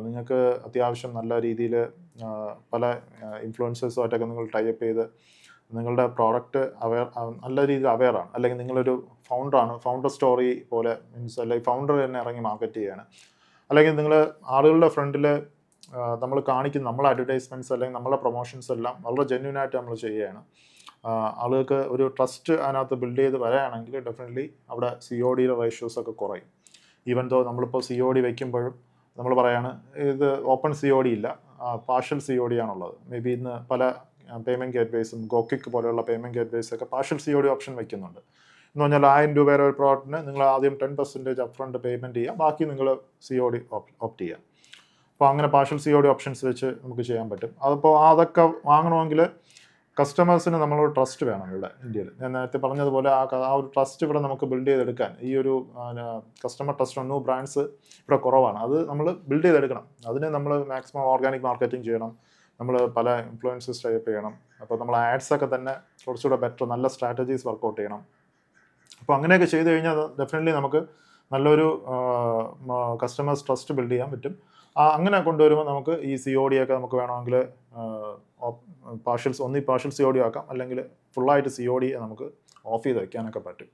നിങ്ങൾക്ക് അത്യാവശ്യം നല്ല രീതിയിൽ പല ഇൻഫ്ലുവൻസേഴ്സുമായിട്ടൊക്കെ നിങ്ങൾ ടൈപ്പ് ചെയ്ത് നിങ്ങളുടെ പ്രോഡക്റ്റ് നല്ല രീതിയിൽ അവെയറാണ്, അല്ലെങ്കിൽ നിങ്ങളൊരു ഫൗണ്ടർ സ്റ്റോറി പോലെ മീൻസ് അല്ലെങ്കിൽ ഫൗണ്ടർ തന്നെ ഇറങ്ങി മാർക്കറ്റ് ചെയ്യുകയാണ്, അല്ലെങ്കിൽ നിങ്ങൾ ആളുകളുടെ ഫ്രണ്ടിൽ നമ്മൾ കാണിക്കുന്ന നമ്മളെ അഡ്വർടൈസ്മെൻറ്റ്സ് അല്ലെങ്കിൽ നമ്മളെ പ്രൊമോഷൻസ് എല്ലാം വളരെ ജെന്യൂനായിട്ട് നമ്മൾ ചെയ്യുകയാണ്, ആളുകൾക്ക് ഒരു ട്രസ്റ്റ് അതിനകത്ത് ബിൽഡ് ചെയ്ത് വരികയാണെങ്കിൽ ഡെഫിനറ്റ്ലി അവിടെ CODയുടെ റേഷ്യോസ് ഒക്കെ കുറയും. ഈവൻ ദോ നമ്മളിപ്പോൾ COD വയ്ക്കുമ്പോഴും നമ്മൾ പറയാണ് ഇത് ഓപ്പൺ COD ഇല്ല, പാർഷ്യൽ COD ആണുള്ളത്. മേ ബി ഇന്ന് പല പേയ്മെൻറ്റ് ഗേറ്റ്വേസും ഗോക്കിക്ക് പോലെയുള്ള പേയ്മെൻറ്റ് ഗേറ്റ്വേസൊക്കെ പാർഷ്യൽ COD ഓപ്ഷൻ വയ്ക്കുന്നുണ്ട്. എന്ന് പറഞ്ഞാൽ 1000 രൂപയുടെ ഒരു പ്രോഡക്റ്റിന് നിങ്ങൾ ആദ്യം 10% അപ്ഫ്രണ്ട് പേയ്മെൻറ്റ് ചെയ്യുക, ബാക്കി നിങ്ങൾ COD ഓപ്റ്റ് ചെയ്യുക. അപ്പോൾ അങ്ങനെ പാർഷ്യൽ COD ഓപ്ഷൻസ് വെച്ച് നമുക്ക് ചെയ്യാൻ പറ്റും. അതിപ്പോൾ അതൊക്കെ വാങ്ങണമെങ്കിൽ കസ്റ്റമേഴ്സിന് നമ്മളൊരു ട്രസ്റ്റ് വേണം ഇവിടെ ഇന്ത്യയിൽ. ഞാൻ നേരത്തെ പറഞ്ഞതുപോലെ ആ ഒരു ട്രസ്റ്റ് ഇവിടെ നമുക്ക് ബിൽഡ് ചെയ്തെടുക്കാൻ ഈ ഒരു കസ്റ്റമർ ട്രസ്റ്റ് ന്യൂ ബ്രാൻഡ്സ് ഇവിടെ കുറവാണ്. അത് നമ്മൾ ബിൽഡ് ചെയ്തെടുക്കണം. അതിന് നമ്മൾ മാക്സിമം ഓർഗാനിക് മാർക്കറ്റിംഗ് ചെയ്യണം, നമ്മൾ പല ഇൻഫ്ലുവൻസേഴ്സ് ടൈപ്പ് ചെയ്യണം. അപ്പോൾ നമ്മൾ ആഡ്സൊക്കെ തന്നെ കുറച്ചുകൂടെ ബെറ്റർ നല്ല സ്ട്രാറ്റജീസ് വർക്കൗട്ട് ചെയ്യണം. അപ്പോൾ അങ്ങനെയൊക്കെ ചെയ്ത് കഴിഞ്ഞാൽ ഡെഫിനറ്റ്ലി നമുക്ക് നല്ലൊരു കസ്റ്റമേഴ്സ് ട്രസ്റ്റ് ബിൽഡ് ചെയ്യാൻ പറ്റും. അങ്ങനെ കൊണ്ടുവരുമ്പോൾ നമുക്ക് ഈ COD ഒക്കെ നമുക്ക് വേണമെങ്കിൽ പാർഷ്യൽ COD ആക്കാം, അല്ലെങ്കിൽ ഫുള്ളായിട്ട് COD നമുക്ക് ഓഫ് ചെയ്ത് വയ്ക്കാനൊക്കെ പറ്റും.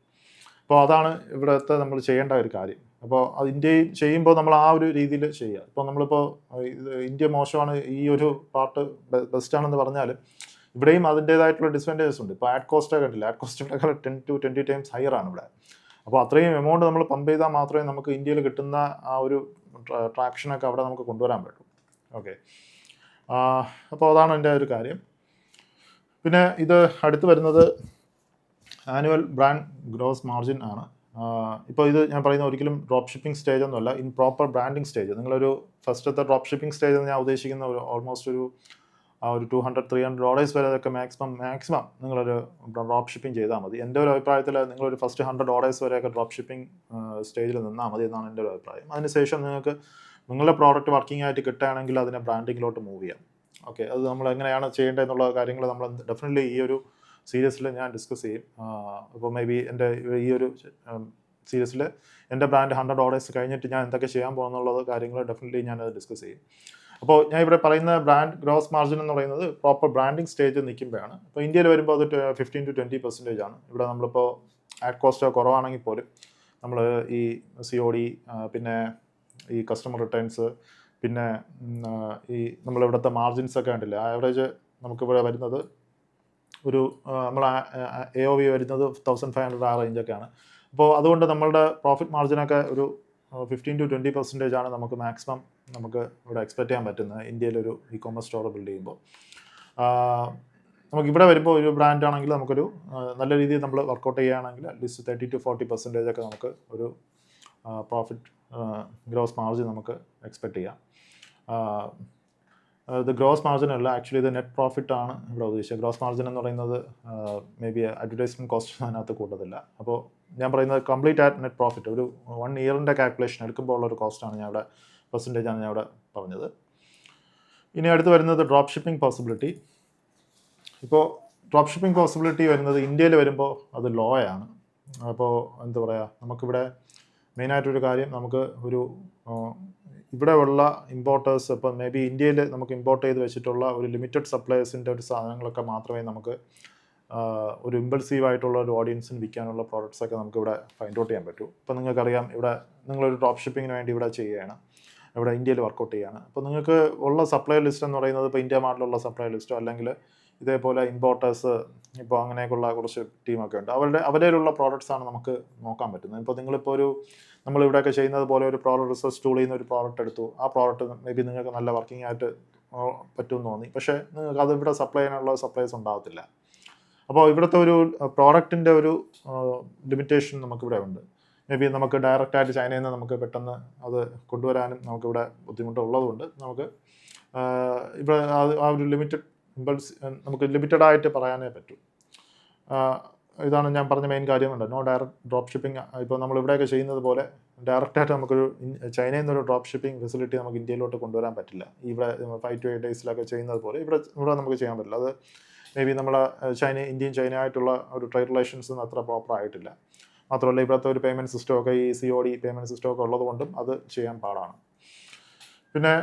അപ്പോൾ അതാണ് ഇവിടുത്തെ നമ്മൾ ചെയ്യേണ്ട ഒരു കാര്യം. അപ്പോൾ അത് ഇന്ത്യയിൽ ചെയ്യുമ്പോൾ നമ്മൾ ആ ഒരു രീതിയിൽ ചെയ്യുക. ഇപ്പോൾ നമ്മളിപ്പോൾ ഇന്ത്യ മോശമാണ്, ഈ ഒരു പാർട്ട് ബെസ്റ്റാണെന്ന് പറഞ്ഞാൽ ഇവിടെയും അതിൻ്റേതായിട്ടുള്ള ഡിസ്അഡ്വാൻറ്റേജസ് ഉണ്ട്. ഇപ്പോൾ ആഡ് കോസ്റ്റ് കണ്ടില്ല, add cost 10 to 20 times higher ആണ് ഇവിടെ. അപ്പോൾ അത്രയും എമൗണ്ട് നമ്മൾ പമ്പ് ചെയ്താൽ മാത്രമേ നമുക്ക് ഇന്ത്യയിൽ കിട്ടുന്ന ആ ഒരു ട്രാക്ഷനൊക്കെ അവിടെ നമുക്ക് കൊണ്ടുവരാൻ പറ്റും. ഓക്കെ, അപ്പോൾ അതാണ് എൻ്റെ ഒരു കാര്യം. പിന്നെ ഇത് അടുത്ത് വരുന്നത് ആനുവൽ ബ്രാൻഡ് ഗ്രോസ് മാർജിൻ ആണ്. ഇപ്പോൾ ഇത് ഞാൻ പറയുന്ന ഒരിക്കലും ഡ്രോപ്പ് ഷിപ്പിംഗ് സ്റ്റേജ് ഒന്നുമല്ല, ഇൻ പ്രോപ്പർ ബ്രാൻഡിങ് സ്റ്റേജ്. നിങ്ങളൊരു ഫസ്റ്റത്തെ ഡ്രോപ്പ് ഷിപ്പിംഗ് സ്റ്റേജ് എന്ന് ഞാൻ ഉദ്ദേശിക്കുന്ന ഒരു ഓൾമോസ്റ്റ് ഒരു $200-300 വരെ അതൊക്കെ മാക്സിമം നിങ്ങളൊരു ഡ്രോപ്പ് ഷിപ്പിംഗ് ചെയ്താൽ മതി. എൻ്റെ ഒരു അഭിപ്രായത്തിൽ നിങ്ങളൊരു ഫസ്റ്റ് $100 വരെയൊക്കെ ഡ്രോപ്പ് ഷിപ്പിംഗ് സ്റ്റേജിൽ നിന്നാൽ മതി എന്നാണ് എൻ്റെ ഒരു അഭിപ്രായം. അതിനുശേഷം നിങ്ങൾക്ക് നിങ്ങളുടെ പ്രോഡക്റ്റ് വർക്കിംഗ് ആയിട്ട് കിട്ടുകയാണെങ്കിൽ അതിനെ ബ്രാൻഡിങ്ങിലോട്ട് മൂവ് ചെയ്യാം. ഓക്കെ, അത് നമ്മൾ എങ്ങനെയാണ് ചെയ്യേണ്ടത് എന്നുള്ള കാര്യങ്ങൾ നമ്മൾ ഡെഫിനറ്റ്ലി ഈ ഒരു സീരീസിൽ ഞാൻ ഡിസ്കസ് ചെയ്യും. ഇപ്പോൾ മേ ബി എൻ്റെ ഈ ഒരു സീരീസിൽ എൻ്റെ ബ്രാൻഡ് $100 കഴിഞ്ഞിട്ട് ഞാൻ എന്തൊക്കെ ചെയ്യാൻ പോകുന്നുള്ളത് കാര്യങ്ങൾ ഡെഫിനറ്റ്ലി ഞാനത് ഡിസ്കസ് ചെയ്യും. അപ്പോൾ ഞാൻ ഇവിടെ പറയുന്ന ബ്രാൻഡ് ഗ്രോസ് മാർജിൻ എന്ന് പറയുന്നത് പ്രോപ്പർ ബ്രാൻഡിങ് സ്റ്റേജ് നിൽക്കുമ്പോഴാണ്. ഇപ്പോൾ ഇന്ത്യയിൽ വരുമ്പോൾ അത് 15 to 20% ആണ്. ഇവിടെ നമ്മളിപ്പോൾ ആഡ് കോസ്റ്റ് കുറവാണെങ്കിൽ പോലും നമ്മൾ ഈ COD, പിന്നെ ഈ കസ്റ്റമർ റിട്ടേൺസ്, പിന്നെ ഈ നമ്മളിവിടുത്തെ മാർജിൻസ് ഒക്കെ കണ്ടില്ല, ആവറേജ് നമുക്കിവിടെ വരുന്നത് ഒരു നമ്മൾ AOV വരുന്നത് 1500 ആ റേഞ്ചൊക്കെയാണ്. അപ്പോൾ അതുകൊണ്ട് നമ്മളുടെ പ്രോഫിറ്റ് മാർജിനൊക്കെ ഒരു 15 to 20% ആണ് നമുക്ക് മാക്സിമം നമുക്ക് ഇവിടെ എക്സ്പെക്റ്റ് ചെയ്യാൻ പറ്റുന്നത് ഇന്ത്യയിലൊരു e-commerce സ്റ്റോർ ബിൽഡ് ചെയ്യുമ്പോൾ. നമുക്കിവിടെ വരുമ്പോൾ ഒരു ബ്രാൻഡ് ആണെങ്കിൽ നമുക്കൊരു നല്ല രീതിയിൽ നമ്മൾ വർക്കൗട്ട് ചെയ്യുകയാണെങ്കിൽ അറ്റ്ലീസ്റ്റ് 30 to 40% ഒക്കെ നമുക്ക് ഒരു പ്രോഫിറ്റ് ഗ്രോസ് മാർജിൻ നമുക്ക് എക്സ്പെക്റ്റ് ചെയ്യാം. ഇത് ഗ്രോസ് മാർജിൻ അല്ല, ആക്ച്വലി ഇത് നെറ്റ് പ്രോഫിറ്റ് ആണ് ഇവിടെ ഉദ്ദേശിച്ചത്. ഗ്രോസ് മാർജിൻ എന്ന് പറയുന്നത് മേ ബി അഡ്വർടൈസ്മെൻറ്റ് കോസ്റ്റ് അതിനകത്ത് കൂട്ടത്തില്ല. അപ്പോൾ ഞാൻ പറയുന്നത് കംപ്ലീറ്റ് ആറ്റ് നെറ്റ് പ്രോഫിറ്റ് ഒരു 1 yearൻ്റെ കാൽക്കുലേഷൻ എടുക്കുമ്പോൾ ഉള്ളൊരു കോസ്റ്റാണ് ഞാൻ ഇവിടെ, പെർസെൻറ്റേജാണ് ഞാൻ ഇവിടെ പറഞ്ഞത്. ഇനി അടുത്ത് വരുന്നത് ഡ്രോപ്പ് ഷിപ്പിംഗ് പോസിബിലിറ്റി. ഇപ്പോൾ ഡ്രോപ്പ് ഷിപ്പിംഗ് പോസിബിലിറ്റി വരുന്നത് ഇന്ത്യയിൽ വരുമ്പോൾ അത് ലോ ആണ്. അപ്പോൾ എന്താ പറയുക, നമുക്കിവിടെ മെയിനായിട്ടൊരു കാര്യം, നമുക്ക് ഒരു ഇവിടെ ഉള്ള ഇമ്പോർട്ടേഴ്സ്, ഇപ്പോൾ മേ ബി ഇന്ത്യയിൽ നമുക്ക് ഇമ്പോർട്ട് ചെയ്ത് വെച്ചിട്ടുള്ള ഒരു ലിമിറ്റഡ് സപ്ലയേഴ്സിൻ്റെ ഒരു സാധനങ്ങളൊക്കെ മാത്രമേ നമുക്ക് ഒരു ഇമ്പൾസീവായിട്ടുള്ള ഒരു ഓഡിയൻസിന് വിൽക്കാനുള്ള പ്രോഡക്ട്സൊക്കെ നമുക്കിവിടെ ഫൈൻഡ് ഔട്ട് ചെയ്യാൻ പറ്റൂ. ഇപ്പോൾ നിങ്ങൾക്കറിയാം, ഇവിടെ നിങ്ങളൊരു ഡ്രോപ്പ് ഷിപ്പിങ്ങിന് വേണ്ടി ഇവിടെ ചെയ്യുകയാണ്, ഇവിടെ ഇന്ത്യയിൽ വർക്കൗട്ട് ചെയ്യുകയാണ്. അപ്പോൾ നിങ്ങൾക്ക് ഉള്ള സപ്ലൈ ലിസ്റ്റ് എന്ന് പറയുന്നത് ഇപ്പോൾ ഇന്ത്യ മാർട്ടിലുള്ള സപ്ലൈ ലിസ്റ്റോ അല്ലെങ്കിൽ ഇതേപോലെ ഇമ്പോർട്ടേഴ്സ്, ഇപ്പോൾ അങ്ങനെയൊക്കെയുള്ള കുറച്ച് ടീമൊക്കെ ഉണ്ട്, അവരിലുള്ള പ്രോഡക്ട്സാണ് നമുക്ക് നോക്കാൻ പറ്റുന്നത്. ഇപ്പോൾ നിങ്ങളിപ്പോൾ നമ്മളിവിടെയൊക്കെ ചെയ്യുന്നത് പോലെ ഒരു പ്രോഡക്റ്റ് റിസർച്ച് ടൂൾ ചെയ്യുന്ന ഒരു പ്രോഡക്റ്റ് എടുത്തു, ആ പ്രോഡക്റ്റ് മേ ബി നിങ്ങൾക്ക് നല്ല വർക്കിംഗ് ആയിട്ട് പറ്റുമെന്ന് തോന്നി, പക്ഷേ നിങ്ങൾക്ക് അത് ഇവിടെ സപ്ലൈ ചെയ്യാനുള്ള സപ്ലൈസ് ഉണ്ടാകത്തില്ല. അപ്പോൾ ഇവിടുത്തെ ഒരു പ്രോഡക്റ്റിൻ്റെ ഒരു ലിമിറ്റേഷൻ നമുക്കിവിടെ ഉണ്ട്. മേ ബി നമുക്ക് ഡയറക്റ്റായിട്ട് ചൈനയിൽ നിന്ന് നമുക്ക് പെട്ടെന്ന് അത് കൊണ്ടുവരാനും നമുക്കിവിടെ ബുദ്ധിമുട്ടുള്ളതുകൊണ്ട് നമുക്ക് ഇവിടെ ആ ഒരു നമുക്ക് ലിമിറ്റഡായിട്ട് പറയാനേ പറ്റൂ. ഇതാണ് ഞാൻ പറഞ്ഞ മെയിൻ കാര്യമുണ്ട്. No direct drop shipping. ഇപ്പോൾ നമ്മളിവിടെയൊക്കെ ചെയ്യുന്നത് പോലെ ഡയറക്റ്റായിട്ട് നമുക്കൊരു ചൈനയിൽ നിന്നൊരു ഡ്രോപ്പ് ഷിപ്പിംഗ് ഫെസിലിറ്റി നമുക്ക് ഇന്ത്യയിലോട്ട് കൊണ്ടുവരാൻ പറ്റില്ല. ഇവിടെ 5 to 8 ഡേയ്സിലൊക്കെ ചെയ്യുന്നത് പോലെ ഇവിടെ നമുക്ക് ചെയ്യാൻ പറ്റില്ല. അത് മേ ബി നമ്മളെ ഇന്ത്യയും ചൈന ആയിട്ടുള്ള ഒരു ട്രേഡ് റിലേഷൻസ് അത്ര പ്രോപ്പർ ആയിട്ടില്ല. മാത്രമല്ല ഇവിടുത്തെ ഒരു പേയ്മെൻറ്റ് സിസ്റ്റമൊക്കെ ഈ COD പേയ്മെൻറ്റ് സിസ്റ്റമൊക്കെ ഉള്ളത് കൊണ്ടും അത് ചെയ്യാൻ പാടാണ്. പിന്നെ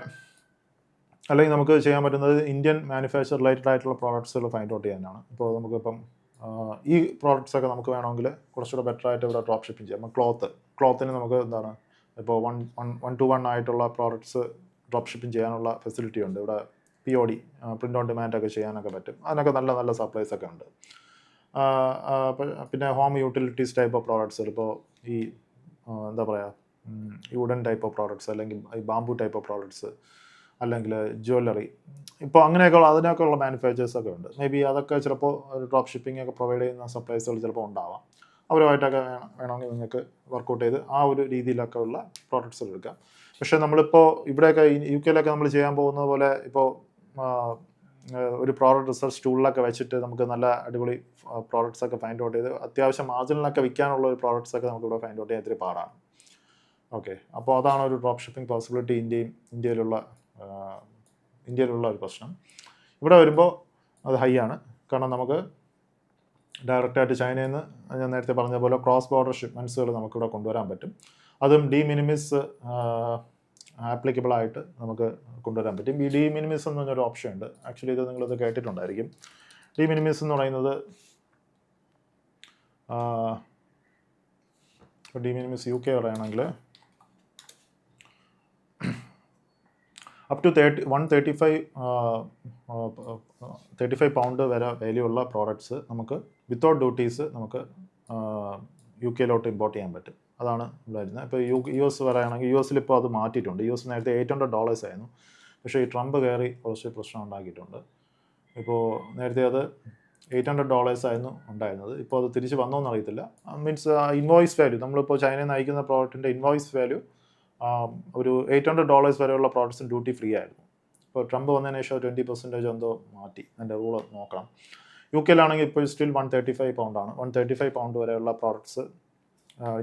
അല്ലെങ്കിൽ നമുക്ക് ചെയ്യാൻ പറ്റുന്നത് ഇന്ത്യൻ മാനുഫാക്ചർ റിലേറ്റഡ് ആയിട്ടുള്ള പ്രോഡക്ട്സുകൾ ഫൈൻഡ് ഔട്ട് ചെയ്യാനാണ്. ഇപ്പോൾ നമുക്കിപ്പം ഈ പ്രോഡക്ട്സൊക്കെ നമുക്ക് വേണമെങ്കിൽ കുറച്ചുകൂടെ ബെറ്റർ ആയിട്ട് ഇവിടെ ഡ്രോപ്പ് ഷിപ്പിംഗ് ചെയ്യാം. ക്ലോത്തിന് നമുക്ക് എന്താണ്, ഇപ്പോൾ 1-to-1 ആയിട്ടുള്ള പ്രോഡക്ട്സ് ഡ്രോപ്പ് ഷിപ്പിംഗ് ചെയ്യാനുള്ള ഫെസിലിറ്റി ഉണ്ട്. ഇവിടെ POD പ്രിൻ്റ് ഓൺ ഡിമാൻഡൊക്കെ ചെയ്യാനൊക്കെ പറ്റും. അതിനൊക്കെ നല്ല സപ്ലൈസ് ഒക്കെ ഉണ്ട്. പിന്നെ home utilities type of products, ഇപ്പോൾ ഈ എന്താ പറയുക, ഈ വുഡൻ ടൈപ്പ് ഓഫ് പ്രോഡക്ട്സ് അല്ലെങ്കിൽ ഈ ബാംബു ടൈപ്പ് ഓഫ് പ്രോഡക്ട്സ് അല്ലെങ്കിൽ ജ്വല്ലറി, ഇപ്പോൾ അതിനൊക്കെ ഉള്ള മാനുഫാക്ചേഴ്സൊക്കെ ഉണ്ട്. മേ ബി അതൊക്കെ ചിലപ്പോൾ ഡ്രോപ്പ് ഷിപ്പിംഗ് ഒക്കെ പ്രൊവൈഡ് ചെയ്യുന്ന സപ്ലൈസുകൾ ചിലപ്പോൾ ഉണ്ടാവാം. അവരുമായിട്ടൊക്കെ വേണമെങ്കിൽ നിങ്ങൾക്ക് വർക്കൗട്ട് ചെയ്ത് ആ ഒരു രീതിയിലൊക്കെ ഉള്ള പ്രോഡക്ട്സുകൾ എടുക്കാം. പക്ഷേ നമ്മളിപ്പോൾ ഇവിടെയൊക്കെ UK നമ്മൾ ചെയ്യാൻ പോകുന്നത് പോലെ ഇപ്പോൾ ഒരു പ്രോഡക്റ്റ് റിസർച്ച് ടൂളിലൊക്കെ വെച്ചിട്ട് നമുക്ക് നല്ല അടിപൊളി പ്രോഡക്ട്സൊക്കെ ഫൈൻഡ് ഔട്ട് ചെയ്ത് അത്യാവശ്യം മാർജിനിലൊക്കെ വിൽക്കാനുള്ള ഒരു പ്രോഡക്ട്സൊക്കെ നമുക്കിവിടെ ഫൈൻഡ് ഔട്ട് ചെയ്യാൻ ഇത്തിരി പാടാണ്. ഓക്കെ, അപ്പോൾ അതാണ് ഒരു ഡ്രോപ്പ് ഷിപ്പിംഗ് പോസിബിലിറ്റി ഇന്ത്യയിലുള്ള ഒരു പ്രശ്നം. ഇവിടെ വരുമ്പോൾ അത് ഹൈ ആണ്. കാരണം നമുക്ക് ഡയറക്റ്റായിട്ട് ചൈനയിൽ നിന്ന് ഞാൻ നേരത്തെ പറഞ്ഞ പോലെ ക്രോസ് ബോർഡർ ഷിപ്മെൻറ്റ്സുകൾ നമുക്കിവിടെ കൊണ്ടുവരാൻ പറ്റും. അതും ഡി മിനിമിസ് ആപ്ലിക്കബിളായിട്ട് നമുക്ക് കൊണ്ടുവരാൻ പറ്റും. ഈ ഡി മിനിമിസ് എന്ന് പറഞ്ഞൊരു ഓപ്ഷൻ ഉണ്ട്. ആക്ച്വലി ഇത് നിങ്ങളിത് കേട്ടിട്ടുണ്ടായിരിക്കും. ഡി മിനിമിസ് എന്ന് പറയുന്നത് ഡി മിനിമിസ് UK പറയുകയാണെങ്കിൽ അപ് ടു 135 പൗണ്ട് വരെ വാല്യൂ ഉള്ള പ്രോഡക്ട്സ് നമുക്ക് വിത്തൗട്ട് ഡ്യൂട്ടീസ് നമുക്ക് UK ഇമ്പോർട്ട് ചെയ്യാൻ പറ്റും. അതാണ് ഇവിടെ വരുന്നത്. ഇപ്പോൾ US പറയുകയാണെങ്കിൽ US ഇപ്പോൾ അത് മാറ്റിയിട്ടുണ്ട്. US നേരത്തെ $800 ആയിരുന്നു. പക്ഷേ ഈ ട്രംപ് കയറി കുറച്ച് പ്രശ്നം ഉണ്ടാക്കിയിട്ടുണ്ട്. ഇപ്പോൾ നേരത്തെ അത് $800 ആയിരുന്നു ഉണ്ടായിരുന്നത്. ഇപ്പോൾ അത് തിരിച്ച് വന്നോന്ന് അറിയത്തില്ല. മീൻസ് ഇൻവോയ്സ് വാല്യൂ, നമ്മളിപ്പോൾ ചൈനയിൽ നിന്ന് അയക്കുന്ന പ്രോഡക്റ്റിൻ്റെ ഇൻവോയ്സ് വാല്യൂ ഒരു $800 വരെയുള്ള പ്രോഡക്ട്സിന് ഡ്യൂട്ടി ഫ്രീ ആയിരുന്നു. ഇപ്പോൾ ട്രംപ് വന്നതിന് ശേഷം 20% എന്തോ മാറ്റി. അതിൻ്റെ റൂള് നോക്കണം. UK ഇപ്പോൾ സ്റ്റിൽ 135 പൗണ്ടാണ്. 135 പൗണ്ട് വരെയുള്ള പ്രോഡക്ട്സ്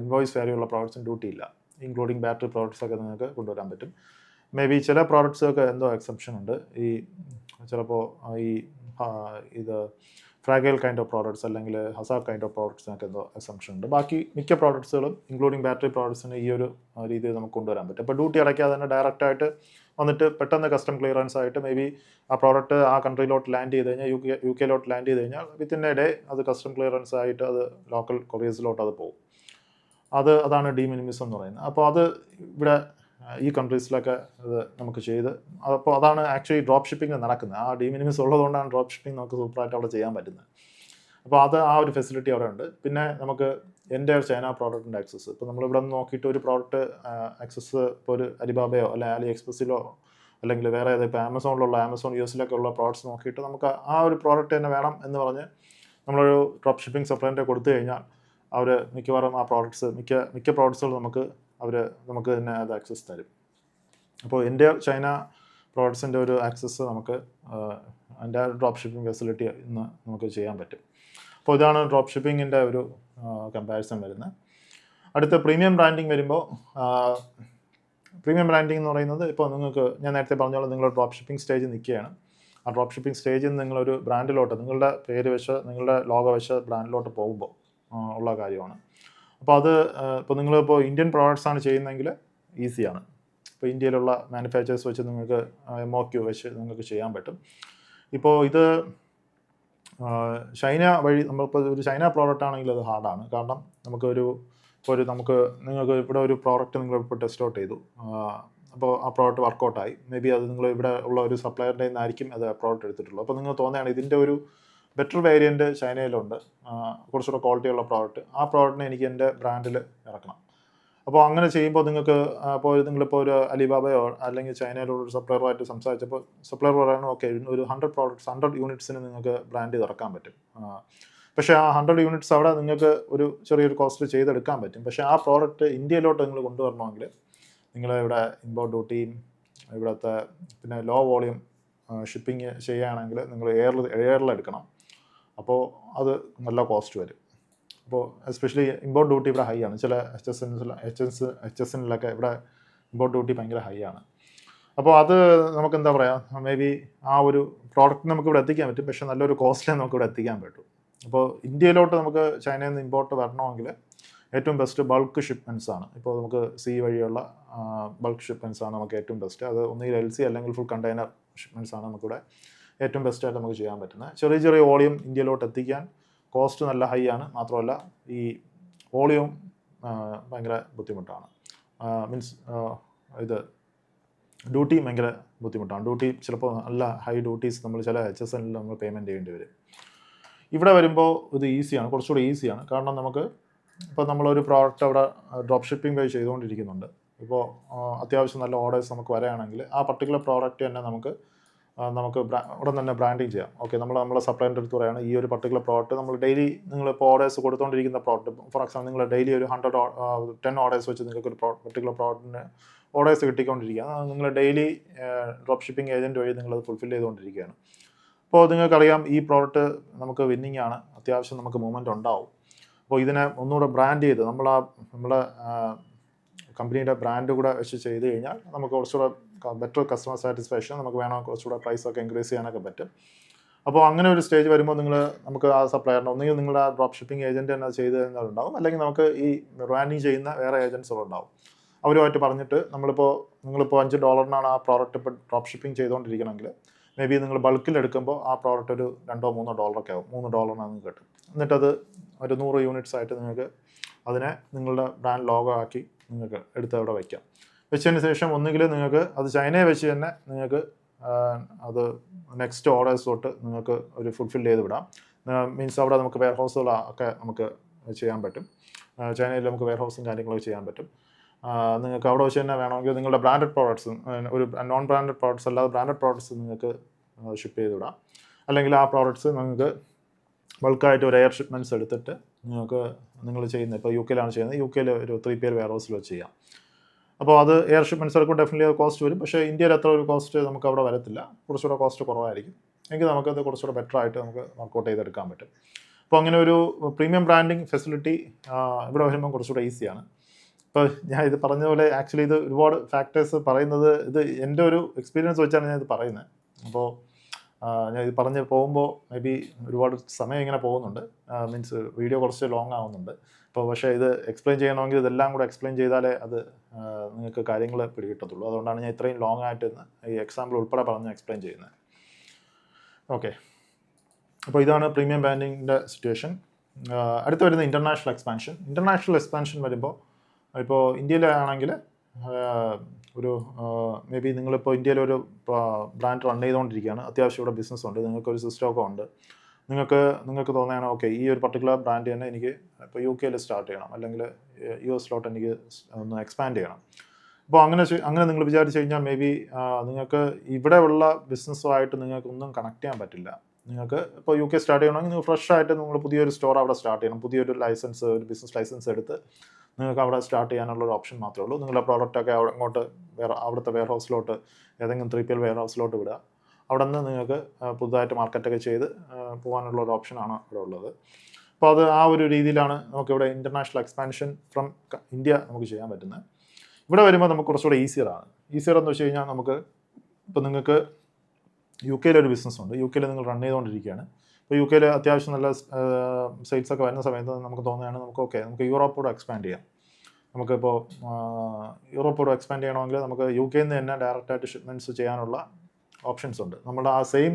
ഇൻവോയ്സ് വാല്യൂ ഉള്ള പ്രോഡക്ട്സിന് ഡ്യൂട്ടി ഇല്ല. ഇൻക്ലൂഡിങ് ബാറ്ററി പ്രോഡക്ട്സൊക്കെ നിങ്ങൾക്ക് കൊണ്ടുവരാൻ പറ്റും. മേ ബി ചില പ്രോഡക്ട്സൊക്കെ എന്തോ എക്സെപ്ഷൻ ഉണ്ട്. ഈ ചിലപ്പോൾ ഇത് ഫ്രാഗൈൽ കൈൻഡ് ഓഫ് പ്രോഡക്ട്സ് അല്ലെങ്കിൽ ഹസാർഡ് കൈൻഡ് ഓഫ് പ്രോഡക്ട്സിനൊക്കെ എന്തോ എക്സംഷൻ ഉണ്ട്. ബാക്കി മിക്ക പ്രോഡക്ട്സുകളും ഇൻക്ലൂഡിങ് ബാറ്ററി പ്രോഡക്ട്സിന് ഈ ഒരു രീതിയിൽ നമുക്ക് കൊണ്ടുവരാൻ പറ്റും. അപ്പോൾ ഡ്യൂട്ടി അടയ്ക്കാതെ തന്നെ ഡയറക്റ്റായിട്ട് വന്നിട്ട് പെട്ടെന്ന് കസ്റ്റം ക്ലിയറൻസ് ആയിട്ട് മേ ബി ആ പ്രോഡക്റ്റ് ആ കൺട്രിയിലോട്ട് ലാൻഡ് ചെയ്ത് കഴിഞ്ഞാൽ UK ലാൻഡ് ചെയ്ത് കഴിഞ്ഞാൽ വിത്തിൻ എ ഡേ അത് കസ്റ്റം ക്ലിയറൻസ് ആയിട്ട് അത് ലോക്കൽ കൊറിയേഴ്സിലോട്ട് അത് പോകും. അതാണ് ഡി മിനിമിസ് എന്ന് പറയുന്നത്. അപ്പോൾ അത് ഇവിടെ ഈ കൺട്രീസിലൊക്കെ അത് നമുക്ക് ചെയ്ത്, അപ്പോൾ അതാണ് ആക്ച്വലി ഡ്രോപ്പ് ഷിപ്പിംഗ് നടക്കുന്നത്. ആ ഡി മിനിമിസ് ഉള്ളതുകൊണ്ടാണ് ഡ്രോപ്പ് ഷിപ്പിംഗ് നമുക്ക് സൂപ്പറായിട്ട് അവിടെ ചെയ്യാൻ പറ്റുന്നത്. അപ്പോൾ ആ ഒരു ഫെസിലിറ്റി അവിടെ ഉണ്ട്. പിന്നെ നമുക്ക് എൻ്റെ ചൈന പ്രോഡക്റ്റിൻ്റെ ആക്സസ്, ഇപ്പോൾ നമ്മളിവിടെ നിന്ന് നോക്കിയിട്ട് ഒരു പ്രോഡക്റ്റ് ആക്സസ് ഇപ്പോൾ ഒരു അലിബാബയോ അല്ലെങ്കിൽ അലി എക്സ്പ്രസ്സിലോ അല്ലെങ്കിൽ വേറെ ഇപ്പോൾ ആമസോണിലുള്ള US ഉള്ള പ്രോഡക്ട്സ് നോക്കിയിട്ട് നമുക്ക് ആ ഒരു പ്രോഡക്റ്റ് തന്നെ വേണം എന്ന് പറഞ്ഞ് നമ്മളൊരു ഡ്രോപ്പ് ഷിപ്പിംഗ് സപ്ലൈൻ്റെ കൊടുത്തു കഴിഞ്ഞാൽ അവർ മിക്കവാറും ആ പ്രോഡക്ട്സ് മിക്ക പ്രോഡക്ട്സുകൾ നമുക്ക് തന്നെ അത് ആക്സസ് തരും. അപ്പോൾ എൻ്റെ ചൈന പ്രോഡക്ട്സിൻ്റെ ഒരു ആക്സസ് നമുക്ക് അതിൻ്റെ ഡ്രോപ്പ് ഷിപ്പിംഗ് ഫെസിലിറ്റി ഇന്ന് നമുക്ക് ചെയ്യാൻ പറ്റും. അപ്പോൾ ഇതാണ് ഡ്രോപ്പ് ഷിപ്പിങ്ങിൻ്റെ ഒരു കമ്പാരിസൺ വരുന്നത്. അടുത്ത പ്രീമിയം ബ്രാൻഡിങ് വരുമ്പോൾ പ്രീമിയം ബ്രാൻഡിംഗ് എന്ന് പറയുന്നത് ഇപ്പോൾ നിങ്ങൾക്ക് ഞാൻ നേരത്തെ പറഞ്ഞോളാം നിങ്ങൾ ഡ്രോപ്പ് ഷിപ്പിംഗ് സ്റ്റേജിൽ നിൽക്കുകയാണ്. ആ ഡ്രോപ്പ് ഷിപ്പിംഗ് സ്റ്റേജിൽ നിന്ന് നിങ്ങളൊരു ബ്രാൻഡിലോട്ട് നിങ്ങളുടെ പേര് വെച്ച് നിങ്ങളുടെ ലോഗോ വെച്ച് ബ്രാൻഡിലോട്ട് പോകുമ്പോൾ ഉള്ള കാര്യമാണ്. അപ്പോൾ അത് ഇപ്പോൾ നിങ്ങളിപ്പോൾ ഇന്ത്യൻ പ്രോഡക്ട്സ് ആണ് ചെയ്യുന്നതെങ്കിൽ ഈസിയാണ്. ഇപ്പോൾ ഇന്ത്യയിലുള്ള മാനുഫാക്ചേഴ്സ് വെച്ച് നിങ്ങൾക്ക് MOQ വെച്ച് നിങ്ങൾക്ക് ചെയ്യാൻ പറ്റും. ഇപ്പോൾ ഇത് ചൈന വഴി നമ്മളിപ്പോൾ ഒരു ചൈന പ്രോഡക്റ്റ് ആണെങ്കിൽ അത് ഹാർഡാണ്. കാരണം നിങ്ങൾക്ക് ഇവിടെ ഒരു പ്രോഡക്റ്റ് നിങ്ങളിപ്പോൾ ടെസ്റ്റ് ഔട്ട് ചെയ്തു, അപ്പോൾ ആ പ്രോഡക്റ്റ് വർക്കൗട്ടായി. മേ ബി അത് നിങ്ങൾ ഇവിടെ ഉള്ള ഒരു സപ്ലയറുടെ നിന്നായിരിക്കും അത് പ്രോഡക്റ്റ് എടുത്തിട്ടുള്ളൂ. അപ്പോൾ നിങ്ങൾ തോന്നുകയാണ് ഇതിൻ്റെ ഒരു ബെറ്റർ വേരിയൻറ്റ് ചൈനയിലുണ്ട്, കുറച്ചുകൂടെ ക്വാളിറ്റിയുള്ള പ്രോഡക്റ്റ്, ആ പ്രോഡക്റ്റിനെ എനിക്ക് എൻ്റെ ബ്രാൻഡിൽ ഇറക്കണം. അപ്പോൾ അങ്ങനെ ചെയ്യുമ്പോൾ നിങ്ങൾക്ക് നിങ്ങളിപ്പോൾ ഒരു അലിബാബയോ അല്ലെങ്കിൽ ചൈനയിലുള്ള ഒരു സപ്ലയറുമായിട്ട് സംസാരിച്ചപ്പോൾ സപ്ലയർ പറയുന്നത് ഓക്കെ ഒരു 100 യൂണിറ്റ്സിന് നിങ്ങൾക്ക് ബ്രാൻഡ് ചെയ്ത് ഇറക്കാൻ പറ്റും. പക്ഷേ ആ 100 യൂണിറ്റ്സ് അവിടെ നിങ്ങൾക്ക് ഒരു ചെറിയൊരു കോസ്റ്റ് ചെയ്തെടുക്കാൻ പറ്റും. പക്ഷേ ആ പ്രോഡക്റ്റ് ഇന്ത്യയിലോട്ട് നിങ്ങൾ കൊണ്ടുവരണമെങ്കിൽ നിങ്ങൾ ഇവിടെ ഇമ്പോർട്ട് ഡ്യൂട്ടിയും ഇവിടുത്തെ പിന്നെ ലോ വോളിയം ഷിപ്പിംഗ് ചെയ്യുകയാണെങ്കിൽ നിങ്ങൾ എയറിൽ എടുക്കണം. അപ്പോൾ അത് നല്ല കോസ്റ്റ് വരും. അപ്പോൾ എസ്പെഷ്യലി ഇമ്പോർട്ട് ഡ്യൂട്ടി ഇവിടെ ഹൈ ആണ്. ചില HSNലൊക്കെ ഇവിടെ ഇമ്പോർട്ട് ഡ്യൂട്ടി ഭയങ്കര ഹൈ ആണ്. അപ്പോൾ അത് നമുക്ക് എന്താ പറയുക, മേ ബി ആ ഒരു പ്രോഡക്റ്റ് നമുക്ക് ഇവിടെ എത്തിക്കാൻ പറ്റും, പക്ഷേ നല്ലൊരു കോസ്റ്റിലേ നമുക്ക് ഇവിടെ എത്തിക്കാൻ പറ്റും. അപ്പോൾ ഇന്ത്യയിലോട്ട് നമുക്ക് ചൈനയിൽ നിന്ന് ഇമ്പോർട്ട് വരണമെങ്കിൽ ഏറ്റവും ബെസ്റ്റ് ബൾക്ക് ഷിപ്മെൻറ്റ്സ് ആണ്. ഇപ്പോൾ നമുക്ക് സീ വഴിയുള്ള ബൾക്ക് ഷിപ്മെൻറ്റ്സ് ആണ് നമുക്ക് ഏറ്റവും ബെസ്റ്റ്. അത് ഒന്നുകിൽ LC അല്ലെങ്കിൽ ഫുൾ കണ്ടെയ്നർ ഷിപ്മെൻറ്റ്സ് ആണ് നമുക്കിവിടെ ഏറ്റവും ബെസ്റ്റായിട്ട് നമുക്ക് ചെയ്യാൻ പറ്റുന്നത്. ചെറിയ വോളിയം ഇന്ത്യയിലോട്ട് എത്തിക്കാൻ കോസ്റ്റ് നല്ല ഹൈ ആണ്. മാത്രമല്ല ഈ വോളിയം ഭയങ്കര ബുദ്ധിമുട്ടാണ്. മീൻസ് ഇത് ഡ്യൂട്ടി ഭയങ്കര ബുദ്ധിമുട്ടാണ്. ഡ്യൂട്ടി ചിലപ്പോൾ നല്ല ഹൈ ഡ്യൂട്ടീസ് നമ്മൾ ചില HSNൽ നമ്മൾ പേയ്മെൻറ്റ് ചെയ്യേണ്ടി വരും. ഇവിടെ വരുമ്പോൾ ഇത് ഈസിയാണ്, കുറച്ചുകൂടി ഈസിയാണ്. കാരണം ഇപ്പോൾ നമ്മളൊരു പ്രോഡക്റ്റ് അവിടെ ഡ്രോപ്പ് ഷിപ്പിംഗ് വഴി ചെയ്തുകൊണ്ടിരിക്കുന്നുണ്ട്. ഇപ്പോൾ അത്യാവശ്യം നല്ല ഓർഡേഴ്സ് നമുക്ക് വരികയാണെങ്കിൽ ആ പർട്ടിക്കുലർ പ്രോഡക്റ്റ് തന്നെ നമുക്ക് ഉടൻ തന്നെ ബ്രാൻഡിങ് ചെയ്യാം. ഓക്കെ, നമ്മളെ സപ്ലൈൻ്റെ അടുത്ത് പറയുകയാണ് ഈ ഒരു പർട്ടിക്കുലർ പ്രോഡക്റ്റ് നമ്മൾ ഡെയിലി നിങ്ങളിപ്പോൾ ഓർഡേഴ്സ് കൊടുത്തുകൊണ്ടിരിക്കുന്ന പ്രോഡക്റ്റ്, ഫോർ എക്സാമ്പിൾ നിങ്ങൾ ഡെയിലി ഒരു 10 ഓർഡേഴ്സ് വെച്ച് നിങ്ങൾക്ക് ഒരു പർട്ടിക്കുലർ പ്രോഡക്റ്റിന് ഓർഡേഴ്സ് കിട്ടിക്കൊണ്ടിരിക്കുക. നിങ്ങൾ ഡെയിലി ഡ്രോപ്പ് ഷിപ്പിംഗ് ഏജൻറ്റ് വഴി നിങ്ങളത് ഫുൾഫിൽ ചെയ്തുകൊണ്ടിരിക്കുകയാണ്. അപ്പോൾ നിങ്ങൾക്കറിയാം ഈ പ്രോഡക്റ്റ് നമുക്ക് വിന്നിങ് ആണ്, അത്യാവശ്യം നമുക്ക് മൂവ്മെൻറ്റ് ഉണ്ടാവും. അപ്പോൾ ഇതിനെ ഒന്നുകൂടെ ബ്രാൻഡ് ചെയ്ത് നമ്മളെ കമ്പനിയുടെ ബ്രാൻഡ് കൂടെ വെച്ച് ചെയ്ത് കഴിഞ്ഞാൽ നമുക്ക് കുറച്ചുകൂടെ ബെറ്റർ കസ്റ്റമർ സാറ്റിസ്ഫാക്ഷൻ, നമുക്ക് വേണമെങ്കിൽ കുറച്ചുകൂടെ പ്രൈസൊക്കെ ഇൻക്രീസ് ചെയ്യാനൊക്കെ പറ്റും. അപ്പോൾ അങ്ങനെ ഒരു സ്റ്റേജ് വരുമ്പോൾ നമുക്ക് ആ സപ്ലയറിന് ഒന്നുകിൽ നിങ്ങളുടെ ആ ഡ്രോപ്പ് ഷിപ്പിംഗ് ഏജൻറ്റ് തന്നെ ചെയ്ത് തരുന്നുണ്ടാവും, അല്ലെങ്കിൽ നമുക്ക് ഈ ബ്രാൻഡിങ് ചെയ്യുന്ന വേറെ ഏജൻസുകളുണ്ടാവും. അവരുമായിട്ട് പറഞ്ഞിട്ട് നിങ്ങളിപ്പോൾ $5 ആ പ്രോഡക്റ്റ് ഇപ്പോൾ ഡ്രോപ്പ് ഷിപ്പിംഗ് ചെയ്തുകൊണ്ടിരിക്കണമെങ്കിൽ മേ ബി നിങ്ങൾ ബൾക്കിൽ എടുക്കുമ്പോൾ ആ പ്രോഡക്റ്റ് ഒരു $2-3 ആവും. $3 നിങ്ങൾക്ക് കിട്ടും. എന്നിട്ടത് ഒരു 100 യൂണിറ്റ്സ് ആയിട്ട് നിങ്ങൾക്ക് അതിനെ നിങ്ങളുടെ ബ്രാൻഡ് ലോഗോ ആക്കി നിങ്ങൾക്ക് എടുത്ത് അവിടെ വയ്ക്കാം. വെച്ചതിന് ശേഷം ഒന്നുകിൽ നിങ്ങൾക്ക് അത് ചൈനയെ വെച്ച് തന്നെ നിങ്ങൾക്ക് അത് നെക്സ്റ്റ് ഓർഡേഴ്സ് തൊട്ട് നിങ്ങൾക്ക് ഒരു ഫുൾഫിൽ ചെയ്ത് വിടാം. മീൻസ് അവിടെ നമുക്ക് വെയർ ഹൗസുകളൊക്കെ നമുക്ക് ചെയ്യാൻ പറ്റും. ചൈനയിൽ നമുക്ക് വെയർ ഹൗസും കാര്യങ്ങളൊക്കെ ചെയ്യാൻ പറ്റും. നിങ്ങൾക്ക് അവിടെ വെച്ച് തന്നെ വേണമെങ്കിൽ നിങ്ങളുടെ ബ്രാൻഡഡ് പ്രോഡക്ട്സ്, ഒരു നോൺ ബ്രാൻഡഡ് പ്രോഡക്ട്സ് അല്ലാതെ ബ്രാൻഡഡ് പ്രോഡക്ട്സ് നിങ്ങൾക്ക് ഷിപ്പ് ചെയ്ത് വിടാം. അല്ലെങ്കിൽ ആ പ്രോഡക്ട്സ് നിങ്ങൾക്ക് ബൾക്കായിട്ട് ഒരു എയർ ഷിപ്മെൻറ്റ്സ് എടുത്തിട്ട് നിങ്ങൾ ചെയ്യുന്നത് ഇപ്പോൾ UK ചെയ്യുന്നത്, UK ഒരു 3PL വെയർ ഹൗസിൽ വെച്ച് ചെയ്യാം. അപ്പോൾ അത് എയർ ഷിപ്മെൻറ്റ്സ് എടുക്കും, ഡെഫിനറ്റ്ലി അത് കോസ്റ്റ് വരും. പക്ഷേ ഇന്ത്യയിൽ അത്ര ഒരു കോസ്റ്റ് നമുക്ക് അവിടെ വരത്തില്ല, കുറച്ചുകൂടെ കോസ്റ്റ് കുറവായിരിക്കും. എങ്കിൽ നമുക്കത് കുറച്ചുകൂടെ ബെറ്റർ ആയിട്ട് നമുക്ക് വർക്കൗട്ട് ചെയ്തെടുക്കാൻ പറ്റും. അപ്പോൾ അങ്ങനെ ഒരു പ്രീമിയം ബ്രാൻഡിങ് ഫെസിലിറ്റി ഇവിടെ വരുമ്പോൾ കുറച്ചുകൂടെ ഈസിയാണ്. ഇപ്പോൾ ഞാൻ ഇത് പറഞ്ഞതുപോലെ ആക്ച്വലി ഇത് ഒരുപാട് ഫാക്ടേഴ്സ് പറയുന്നത്, ഇത് എൻ്റെ ഒരു എക്സ്പീരിയൻസ് വെച്ചാണ് ഞാൻ ഇത് പറയുന്നത്. അപ്പോൾ ഞാൻ ഇത് പറഞ്ഞ് പോകുമ്പോൾ മേ ബി ഒരുപാട് സമയം ഇങ്ങനെ പോകുന്നുണ്ട്, മീൻസ് വീഡിയോ കുറച്ച് ലോങ് ആവുന്നുണ്ട്. അപ്പോൾ പക്ഷേ ഇത് എക്സ്പ്ലെയിൻ ചെയ്യണമെങ്കിൽ ഇതെല്ലാം കൂടെ എക്സ്പ്ലെയിൻ ചെയ്താലേ അത് നിങ്ങൾക്ക് കാര്യങ്ങൾ പിടികിട്ടത്തുള്ളൂ. അതുകൊണ്ടാണ് ഞാൻ ഇത്രയും ലോങ് ആയിട്ട് ഈ എക്സാമ്പിൾ ഉൾപ്പെടെ പറഞ്ഞ് എക്സ്പ്ലെയിൻ ചെയ്യുന്നത്. ഓക്കെ, അപ്പോൾ ഇതാണ് പ്രീമിയം ബ്രാൻഡിങ്ങിൻ്റെ സിറ്റുവേഷൻ. അടുത്ത് വരുന്ന ഇൻ്റർനാഷണൽ എക്സ്പാൻഷൻ വരുമ്പോൾ ഇപ്പോൾ ഇന്ത്യയിലാണെങ്കിൽ ഒരു മേ ബി നിങ്ങളിപ്പോൾ ഇന്ത്യയിലൊരു ബ്രാൻഡ് റൺ ചെയ്തുകൊണ്ടിരിക്കുകയാണ്, അത്യാവശ്യം ഇവിടെ ബിസിനസ് ഉണ്ട്, നിങ്ങൾക്കൊരു സിസ്റ്റമൊക്കെ ഉണ്ട്. നിങ്ങൾക്ക് തോന്നുകയാണ് ഓക്കെ ഈ ഒരു പർട്ടിക്കുലർ ബ്രാൻഡ് തന്നെ എനിക്ക് ഇപ്പോൾ UK സ്റ്റാർട്ട് ചെയ്യണം, അല്ലെങ്കിൽ US എനിക്ക് ഒന്ന് എക്സ്പാൻഡ് ചെയ്യണം. അപ്പോൾ അങ്ങനെ നിങ്ങൾ വിചാരിച്ചു കഴിഞ്ഞാൽ മേ ബി നിങ്ങൾക്ക് ഇവിടെ ഉള്ള ബിസിനസ്സുമായിട്ട് നിങ്ങൾക്കൊന്നും കണക്ട് ചെയ്യാൻ പറ്റില്ല. നിങ്ങൾക്ക് ഇപ്പോൾ UK സ്റ്റാർട്ട് ചെയ്യണമെങ്കിൽ നിങ്ങൾ ഫ്രഷ് ആയിട്ട് നിങ്ങൾ പുതിയൊരു സ്റ്റോർ അവിടെ സ്റ്റാർട്ട് ചെയ്യണം, പുതിയൊരു ലൈസൻസ്, ഒരു ബിസിനസ് ലൈസൻസ് എടുത്ത് നിങ്ങൾക്ക് അവിടെ സ്റ്റാർട്ട് ചെയ്യാനുള്ളൊരു ഓപ്ഷൻ മാത്രമേ ഉള്ളൂ. നിങ്ങളുടെ പ്രോഡക്റ്റൊക്കെ അങ്ങോട്ട് അവിടുത്തെ വെയർ ഹൗസിലോട്ട്, ഏതെങ്കിലും 3PL വെയർ ഹൗസിലോട്ട് വിടുക. അവിടെ നിന്ന് നിങ്ങൾക്ക് പുതുതായിട്ട് മാർക്കറ്റൊക്കെ ചെയ്ത് പോകാനുള്ള ഒരു ഓപ്ഷനാണ് അവിടെ ഉള്ളത്. അപ്പോൾ ആ ഒരു രീതിയിലാണ് നമുക്കിവിടെ ഇൻ്റർനാഷണൽ എക്സ്പാൻഷൻ ഫ്രം ഇന്ത്യ നമുക്ക് ചെയ്യാൻ പറ്റുന്നത്. ഇവിടെ വരുമ്പോൾ നമുക്ക് കുറച്ചുകൂടെ ഈസിയറാണ്. ഈസിയർ എന്ന് വെച്ച് കഴിഞ്ഞാൽ നമുക്ക് ഇപ്പോൾ നിങ്ങൾക്ക് യു കെയിലൊരു ബിസിനസ് ഉണ്ട്, യു കെയിൽ നിങ്ങൾ റൺ ചെയ്തുകൊണ്ടിരിക്കുകയാണ്. ഇപ്പോൾ യു കെയിൽ അത്യാവശ്യം നല്ല സെയിൽസ് ഒക്കെ വരുന്ന സമയത്ത് നമുക്ക് തോന്നുകയാണ് നമുക്ക് ഓക്കെ നമുക്ക് യൂറോപ്പോട് എക്സ്പാൻഡ് ചെയ്യാം. നമുക്കിപ്പോൾ യൂറോപ്പോട് എക്സ്പാൻഡ് ചെയ്യണമെങ്കിൽ നമുക്ക് യു കെയിൽ നിന്ന് തന്നെ ഡയറക്റ്റായിട്ട് ഷിപ്മെൻറ്റ്സ് ചെയ്യാനുള്ള ഓപ്ഷൻസ് ഉണ്ട്. നമ്മുടെ ആ സെയിം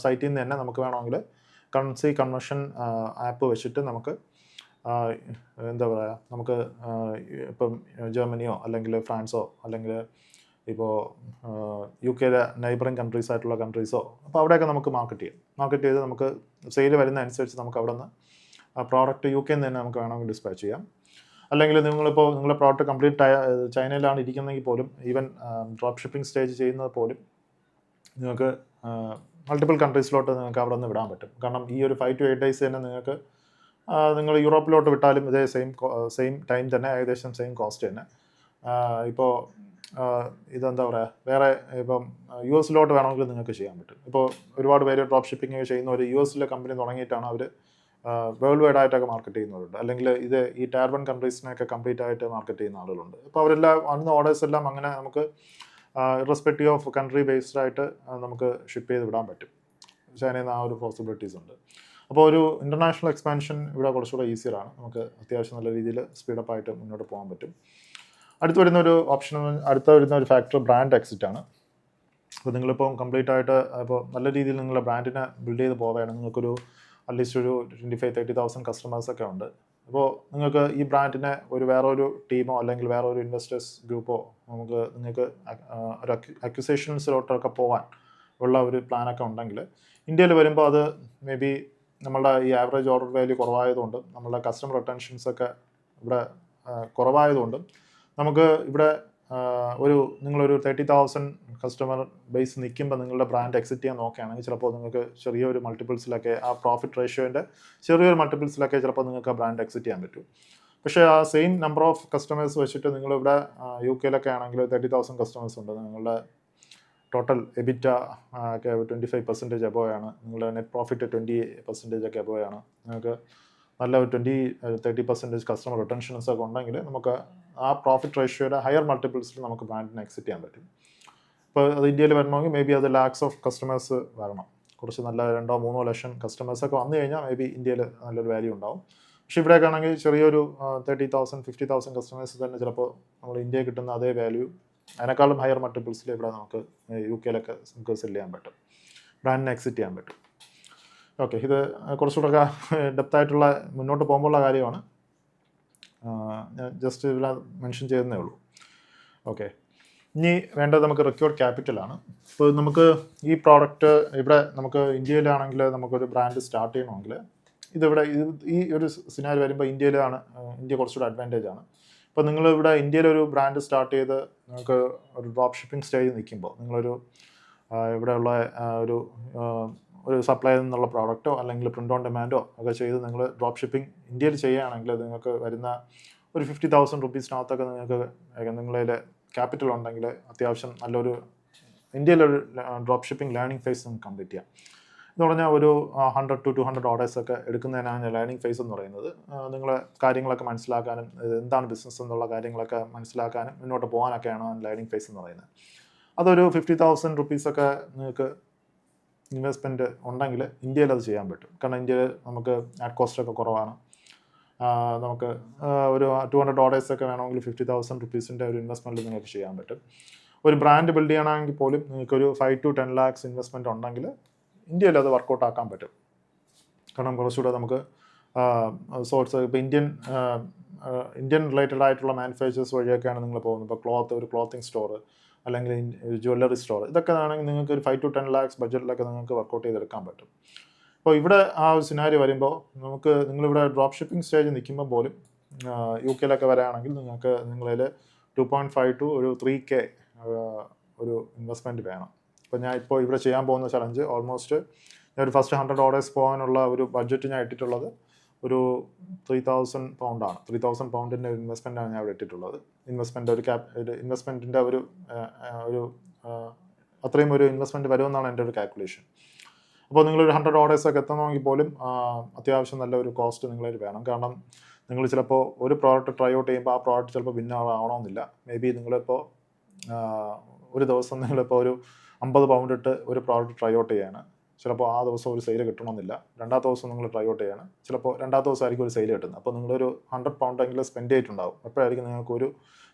സൈറ്റിൽ നിന്ന് തന്നെ നമുക്ക് വേണമെങ്കിൽ കറൻസി കൺവേർഷൻ ആപ്പ് വെച്ചിട്ട് നമുക്ക് എന്താ പറയുക, നമുക്ക് ഇപ്പം ജർമ്മനിയോ അല്ലെങ്കിൽ ഫ്രാൻസോ അല്ലെങ്കിൽ ഇപ്പോൾ യു കെയിലെ നൈബറിങ് കൺട്രീസ് ആയിട്ടുള്ള കൺട്രീസോ, അപ്പോൾ അവിടെയൊക്കെ നമുക്ക് മാർക്കറ്റ് ചെയ്ത് നമുക്ക് സെയിൽ വരുന്ന അനുസരിച്ച് നമുക്ക് അവിടെ നിന്ന് പ്രോഡക്റ്റ് യു കെയിൽ നിന്ന് തന്നെ നമുക്ക് വേണമെങ്കിൽ ഡിസ്പാച്ച് ചെയ്യാം. അല്ലെങ്കിൽ നിങ്ങളിപ്പോൾ നിങ്ങളുടെ പ്രോഡക്റ്റ് കംപ്ലീറ്റ് ചൈനയിലാണ് ഇരിക്കുന്നതെങ്കിൽ പോലും ഈവൻ ഡ്രോപ്പ് ഷിപ്പിംഗ് സ്റ്റേജ് ചെയ്യുന്നത് പോലും നിങ്ങൾക്ക് മൾട്ടിപ്പിൾ കൺട്രീസിലോട്ട് നിങ്ങൾക്ക് അവിടെ നിന്ന് വിടാൻ പറ്റും. കാരണം ഈ ഒരു 5 to 8 days തന്നെ നിങ്ങൾക്ക് നിങ്ങൾ യൂറോപ്പിലോട്ട് വിട്ടാലും ഇതേ സെയിം ടൈം തന്നെ, ഏകദേശം സെയിം കോസ്റ്റ് തന്നെ. ഇപ്പോൾ ഇതെന്താ പറയുക, വേറെ ഇപ്പം യു എസിലോട്ട് വേണമെങ്കിൽ നിങ്ങൾക്ക് ചെയ്യാൻ പറ്റും. ഇപ്പോൾ ഒരുപാട് പേര് ഡ്രോപ്പ് ഷിപ്പിംഗ് ചെയ്യുന്ന ഒരു യു എസിലെ കമ്പനി തുടങ്ങിയിട്ടാണ് അവർ വേൾഡ് വൈഡ് ആയിട്ടൊക്കെ മാർക്കറ്റ് ചെയ്യുന്നവരുണ്ട്. അല്ലെങ്കിൽ ഈ Tier 1 കൺട്രീസിനെയൊക്കെ കംപ്ലീറ്റ് ആയിട്ട് മാർക്കറ്റ് ചെയ്യുന്ന ആളുകളുണ്ട്. അപ്പോൾ അവരെല്ലാം വന്ന ഓർഡേഴ്സ് എല്ലാം അങ്ങനെ നമുക്ക് ഇറസ്പെക്റ്റീവ് ഓഫ് കൺട്രി ബേസ്ഡ് ആയിട്ട് നമുക്ക് ഷിപ്പ് ചെയ്ത് വിടാൻ പറ്റും. ചൈനയിൽ നിന്ന് ആ ഒരു പോസിബിലിറ്റീസ് ഉണ്ട്. അപ്പോൾ ഒരു ഇൻ്റർനാഷണൽ എക്സ്പാൻഷൻ ഇവിടെ കുറച്ചുകൂടെ ഈസിയറാണ്. നമുക്ക് അത്യാവശ്യം നല്ല രീതിയിൽ സ്പീഡപ്പായിട്ട് മുന്നോട്ട് പോകാൻ പറ്റും. അടുത്ത വരുന്ന ഒരു ഫാക്ടർ ബ്രാൻഡ് എക്സിറ്റ് ആണ്. അപ്പോൾ നിങ്ങളിപ്പം കംപ്ലീറ്റ് ആയിട്ട് ഇപ്പോൾ നല്ല രീതിയിൽ നിങ്ങളുടെ ബ്രാൻഡിനെ ബിൽഡ് ചെയ്ത് പോവുകയാണ്. നിങ്ങൾക്കൊരു അറ്റ്ലീസ്റ്റ് ഒരു 25,000-30,000 കസ്റ്റമേഴ്സൊക്കെ ഉണ്ട്. അപ്പോൾ നിങ്ങൾക്ക് ഈ ബ്രാൻഡിനെ വേറൊരു ടീമോ അല്ലെങ്കിൽ വേറൊരു ഇൻവെസ്റ്റേഴ്സ് ഗ്രൂപ്പോ നിങ്ങൾക്ക് ഒരു അക്വിസേഷൻസിലോട്ടൊക്കെ പോകാൻ ഉള്ള ഒരു പ്ലാനൊക്കെ ഉണ്ടെങ്കിൽ ഇന്ത്യയിൽ വരുമ്പോൾ അത് മേ ബി നമ്മളുടെ ഈ ആവറേജ് ഓർഡർ വാല്യൂ കുറവായതുകൊണ്ടും നമ്മളുടെ കസ്റ്റമർ റിട്ടൻഷൻസൊക്കെ ഇവിടെ കുറവായതുകൊണ്ടും നമുക്ക് ഇവിടെ നിങ്ങളൊരു 30,000 കസ്റ്റമർ ബേസ് നിൽക്കുമ്പോൾ നിങ്ങളുടെ ബ്രാൻഡ് എക്സിറ്റ് ചെയ്യാൻ നോക്കുകയാണെങ്കിൽ ചിലപ്പോൾ നിങ്ങൾക്ക് ചെറിയൊരു മൾട്ടിപ്പിൾസിലൊക്കെ ആ പ്രോഫിറ്റ് റേഷ്യോൻ്റെ ചെറിയൊരു മൾട്ടിപ്പിൾസിലൊക്കെ ചിലപ്പോൾ നിങ്ങൾക്ക് ആ ബ്രാൻഡ് എക്സിറ്റ് ചെയ്യാൻ പറ്റും. പക്ഷേ ആ സെയിം നമ്പർ ഓഫ് കസ്റ്റമേഴ്സ് വെച്ചിട്ട് നിങ്ങളിവിടെ യു കെയിലൊക്കെ ആണെങ്കിൽ 30,000 കസ്റ്റമേഴ്സ് ഉണ്ട്. നിങ്ങളുടെ ടോട്ടൽ എബിറ്റ ഒക്കെ 25% അബോവാണ്. നിങ്ങളുടെ നെറ്റ് പ്രോഫിറ്റ് 20% ഒക്കെ അബോവാണ്. നിങ്ങൾക്ക് നല്ല ഒരു 20-30% കസ്റ്റമർ റിട്ടൻഷൻസ് ഒക്കെ ഉണ്ടെങ്കിൽ നമുക്ക് ആ പ്രോഫിറ്റ് റേഷ്യോയുടെ ഹയർ മൾട്ടിപ്പിൾസിൽ നമുക്ക് ബ്രാൻഡിനെ എക്സിറ്റ് ചെയ്യാൻ പറ്റും. ഇപ്പോൾ അത് ഇന്ത്യയിൽ വരണമെങ്കിൽ മേ ബി അത് ലാക്സ് ഓഫ് കസ്റ്റമേഴ്സ് വരണം. കുറച്ച് നല്ല 2-3 ലക്ഷം കസ്റ്റമേഴ്സൊക്കെ വന്നു കഴിഞ്ഞാൽ മേ ബി ഇന്ത്യയിൽ നല്ലൊരു വാല്യൂ ഉണ്ടാവും. പക്ഷേ ഇവിടെയൊക്കെ ആണെങ്കിൽ ചെറിയൊരു 30,000-50,000 കസ്റ്റമേഴ്സ് തന്നെ ചിലപ്പോൾ നമ്മൾ ഇന്ത്യയിൽ കിട്ടുന്ന അതേ വാല്യൂ അതിനേക്കാളും ഹയർ മൾട്ടിപ്പിൾസിൽ ഇവിടെ നമുക്ക് യു കെയിലൊക്കെ നമുക്ക് സെല് ചെയ്യാൻ പറ്റും, ബ്രാൻഡിനെ എക്സിറ്റ് ചെയ്യാൻ പറ്റും. ഓക്കെ, ഇത് കുറച്ചുകൂടെ ഡെപ്തായിട്ടുള്ള മുന്നോട്ട് പോകുമ്പോഴുള്ള കാര്യമാണ്. ഞാൻ ജസ്റ്റ് ഇവിടെ മെൻഷൻ ചെയ്യുന്നേ ഉള്ളൂ. ഓക്കെ, ഇനി വേണ്ടത് നമുക്ക് റിക്വയർഡ് ക്യാപിറ്റലാണ്. ഇപ്പോൾ നമുക്ക് ഈ പ്രോഡക്റ്റ് ഇവിടെ നമുക്ക് ഇന്ത്യയിലാണെങ്കിൽ നമുക്കൊരു ബ്രാൻഡ് സ്റ്റാർട്ട് ചെയ്യണമെങ്കിൽ ഈ ഒരു സിനാരി വരുമ്പോൾ ഇന്ത്യ കുറച്ചുകൂടെ അഡ്വാൻറ്റേജ് ആണ്. ഇപ്പോൾ നിങ്ങളിവിടെ ഇന്ത്യയിലൊരു ബ്രാൻഡ് സ്റ്റാർട്ട് ചെയ്ത് നിങ്ങൾക്ക് ഒരു ഡ്രോപ്പ് ഷിപ്പിംഗ് സ്റ്റേജ് നിൽക്കുമ്പോൾ നിങ്ങളൊരു ഇവിടെയുള്ള ഒരു സപ്ലൈയിൽ നിന്നുള്ള പ്രോഡക്റ്റോ അല്ലെങ്കിൽ പ്രിൻ്റ് ഓൺ ഡിമാൻഡോ ഒക്കെ ചെയ്ത് നിങ്ങൾ ഡ്രോപ്പ് ഷിപ്പിംഗ് ഇന്ത്യയിൽ ചെയ്യുകയാണെങ്കിൽ നിങ്ങൾക്ക് വരുന്ന ഒരു 50,000 റുപ്പീസിനകത്തൊക്കെ നിങ്ങൾക്ക് നിങ്ങളുടെ ക്യാപിറ്റൽ ഉണ്ടെങ്കിൽ അത്യാവശ്യം നല്ലൊരു ഇന്ത്യയിലൊരു ഡ്രോപ്പ് ഷിപ്പിംഗ് ലേണിംഗ് ഫേസ് നിങ്ങൾക്ക് കംപ്ലീറ്റ് ചെയ്യാം. എന്ന് പറഞ്ഞാൽ ഒരു 100 to 200 ഓർഡേഴ്സൊക്കെ എടുക്കുന്നതിനാണ് ലേണിംഗ് ഫേസ് എന്ന് പറയുന്നത്. നിങ്ങൾ കാര്യങ്ങളൊക്കെ മനസ്സിലാക്കാനും എന്താണ് ബിസിനസ് എന്നുള്ള കാര്യങ്ങളൊക്കെ മനസ്സിലാക്കാനും മുന്നോട്ട് പോകാനൊക്കെയാണ് ലേണിംഗ് ഫേസ് എന്ന് പറയുന്നത്. അതൊരു 50,000 റുപ്പീസൊക്കെ നിങ്ങൾക്ക് ഇൻവെസ്റ്റ്മെൻറ്റ് ഉണ്ടെങ്കിൽ ഇന്ത്യയിൽ അത് ചെയ്യാൻ പറ്റും. കാരണം ഇന്ത്യയിൽ നമുക്ക് ആഡ് കോസ്റ്റൊക്കെ കുറവാണ്. നമുക്ക് ഒരു 200 ഓർഡേഴ്സൊക്കെ വേണമെങ്കിൽ 50,000 റുപ്പീസിൻ്റെ ഒരു ഇൻവെസ്റ്റ്മെൻറ്റ് നിങ്ങൾക്ക് ചെയ്യാൻ പറ്റും. ഒരു ബ്രാൻഡ് ബിൽഡ് ചെയ്യണമെങ്കിൽ പോലും നിങ്ങൾക്കൊരു 5 to 10 lakhs ഇൻവെസ്റ്റ്മെൻറ്റ് ഉണ്ടെങ്കിൽ ഇന്ത്യയിൽ അത് വർക്കൗട്ട് ആക്കാൻ പറ്റും. കാരണം കുറച്ചുകൂടെ നമുക്ക് സോഴ്സ് ഇപ്പോൾ ഇന്ത്യൻ റിലേറ്റഡ് ആയിട്ടുള്ള മാനുഫാക്ചേഴ്സ് വഴിയൊക്കെയാണ് നിങ്ങൾ പോകുന്നത്. ഇപ്പോൾ ഒരു ക്ലോത്തിങ് സ്റ്റോർ അല്ലെങ്കിൽ ജ്വല്ലറി സ്റ്റോർ, ഇതൊക്കെ ആണെങ്കിൽ നിങ്ങൾക്ക് ഒരു 5 to 10 lakhs ബഡ്ജറ്റിലൊക്കെ നിങ്ങൾക്ക് വർക്കൗട്ട് ചെയ്തെടുക്കാൻ പറ്റും. അപ്പോൾ ഇവിടെ ആ ഒരു സിനാരി വരുമ്പോൾ നിങ്ങളിവിടെ ഡ്രോപ്പ് ഷിപ്പിംഗ് സ്റ്റേജ് നിൽക്കുമ്പോൾ പോലും യു കെയിലൊക്കെ വരികയാണെങ്കിൽ നിങ്ങളിൽ 2.5 to 3K ഒരു ഇൻവെസ്റ്റ്മെൻറ്റ് വേണം. അപ്പോൾ ഞാൻ ഇവിടെ ചെയ്യാൻ പോകുന്ന ചലഞ്ച് ഓൾമോസ്റ്റ് ഞാൻ ഒരു ഫസ്റ്റ് 100 ഓർഡേഴ്സ് പോകാനുള്ള ഒരു ബഡ്ജറ്റ് ഞാൻ ഇട്ടിട്ടുള്ളത് ഒരു 3,000 പൗണ്ടാണ്. 3,000 പൗണ്ടിൻ്റെ ഒരു ഇൻവെസ്റ്റ്മെൻറ്റാണ് ഞാൻ ഇവിടെ ഇട്ടിട്ടുള്ളത്. ഇൻവെസ്റ്റ്മെൻറ്റിൻ്റെ ഒരു അത്രയും ഒരു ഇൻവെസ്റ്റ്മെൻറ്റ് വരുമെന്നാണ് എൻ്റെ ഒരു കാൽക്കുലേഷൻ. അപ്പോൾ നിങ്ങളൊരു 100 ഓർഡേഴ്സൊക്കെ എത്തണമെങ്കിൽ പോലും അത്യാവശ്യം നല്ലൊരു കോസ്റ്റ് നിങ്ങളതിൽ വേണം. കാരണം നിങ്ങൾ ചിലപ്പോൾ ഒരു പ്രോഡക്റ്റ് ട്രൈ ഔട്ട് ചെയ്യുമ്പോൾ ആ പ്രോഡക്റ്റ് ചിലപ്പോൾ ആവണമെന്നില്ല. മേ ബി നിങ്ങളിപ്പോൾ ഒരു ദിവസം നിങ്ങളിപ്പോൾ ഒരു 50 പൗണ്ട് ഇട്ട് ഒരു പ്രോഡക്റ്റ് ട്രൈ ഔട്ട് ചെയ്യാണ്. ചിലപ്പോൾ ആ ദിവസം ഒരു സെയിൽ കിട്ടണമെന്നില്ല. രണ്ടാമത്തെ ദിവസം നിങ്ങൾ ട്രൈ ഔട്ട് ചെയ്യാണ്. ചിലപ്പോൾ രണ്ടാമത്തെ ദിവസം ആയിരിക്കും ഒരു സെയിൽ കിട്ടുന്നത്. അപ്പോൾ നിങ്ങളൊരു 100 പൗണ്ടെങ്കിലും സ്പെൻഡ് ചെയ്തിട്ടുണ്ടാവും. എപ്പോഴായിരിക്കും നിങ്ങൾക്ക്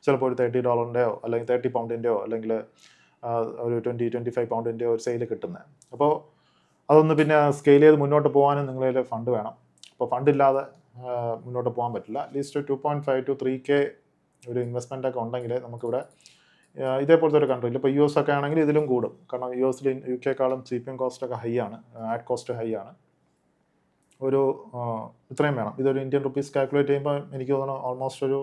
ചിലപ്പോൾ ഒരു $30 അല്ലെങ്കിൽ 30 പൗണ്ടിൻ്റെയോ അല്ലെങ്കിൽ ഒരു 25 പൗണ്ടിൻ്റെയോ ഒരു സെയിൽ കിട്ടുന്നത്. അപ്പോൾ അതൊന്ന് പിന്നെ സ്കെയിൽ ചെയ്ത് മുന്നോട്ട് പോകാനും നിങ്ങളുടെ ഫണ്ട് വേണം. അപ്പോൾ ഫണ്ടില്ലാതെ മുന്നോട്ട് പോകാൻ പറ്റില്ല. അറ്റ്ലീസ്റ്റ് 2.5 to 3K ഒരു ഇൻവെസ്റ്റ്മെൻ്റ് ഒക്കെ ഉണ്ടെങ്കിൽ നമുക്കിവിടെ ഇതേപോലത്തെ ഒരു കൺട്രിയിൽ ഇപ്പോൾ US ഒക്കെ ആണെങ്കിൽ ഇതിലും കൂടും. കാരണം US UK ചീപ്പിംഗ് കോസ്റ്റൊക്കെ ഹൈ ആണ്, ആഡ് കോസ്റ്റ് ഹൈ ആണ്. ഒരു ഇത്രയും വേണം. ഇതൊരു ഇന്ത്യൻ റുപ്പീസ് കാൽക്കുലേറ്റ് ചെയ്യുമ്പോൾ എനിക്ക് തോന്നുന്നു ഓൾമോസ്റ്റ് ഒരു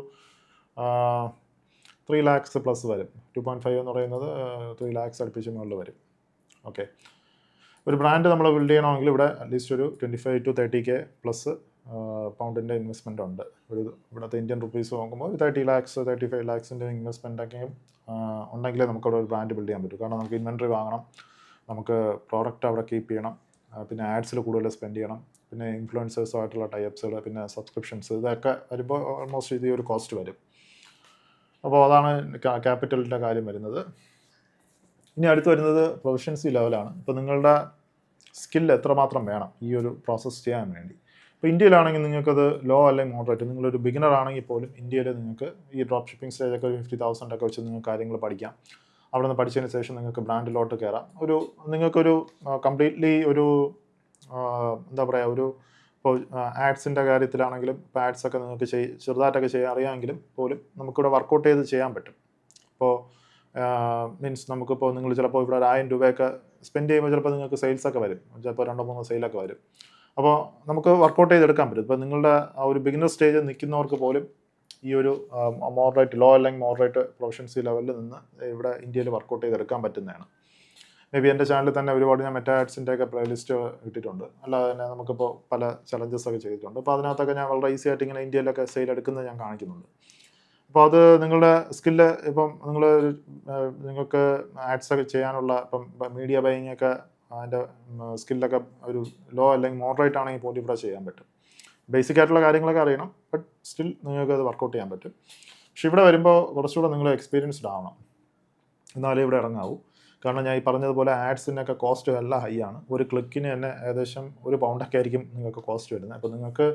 3 lakhs പ്ലസ് വരും. 2.5 എന്ന് പറയുന്നത് 3 lakhs അടുപ്പിച്ച് മുകളിൽ വരും. ഓക്കെ, ഒരു ബ്രാൻഡ് നമ്മൾ ബിൽഡ് ചെയ്യണമെങ്കിൽ ഇവിടെ അറ്റ്ലീസ്റ്റ് ഒരു 25 to 30K പ്ലസ് പൗണ്ടിൻ്റെ ഇൻവെസ്റ്റ്മെൻ്റ് ഉണ്ട്. ഇവിടുത്തെ ഇന്ത്യൻ റുപ്പീസ് നോക്കുമ്പോൾ 30 lakhs 35 lakhsൻ്റെ ഇൻവെസ്റ്റ്മെൻറ്റൊക്കെയും ഉണ്ടെങ്കിലേ നമുക്കവിടെ ഒരു ബ്രാൻഡ് ബിൽഡ് ചെയ്യാൻ പറ്റും. കാരണം നമുക്ക് ഇൻവെൻട്രി വാങ്ങണം, നമുക്ക് പ്രോഡക്റ്റ് അവിടെ കീപ്പ് ചെയ്യണം, പിന്നെ ആഡ്സിൽ കൂടുതൽ സ്പെൻഡ് ചെയ്യണം, പിന്നെ ഇൻഫ്ലുവൻസേഴ്സുമായിട്ടുള്ള ടൈപ്സുകൾ, പിന്നെ സബ്സ്ക്രിപ്ഷൻസ്, ഇതൊക്കെ വരുമ്പോൾ ഓൾമോസ്റ്റ് ഇത് ഒരു കോസ്റ്റ് വരും. അപ്പോൾ അതാണ് ക്യാപിറ്റലിൻ്റെ കാര്യം വരുന്നത്. ഇനി അടുത്ത് വരുന്നത് പ്രൊഫഷൻസി ലെവലാണ്. ഇപ്പോൾ നിങ്ങളുടെ സ്കിൽ എത്രമാത്രം വേണം ഈ ഒരു പ്രോസസ്സ് ചെയ്യാൻ വേണ്ടി. ഇപ്പോൾ ഇന്ത്യയിലാണെങ്കിൽ നിങ്ങൾക്കത് ലോ അല്ലെങ്കിൽ മോഡറേറ്റ്, നിങ്ങളൊരു ബിഗിനർ ആണെങ്കിൽ പോലും ഇന്ത്യയിൽ നിങ്ങൾക്ക് ഈ ഡ്രോപ്പ് ഷിപ്പിംഗ് സ്റ്റേജൊക്കെ ഒരു 50,000 ഒക്കെ വെച്ച് നിങ്ങൾക്ക് കാര്യങ്ങൾ പഠിക്കാം. അവിടെ നിന്ന് പഠിച്ചതിന് ശേഷം നിങ്ങൾക്ക് ബ്രാൻഡിലോട്ട് കയറാം. നിങ്ങൾക്കൊരു കംപ്ലീറ്റ്ലി ഒരു എന്താ പറയുക, ഇപ്പോൾ ആഡ്സിൻ്റെ കാര്യത്തിലാണെങ്കിലും ഇപ്പോൾ ആഡ്സൊക്കെ നിങ്ങൾക്ക് ചെറുതായിട്ടൊക്കെ ചെയ്യാൻ അറിയാമെങ്കിലും പോലും നമുക്കിവിടെ വർക്കൗട്ട് ചെയ്ത് ചെയ്യാൻ പറ്റും. ഇപ്പോൾ മീൻസ് നമുക്കിപ്പോൾ നിങ്ങൾ ചിലപ്പോൾ ഇവിടെ ഒരു 1000 രൂപയൊക്കെ സ്പെൻഡ് ചെയ്യുമ്പോൾ ചിലപ്പോൾ നിങ്ങൾക്ക് സെയിൽസൊക്കെ വരും, ചിലപ്പോൾ 2-3 സെയിലൊക്കെ വരും. അപ്പോൾ നമുക്ക് വർക്കൗട്ട് ചെയ്തെടുക്കാൻ പറ്റും. ഇപ്പോൾ നിങ്ങളുടെ ആ ഒരു ബിഗിനർ സ്റ്റേജിൽ നിൽക്കുന്നവർക്ക് പോലും ഈ ഒരു മോഡറേറ്റ് ലോ അല്ലെങ്കിൽ മോഡറേറ്റ് പ്രൊഫഷൻസി ലെവലിൽ നിന്ന് ഇവിടെ ഇന്ത്യയിൽ വർക്കൗട്ട് ചെയ്തെടുക്കാൻ പറ്റുന്നതാണ്. മേ ബി എൻ്റെ ചാനലിൽ തന്നെ ഒരുപാട് ഞാൻ മെറ്റാ ആഡ്സിൻ്റെയൊക്കെ പ്ലേലിസ്റ്റ് ഇട്ടിട്ടുണ്ട്. അല്ലാതെ തന്നെ നമുക്കിപ്പോൾ പല ചലഞ്ചസൊക്കെ ചെയ്തിട്ടുണ്ട്. അപ്പോൾ അതിനകത്തൊക്കെ ഞാൻ വളരെ ഈസി ആയിട്ട് ഇങ്ങനെ ഇന്ത്യയിലൊക്കെ സെയിൽ എടുക്കുന്നത് ഞാൻ കാണിക്കുന്നുണ്ട്. അപ്പോൾ അത് നിങ്ങളുടെ സ്കില്ല്, ഇപ്പം നിങ്ങൾക്ക് ആഡ്സൊക്കെ ചെയ്യാനുള്ള ഇപ്പം മീഡിയ ബൈയിങ് ഒക്കെ അതിൻ്റെ സ്കില്ലൊക്കെ ഒരു ലോ അല്ലെങ്കിൽ മോഡറേറ്റ് ആണെങ്കിൽ പോലും ഇവിടെ ചെയ്യാൻ പറ്റും. ബേസിക് ആയിട്ടുള്ള കാര്യങ്ങളൊക്കെ അറിയണം, ബട്ട് സ്റ്റിൽ നിങ്ങൾക്ക് അത് വർക്കൗട്ട് ചെയ്യാൻ പറ്റും. പക്ഷെ ഇവിടെ വരുമ്പോൾ കുറച്ചുകൂടെ നിങ്ങൾ എക്സ്പീരിയൻസ്ഡ് ആവണം, എന്നാലേ ഇവിടെ ഇറങ്ങാവൂ. കാരണം ഞാൻ ഈ പറഞ്ഞതുപോലെ ആഡ്സിനൊക്കെ കോസ്റ്റ് എല്ലാം ഹൈ ആണ്. ഒരു ക്ലിക്കിന് തന്നെ ഏകദേശം £1 ആയിരിക്കും നിങ്ങൾക്ക് കോസ്റ്റ് വരുന്നത്. അപ്പോൾ നിങ്ങൾക്ക്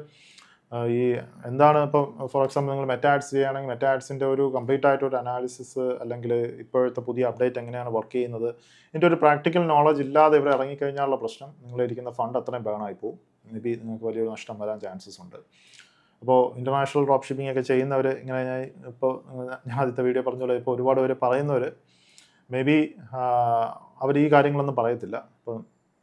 ഈ എന്താണ് ഇപ്പോൾ ഫോർ എക്സാമ്പിൾ നിങ്ങൾ മെറ്റാ ആഡ്സ് ചെയ്യുകയാണെങ്കിൽ മെറ്റാ ആഡ്സിൻ്റെ ഒരു കംപ്ലീറ്റ് ആയിട്ടൊരു അനാലിസിസ് അല്ലെങ്കിൽ ഇപ്പോഴത്തെ പുതിയ അപ്ഡേറ്റ് എങ്ങനെയാണ് വർക്ക് ചെയ്യുന്നത്, ഇതിൻ്റെ ഒരു പ്രാക്ടിക്കൽ നോളജ് ഇല്ലാതെ ഇവിടെ ഇറങ്ങിക്കഴിഞ്ഞാലുള്ള പ്രശ്നം, നിങ്ങളിരിക്കുന്ന ഫണ്ട് അത്രയും ബേണായി പോകും. മേ ബി നിങ്ങൾക്ക് വലിയൊരു നഷ്ടം വരാൻ ചാൻസസ് ഉണ്ട്. അപ്പോൾ ഇൻ്റർനാഷണൽ ഡ്രോപ്പ് ഷിപ്പിംഗ് ഒക്കെ ചെയ്യുന്നവർ ഇങ്ങനെ ഞാൻ ആദ്യത്തെ വീഡിയോ പറഞ്ഞ പോലെ ഇപ്പോൾ ഒരുപാട് പേര് പറയുന്നവർ മേ ബി അവർ ഈ കാര്യങ്ങളൊന്നും പറയത്തില്ല. അപ്പോൾ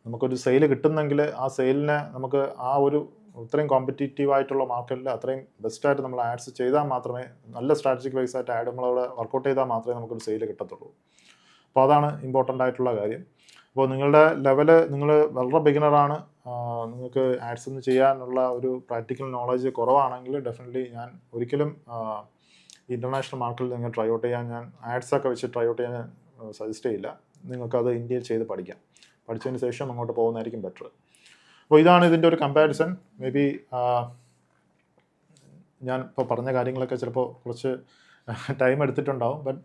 നമുക്കൊരു സെയിൽ കിട്ടുന്നെങ്കിൽ ആ സെയിലിനെ നമുക്ക് ആ ഒരു ഇത്രയും കോമ്പറ്റീറ്റീവ് ആയിട്ടുള്ള മാർക്കറ്റിൽ അത്രയും ബെസ്റ്റായിട്ട് നമ്മൾ ആഡ്സ് ചെയ്താൽ മാത്രമേ, നല്ല സ്ട്രാറ്റജിക് വൈസ് ആയിട്ട് ആഡ് നമ്മളവിടെ വർക്കൗട്ട് ചെയ്താൽ മാത്രമേ നമുക്കൊരു സെയിൽ കിട്ടത്തുള്ളൂ. അപ്പോൾ അതാണ് ഇമ്പോർട്ടൻ്റ് ആയിട്ടുള്ള കാര്യം. അപ്പോൾ നിങ്ങളുടെ ലെവല്, നിങ്ങൾ വളരെ ബിഗിനറാണ്, നിങ്ങൾക്ക് ആഡ്സ് ഒന്നും ചെയ്യാനുള്ള ഒരു പ്രാക്ടിക്കൽ നോളജ് കുറവാണെങ്കിൽ ഡെഫിനറ്റ്ലി ഞാൻ ഒരിക്കലും ഇൻ്റർനാഷണൽ മാർക്കറ്റിൽ നിങ്ങൾ ട്രൈ ഔട്ട് ചെയ്യാൻ, ഞാൻ ആഡ്സൊക്കെ വെച്ച് ട്രൈ ഔട്ട് ചെയ്യാൻ സജസ്റ്റ് ചെയ്യില്ല. നിങ്ങൾക്കത് ഇന്ത്യയിൽ ചെയ്ത് പഠിക്കാം. പഠിച്ചതിന് ശേഷം അങ്ങോട്ട് പോകുന്നതായിരിക്കും ബെറ്റർ. അപ്പോൾ ഇതാണ് ഇതിൻ്റെ ഒരു കമ്പാരിസൺ. മേ ബി ഞാൻ ഇപ്പോൾ പറഞ്ഞ കാര്യങ്ങളൊക്കെ ചിലപ്പോൾ കുറച്ച് ടൈം എടുത്തിട്ടുണ്ടാവും, ബട്ട്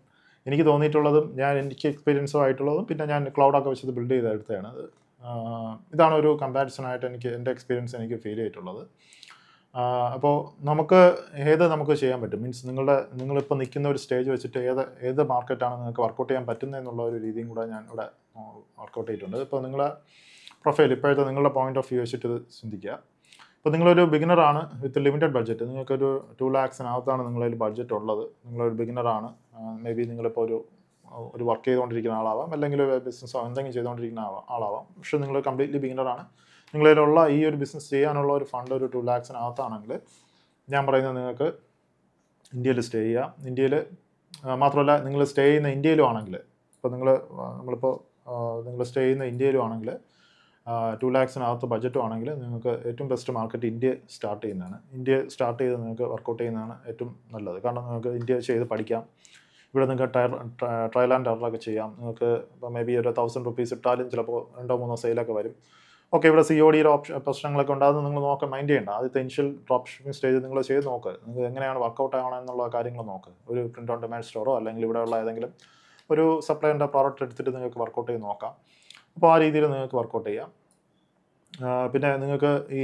എനിക്ക് തോന്നിയിട്ടുള്ളതും എനിക്ക് എക്സ്പീരിയൻസും ആയിട്ടുള്ളതും പിന്നെ ഞാൻ ക്ലൗഡൊക്കെ വെച്ചത് ബിൽഡ് ചെയ്തെടുത്തതാണ്. ഇതാണ് ഒരു കമ്പാരിസണായിട്ട് എൻ്റെ എക്സ്പീരിയൻസ് എനിക്ക് ഫീൽ ചെയ്തിട്ടുള്ളത്. അപ്പോൾ നമുക്ക് ചെയ്യാൻ പറ്റും. മീൻസ് നിങ്ങളിപ്പോൾ നിൽക്കുന്ന ഒരു സ്റ്റേജ് വെച്ചിട്ട് ഏത് മാർക്കറ്റാണ് നിങ്ങൾക്ക് വർക്കൗട്ട് ചെയ്യാൻ പറ്റുന്നത് എന്നുള്ള ഒരു രീതിയും കൂടെ ഞാൻ ഇവിടെ വർക്കൗട്ട് ചെയ്തിട്ടുണ്ട്. ഇപ്പോൾ നിങ്ങളെ പ്രൊഫൈൽ, ഇപ്പോഴത്തെ നിങ്ങളുടെ പോയിന്റ് ഓഫ് വ്യൂ വെച്ചിട്ട് ഇത് ചിന്തിക്കുക. ഇപ്പോൾ നിങ്ങളൊരു ബിഗിനറാണ് വിത്ത് ലിമിറ്റഡ് ബഡ്ജറ്റ്, നിങ്ങൾക്കൊരു 2 lakhsനകത്താണ് നിങ്ങളതിൽ ബഡ്ജറ്റ് ഉള്ളത്, നിങ്ങളൊരു ബിഗിനറാണ്, മേ ബി നിങ്ങളിപ്പോൾ ഒരു വർക്ക് ചെയ്തുകൊണ്ടിരിക്കുന്ന ആളാവാം, അല്ലെങ്കിൽ ബിസിനസ്സോ എന്തെങ്കിലും ചെയ്തുകൊണ്ടിരിക്കുന്ന ആളാവാം. പക്ഷേ നിങ്ങൾ കംപ്ലീറ്റ്ലി ബിഗിനറാണ്. നിങ്ങളിലുള്ള ഈ ഒരു ബിസിനസ് ചെയ്യാനുള്ള ഒരു ഫണ്ട് ഒരു 2 lakhsനകത്താണെങ്കിൽ ഞാൻ പറയുന്നത് നിങ്ങൾക്ക് ഇന്ത്യയിൽ സ്റ്റേ ചെയ്യുക. ഇന്ത്യയിൽ മാത്രമല്ല, നിങ്ങൾ സ്റ്റേ ചെയ്യുന്ന ഇന്ത്യയിലും ആണെങ്കിൽ, ഇപ്പോൾ നിങ്ങൾ സ്റ്റേ ചെയ്യുന്ന ഇന്ത്യയിലും ആണെങ്കിൽ 2 lakhsനകത്ത് ബഡ്ജറ്റും ആണെങ്കിൽ നിങ്ങൾക്ക് ഏറ്റവും ബെസ്റ്റ് മാർക്കറ്റ് ഇന്ത്യ സ്റ്റാർട്ട് ചെയ്യുന്നതാണ്. ഇന്ത്യ സ്റ്റാർട്ട് ചെയ്ത് നിങ്ങൾക്ക് വർക്കൗട്ട് ചെയ്യുന്നതാണ് ഏറ്റവും നല്ലത്. കാരണം നിങ്ങൾക്ക് ഇന്ത്യ ചെയ്ത് പഠിക്കാം. ഇവിടെ നിങ്ങൾക്ക് ട്രയൽ ആൻഡ് എററൊക്കെ ചെയ്യാം. നിങ്ങൾക്ക് ഇപ്പോൾ മേ ബി ഒരു 1000 rupees ഇട്ടാലും ചിലപ്പോൾ 2-3 സെയിലൊക്കെ വരും. ഓക്കെ ഇവിടെ CODയുടെ പ്രശ്നങ്ങളൊക്കെ ഉണ്ട്, അത് നിങ്ങൾ മൈൻഡ് ചെയ്യേണ്ട. ആദ്യത്തെ ഇനിഷ്യൽ ഡ്രോപ്പ് ഷിപ്പിംഗ് സ്റ്റേജ് നിങ്ങൾ ചെയ്ത് നോക്ക്, നിങ്ങൾക്ക് എങ്ങനെയാണ് വർക്കൗട്ട് ആവണം എന്നുള്ള കാര്യങ്ങൾ നോക്ക്. ഒരു പ്രിൻ്റ് ഓൺ ഡിമാൻഡ് സ്റ്റോറോ അല്ലെങ്കിൽ ഇവിടെയുള്ള ഏതെങ്കിലും ഒരു സപ്ലൈൻ്റെ പ്രോഡക്റ്റ് എടുത്തിട്ട് നിങ്ങൾക്ക് വർക്കൗട്ട് ചെയ്ത് നോക്കാം. അപ്പോൾ ആ രീതിയിൽ നിങ്ങൾക്ക് വർക്കൗട്ട് ചെയ്യാം. പിന്നെ നിങ്ങൾക്ക് ഈ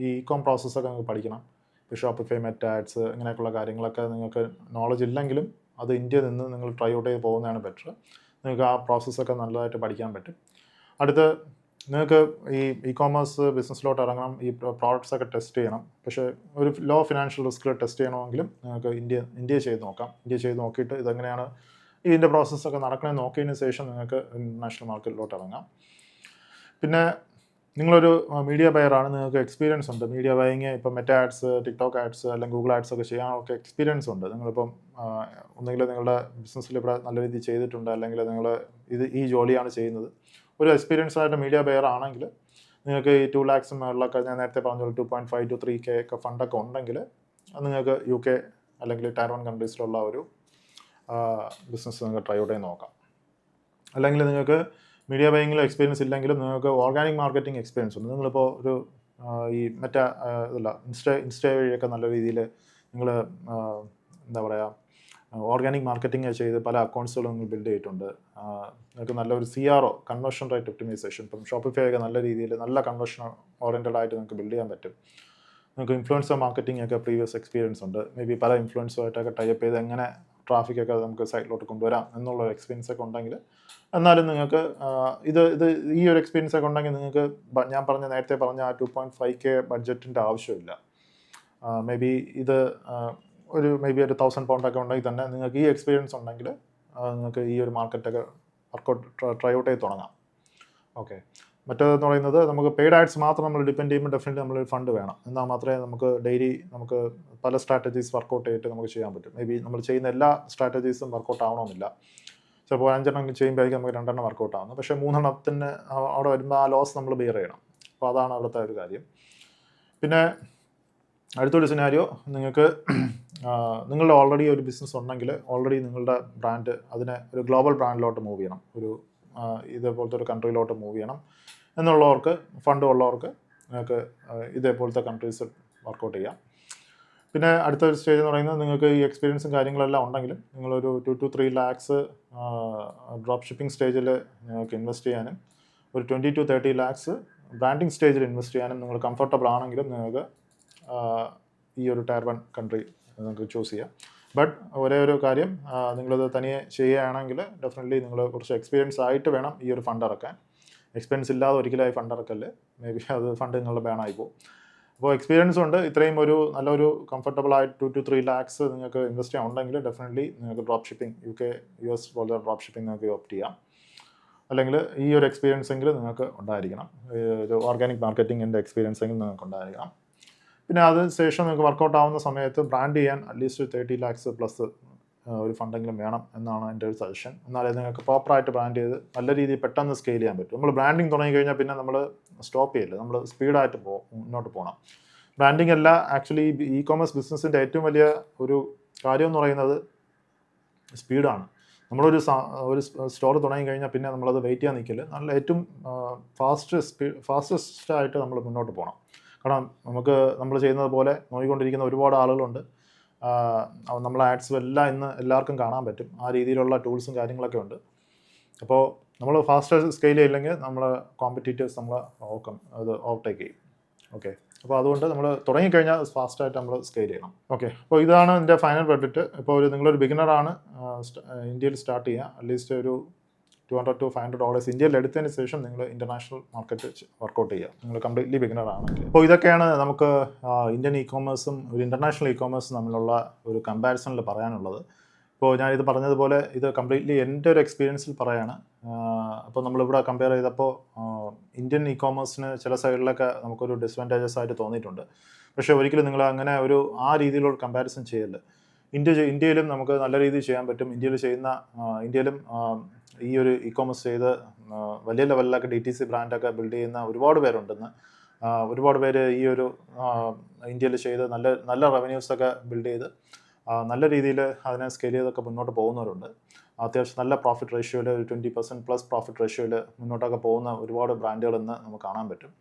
ഇ-കോം പ്രോസസ്സൊക്കെ നിങ്ങൾക്ക് പഠിക്കണം. ഇപ്പോൾ ഷോപ്പിഫൈ, മെറ്റാ ആഡ്സ് ഇങ്ങനെയൊക്കെയുള്ള കാര്യങ്ങളൊക്കെ നിങ്ങൾക്ക് നോളജ് ഇല്ലെങ്കിലും അത് ഇന്ത്യയിൽ നിന്ന് നിങ്ങൾ ട്രൈ ഔട്ട് ചെയ്ത് പോകുന്നതാണ് ബെറ്റർ. നിങ്ങൾക്ക് ആ പ്രോസസ്സൊക്കെ നല്ലതായിട്ട് പഠിക്കാൻ പറ്റും. അടുത്ത് നിങ്ങൾക്ക് ഈ ഇ-കോമേഴ്സ് ബിസിനസ്സിലോട്ട് ഇറങ്ങണം, ഈ പ്രോഡക്റ്റ്സ് ഒക്കെ ടെസ്റ്റ് ചെയ്യണം. പക്ഷേ ഒരു ലോ ഫിനാൻഷ്യൽ റിസ്കിൽ ടെസ്റ്റ് ചെയ്യണമെങ്കിലും നിങ്ങൾക്ക് ഇന്ത്യ ചെയ്ത് നോക്കാം. ഇന്ത്യ ചെയ്ത് നോക്കിയിട്ട് ഇതെങ്ങനെയാണ് ഇതിൻ്റെ പ്രോസസ്സൊക്കെ നടക്കണമെന്ന് നോക്കിയതിന് ശേഷം നിങ്ങൾക്ക് ഇൻ്റർനാഷണൽ മാർക്കറ്റിലോട്ട് ഇറങ്ങാം. പിന്നെ നിങ്ങളൊരു മീഡിയ ബയറാണ്, നിങ്ങൾക്ക് എക്സ്പീരിയൻസ് ഉണ്ട്. മീഡിയ ബയിങ് ഇപ്പോൾ മെറ്റാ ആഡ്സ്, ടിക്ടോക്ക് ആഡ്സ് അല്ലെങ്കിൽ ഗൂഗിൾ ആഡ്സ് ഒക്കെ ചെയ്യാനൊക്കെ എക്സ്പീരിയൻസ് ഉണ്ട്. നിങ്ങളിപ്പം ഒന്നുകിൽ നിങ്ങളുടെ ബിസിനസ്സിൽ ഇവിടെ നല്ല രീതിയിൽ ചെയ്തിട്ടുണ്ട്, അല്ലെങ്കിൽ നിങ്ങൾ ഈ ജോലിയാണ് ചെയ്യുന്നത്. ഒരു എക്സ്പീരിയൻസ് ആയിട്ട് മീഡിയ ബയർ ആണെങ്കിൽ നിങ്ങൾക്ക് ഈ 2 lakhs മേളിലൊക്കെ ഞാൻ നേരത്തെ പറഞ്ഞ 2.5 to 3K ഒക്കെ ഫണ്ടൊക്കെ ഉണ്ടെങ്കിൽ നിങ്ങൾക്ക് UK അല്ലെങ്കിൽ Tier 1 കൺട്രീസിലുള്ള ഒരു ബിസിനസ് നിങ്ങൾക്ക് ട്രൈ ഔട്ട് ചെയ്ത് നോക്കാം. അല്ലെങ്കിൽ നിങ്ങൾക്ക് മീഡിയ ബയിങ്ങിൽ എക്സ്പീരിയൻസ് ഇല്ലെങ്കിലും നിങ്ങൾക്ക് ഓർഗാനിക് മാർക്കറ്റിംഗ് എക്സ്പീരിയൻസ് ഉണ്ട്. നിങ്ങളിപ്പോൾ ഒരു ഈ മറ്റേ ഇൻസ്റ്റ വഴിയൊക്കെ നല്ല രീതിയിൽ നിങ്ങൾ എന്താ പറയുക ഓർഗാനിക് മാർക്കറ്റിംഗ് ചെയ്ത് പല അക്കൗണ്ട്സുകളും നിങ്ങൾ ബിൽഡ് ചെയ്തിട്ടുണ്ട്. നിങ്ങൾക്ക് നല്ലൊരു CRO, കൺവേർഷൻ റേറ്റ് ഒപ്റ്റിമൈസേഷൻ, ഇപ്പം ഷോപ്പിഫൈ ഒക്കെ നല്ല രീതിയിൽ നല്ല കൺവേർഷൻ ഓറിയൻറ്റഡ് ആയിട്ട് നിങ്ങൾക്ക് ബിൽഡ് ചെയ്യാൻ പറ്റും. നിങ്ങൾക്ക് ഇൻഫ്ലുവൻസർ മാർക്കറ്റിംഗ് ഒക്കെ പ്രീവിയസ് എക്സ്പീരിയൻസ് ഉണ്ട്. മേ ബി പല ഇൻഫ്ലുവൻസുമായിട്ടൊക്കെ ടൈപ്പ് ചെയ്ത് എങ്ങനെ ട്രാഫിക്കൊക്കെ നമുക്ക് സൈറ്റിലോട്ട് കൊണ്ടുവരാം എന്നുള്ള എക്സ്പീരിയൻസ് ഒക്കെ ഉണ്ടെങ്കിൽ, എന്നാലും നിങ്ങൾക്ക് ഈ ഒരു എക്സ്പീരിയൻസ് ഒക്കെ ഉണ്ടെങ്കിൽ നിങ്ങൾക്ക് ഞാൻ നേരത്തെ പറഞ്ഞ ആ 2.5K ബഡ്ജറ്റിൻ്റെ ആവശ്യമില്ല. മേ ബി ഒരു 1,000 pound ഉണ്ടെങ്കിൽ തന്നെ നിങ്ങൾക്ക് ഈ എക്സ്പീരിയൻസ് ഉണ്ടെങ്കിൽ നിങ്ങൾക്ക് ഈ ഒരു മാർക്കറ്റൊക്കെ ട്രൈ ഔട്ട് ചെയ്ത് തുടങ്ങാം. ഓക്കെ. മറ്റേതെന്ന് പറയുന്നത് നമുക്ക് പെയ്ഡ് ആഡ്സ് മാത്രം നമ്മൾ ഡിപ്പെൻഡ് ചെയ്യുമ്പോൾ ഡെഫിനറ്റ്ലി നമ്മളൊരു ഫണ്ട് വേണം. എന്നാൽ മാത്രമേ നമുക്ക് ഡെയിലി നമുക്ക് പല സ്ട്രാറ്റജീസ് വർക്കൗട്ട് ചെയ്തിട്ട് നമുക്ക് ചെയ്യാൻ പറ്റും. മേ ബി നമ്മൾ ചെയ്യുന്ന എല്ലാ സ്ട്രാറ്റജീസും വർക്കൗട്ട് ആവണമെന്നില്ല. ചിലപ്പോൾ 5 എണ്ണം ചെയ്യുമ്പോഴേക്കും നമുക്ക് 2 എണ്ണം വർക്കൗട്ട് ആവുന്നു. പക്ഷേ 3 എണ്ണത്തിന് അവിടെ വരുമ്പോൾ ആ ലോസ് നമ്മൾ ബെയർ ചെയ്യണം. അപ്പോൾ അതാണ് അവിടുത്തെ ഒരു കാര്യം. പിന്നെ അടുത്തൊരു സിനാരിയോ, നിങ്ങൾക്ക് നിങ്ങളുടെ ഓൾറെഡി ഒരു ബിസിനസ് ഉണ്ടെങ്കിൽ ഓൾറെഡി നിങ്ങളുടെ ബ്രാൻഡ് അതിനെ ഒരു ഗ്ലോബൽ ബ്രാൻഡിലോട്ട് മൂവ് ചെയ്യണം, ഒരു ഇതേപോലത്തെ ഒരു കൺട്രിയിലോട്ട് മൂവ് ചെയ്യണം എന്നുള്ളവർക്ക്, ഫണ്ട് ഉള്ളവർക്ക് നിങ്ങൾക്ക് ഇതേപോലത്തെ കൺട്രീസ് വർക്കൗട്ട് ചെയ്യാം. പിന്നെ അടുത്തൊരു സ്റ്റേജ് എന്ന് പറയുന്നത് നിങ്ങൾക്ക് ഈ എക്സ്പീരിയൻസും കാര്യങ്ങളെല്ലാം ഉണ്ടെങ്കിലും നിങ്ങളൊരു 2 to 3 lakhs ഡ്രോപ്പ് ഷിപ്പിംഗ് സ്റ്റേജിൽ നിങ്ങൾക്ക് ഇൻവെസ്റ്റ് ചെയ്യാനും ഒരു 20 to 30 lakhs ബ്രാൻഡിങ് സ്റ്റേജിൽ ഇൻവെസ്റ്റ് ചെയ്യാനും നിങ്ങൾ കംഫർട്ടബിൾ ആണെങ്കിലും നിങ്ങൾക്ക് ഈ ഒരു Tier 1 കൺട്രി നിങ്ങൾക്ക് ചൂസ് ചെയ്യാം. ബട്ട് ഒരേ ഒരു കാര്യം, നിങ്ങളത് തനിയെ ചെയ്യുകയാണെങ്കിൽ ഡെഫിനറ്റ്ലി നിങ്ങൾ കുറച്ച് എക്സ്പീരിയൻസ് ആയിട്ട് വേണം ഈ ഒരു ഫണ്ട് ഇറക്കാൻ. എക്സ്പീരിയൻസ് ഇല്ലാതെ ഒരിക്കലായി ഫണ്ട് ഇറക്കല്ലേ, മേ ബി അത് ഫണ്ട് നിങ്ങളുടെ ബാനായി പോകും. അപ്പോൾ എക്സ്പീരിയൻസ് ഉണ്ട്, ഇത്രയും നല്ലൊരു കംഫർട്ടബിളായിട്ട് 2 to 3 lakhs നിങ്ങൾക്ക് ഇൻവെസ്റ്റ് ചെയ്യാൻ ഉണ്ടെങ്കിൽ ഡെഫിനറ്റ്ലി നിങ്ങൾക്ക് ഡ്രോപ്പ് ഷിപ്പിംഗ് UK US പോലത്തെ ഡ്രോപ്പ് ഷിപ്പിംഗ് നിങ്ങൾക്ക് ഓപ്റ്റ് ചെയ്യാം. അല്ലെങ്കിൽ ഈ ഒരു എക്സ്പീരിയൻസ് എങ്കിലും നിങ്ങൾക്ക് ഉണ്ടായിരിക്കണം, ഒരു ഓർഗാനിക് മാർക്കറ്റിങ്ങിൻ്റെ എക്സ്പീരിയൻസ് എങ്കിലും നിങ്ങൾക്ക് ഉണ്ടായിരിക്കണം. പിന്നെ അതിന് ശേഷം നിങ്ങൾക്ക് വർക്കൗട്ട് ആവുന്ന സമയത്ത് ബ്രാൻഡ് ചെയ്യാൻ അറ്റ്ലീസ്റ്റ് 30 lakhs പ്ലസ് ഒരു ഫണ്ടെങ്കിലും വേണം എന്നാണ് എൻ്റെ ഒരു സജഷൻ. എന്നാലേ നിങ്ങൾക്ക് പ്രോപ്പറായിട്ട് ബ്രാൻഡ് ചെയ്ത് നല്ല രീതിയിൽ പെട്ടെന്ന് സ്കെയിൽ ചെയ്യാൻ പറ്റും. നമ്മൾ ബ്രാൻഡിങ് തുടങ്ങി കഴിഞ്ഞാൽ പിന്നെ നമ്മൾ സ്റ്റോപ്പ് ചെയ്യില്ല, നമ്മൾ സ്പീഡായിട്ട് മുന്നോട്ട് പോകണം. ബ്രാൻഡിങ് അല്ല, ആക്ച്വലി ഇ-കോമേഴ്സ് ബിസിനസ്സിൻ്റെ ഏറ്റവും വലിയ ഒരു കാര്യം എന്ന് പറയുന്നത് സ്പീഡാണ്. നമ്മളൊരു സ്റ്റോർ തുടങ്ങി കഴിഞ്ഞാൽ പിന്നെ നമ്മളത് വെയിറ്റ് ചെയ്യാൻ നിൽക്കില്ല, നല്ല ഏറ്റവും ഫാസ്റ്റസ്റ്റ് ആയിട്ട് നമ്മൾ മുന്നോട്ട് പോകണം. കാരണം നമ്മൾ ചെയ്യുന്നത് പോലെ നോക്കിക്കൊണ്ടിരിക്കുന്ന ഒരുപാട് ആളുകളുണ്ട്. നമ്മളെ ആഡ്സും എല്ലാം ഇന്ന് എല്ലാവർക്കും കാണാൻ പറ്റും. ആ രീതിയിലുള്ള ടൂൾസും കാര്യങ്ങളൊക്കെ ഉണ്ട്. അപ്പോൾ നമ്മൾ ഫാസ്റ്റ് സ്കെയിൽ ചെയ്യില്ലെങ്കിൽ നമ്മളെ കോമ്പറ്റീറ്റേഴ്സ് നമ്മളെ ഓവർടേക്ക് ചെയ്യും. ഓക്കെ, അപ്പോൾ അതുകൊണ്ട് നമ്മൾ തുടങ്ങിക്കഴിഞ്ഞാൽ ഫാസ്റ്റായിട്ട് നമ്മൾ സ്കെയിൽ ചെയ്യണം. ഓക്കെ, അപ്പോൾ ഇതാണ് എൻ്റെ ഫൈനൽ ബഡ്ജറ്റ്. ഇപ്പോൾ നിങ്ങളൊരു ബിഗിനറാണ്, ഇന്ത്യയിൽ സ്റ്റാർട്ട് ചെയ്യുക, അറ്റ്ലീസ്റ്റ് ഒരു $200 to $500 ഇന്ത്യയിൽ എടുത്തതിന് ശേഷം നിങ്ങൾ ഇൻ്റർനാഷണൽ മാർക്കറ്റ് വർക്കൗട്ട് ചെയ്യുക, നിങ്ങൾ കംപ്ലീറ്റ്ലി ബിഗിനർ ആണെങ്കിൽ. അപ്പോൾ ഇതൊക്കെയാണ് നമുക്ക് ഇന്ത്യൻ ഇ-കോമേഴ്സും ഒരു ഇൻ്റർനാഷണൽ ഇ-കോമേഴ്സും തമ്മിലുള്ള ഒരു കമ്പാരിസണിൽ പറയാനുള്ളത്. ഇപ്പോൾ ഞാനിത് പറഞ്ഞതുപോലെ ഇത് കംപ്ലീറ്റ്ലി എൻ്റെ ഒരു എക്സ്പീരിയൻസിൽ പറയാണ്. അപ്പോൾ നമ്മളിവിടെ കമ്പയർ ചെയ്തപ്പോൾ ഇന്ത്യൻ ഇ-കോമേഴ്സിന് ചില സൈഡിലൊക്കെ നമുക്കൊരു ഡിസ്അഡ്വാൻറ്റേജസ് ആയിട്ട് തോന്നിയിട്ടുണ്ട്. പക്ഷേ ഒരിക്കലും നിങ്ങൾ അങ്ങനെ ആ രീതിയിലുള്ള കമ്പാരിസൺ ചെയ്യല്ല. ഇന്ത്യയിലും നമുക്ക് നല്ല രീതിയിൽ ചെയ്യാൻ പറ്റും. ഇന്ത്യയിലും ഈ ഒരു ഇ-കോമേഴ്സ് ചെയ്ത് വലിയ ലെവലിലൊക്കെ DTC ബ്രാൻഡൊക്കെ ബിൽഡ് ചെയ്യുന്ന ഒരുപാട് പേരുണ്ടെന്ന്. ഒരുപാട് പേര് ഈ ഒരു ഇന്ത്യയിൽ ചെയ്ത് നല്ല റവന്യൂസൊക്കെ ബിൽഡ് ചെയ്ത് നല്ല രീതിയിൽ അതിനെ സ്കെയിൽ ചെയ്തൊക്കെ മുന്നോട്ട് പോകുന്നവരുണ്ട്. അത്യാവശ്യം നല്ല പ്രോഫിറ്റ് റേഷ്യോയിൽ ഒരു 20% പ്ലസ് പ്രോഫിറ്റ് റേഷ്യോയിൽ മുന്നോട്ടൊക്കെ പോകുന്ന ഒരുപാട് ബ്രാൻഡുകൾ ഇന്ന് നമുക്ക് കാണാൻ പറ്റും.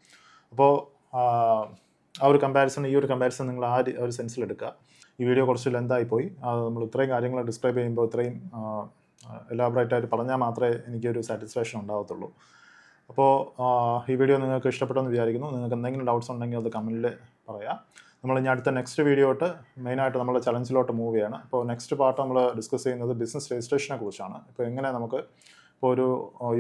അപ്പോൾ ആ ഒരു കമ്പാരിസൺ നിങ്ങൾ ആ ഒരു സെൻസിലെടുക്കുക. ഈ വീഡിയോ കുറച്ച് ലെന്തായി പോയി. നമ്മൾ ഇത്രയും കാര്യങ്ങൾ ഡിസ്ക്രൈബ് ചെയ്യുമ്പോൾ ഇത്രയും എലാബറേറ്റ് ആയിട്ട് പറഞ്ഞാൽ മാത്രമേ എനിക്കൊരു സാറ്റിസ്ഫാക്ഷൻ ഉണ്ടാകത്തുള്ളൂ. അപ്പോൾ ഈ വീഡിയോ നിങ്ങൾക്ക് ഇഷ്ടപ്പെട്ടെന്ന് വിചാരിക്കുന്നു. നിങ്ങൾക്ക് എന്തെങ്കിലും ഡൗട്ട്സ് ഉണ്ടെങ്കിൽ അത് കമൻറ്റിൽ പറയാം. നമ്മൾ ഇനി അടുത്ത നെക്സ്റ്റ് വീഡിയോ മെയിനായിട്ട് നമ്മൾ ചലഞ്ചിലോട്ട് മൂവ് ചെയ്യണം. അപ്പോൾ നെക്സ്റ്റ് പാർട്ട് നമ്മൾ ഡിസ്കസ് ചെയ്യുന്നത് ബിസിനസ് രജിസ്ട്രേഷനെ കുറിച്ചാണ്. ഇപ്പോൾ എങ്ങനെ നമുക്ക് ഇപ്പോൾ ഒരു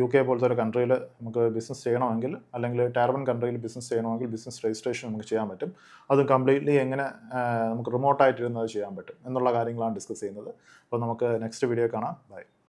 UK പോലത്തെ ഒരു കൺട്രിയിൽ നമുക്ക് ബിസിനസ് ചെയ്യണമെങ്കിൽ, അല്ലെങ്കിൽ ടയർ 1 കൺട്രിയിൽ ബിസിനസ് ചെയ്യണമെങ്കിൽ ബിസിനസ് രജിസ്ട്രേഷൻ നമുക്ക് ചെയ്യാൻ പറ്റും. അത് കംപ്ലീറ്റ്ലി എങ്ങനെ നമുക്ക് റിമോട്ടായിട്ടിരുന്നത് ചെയ്യാൻ പറ്റും എന്നുള്ള കാര്യങ്ങളാണ് ഡിസ്കസ് ചെയ്യുന്നത്. അപ്പോൾ നമുക്ക് നെക്സ്റ്റ് വീഡിയോ കാണാം. ബൈ.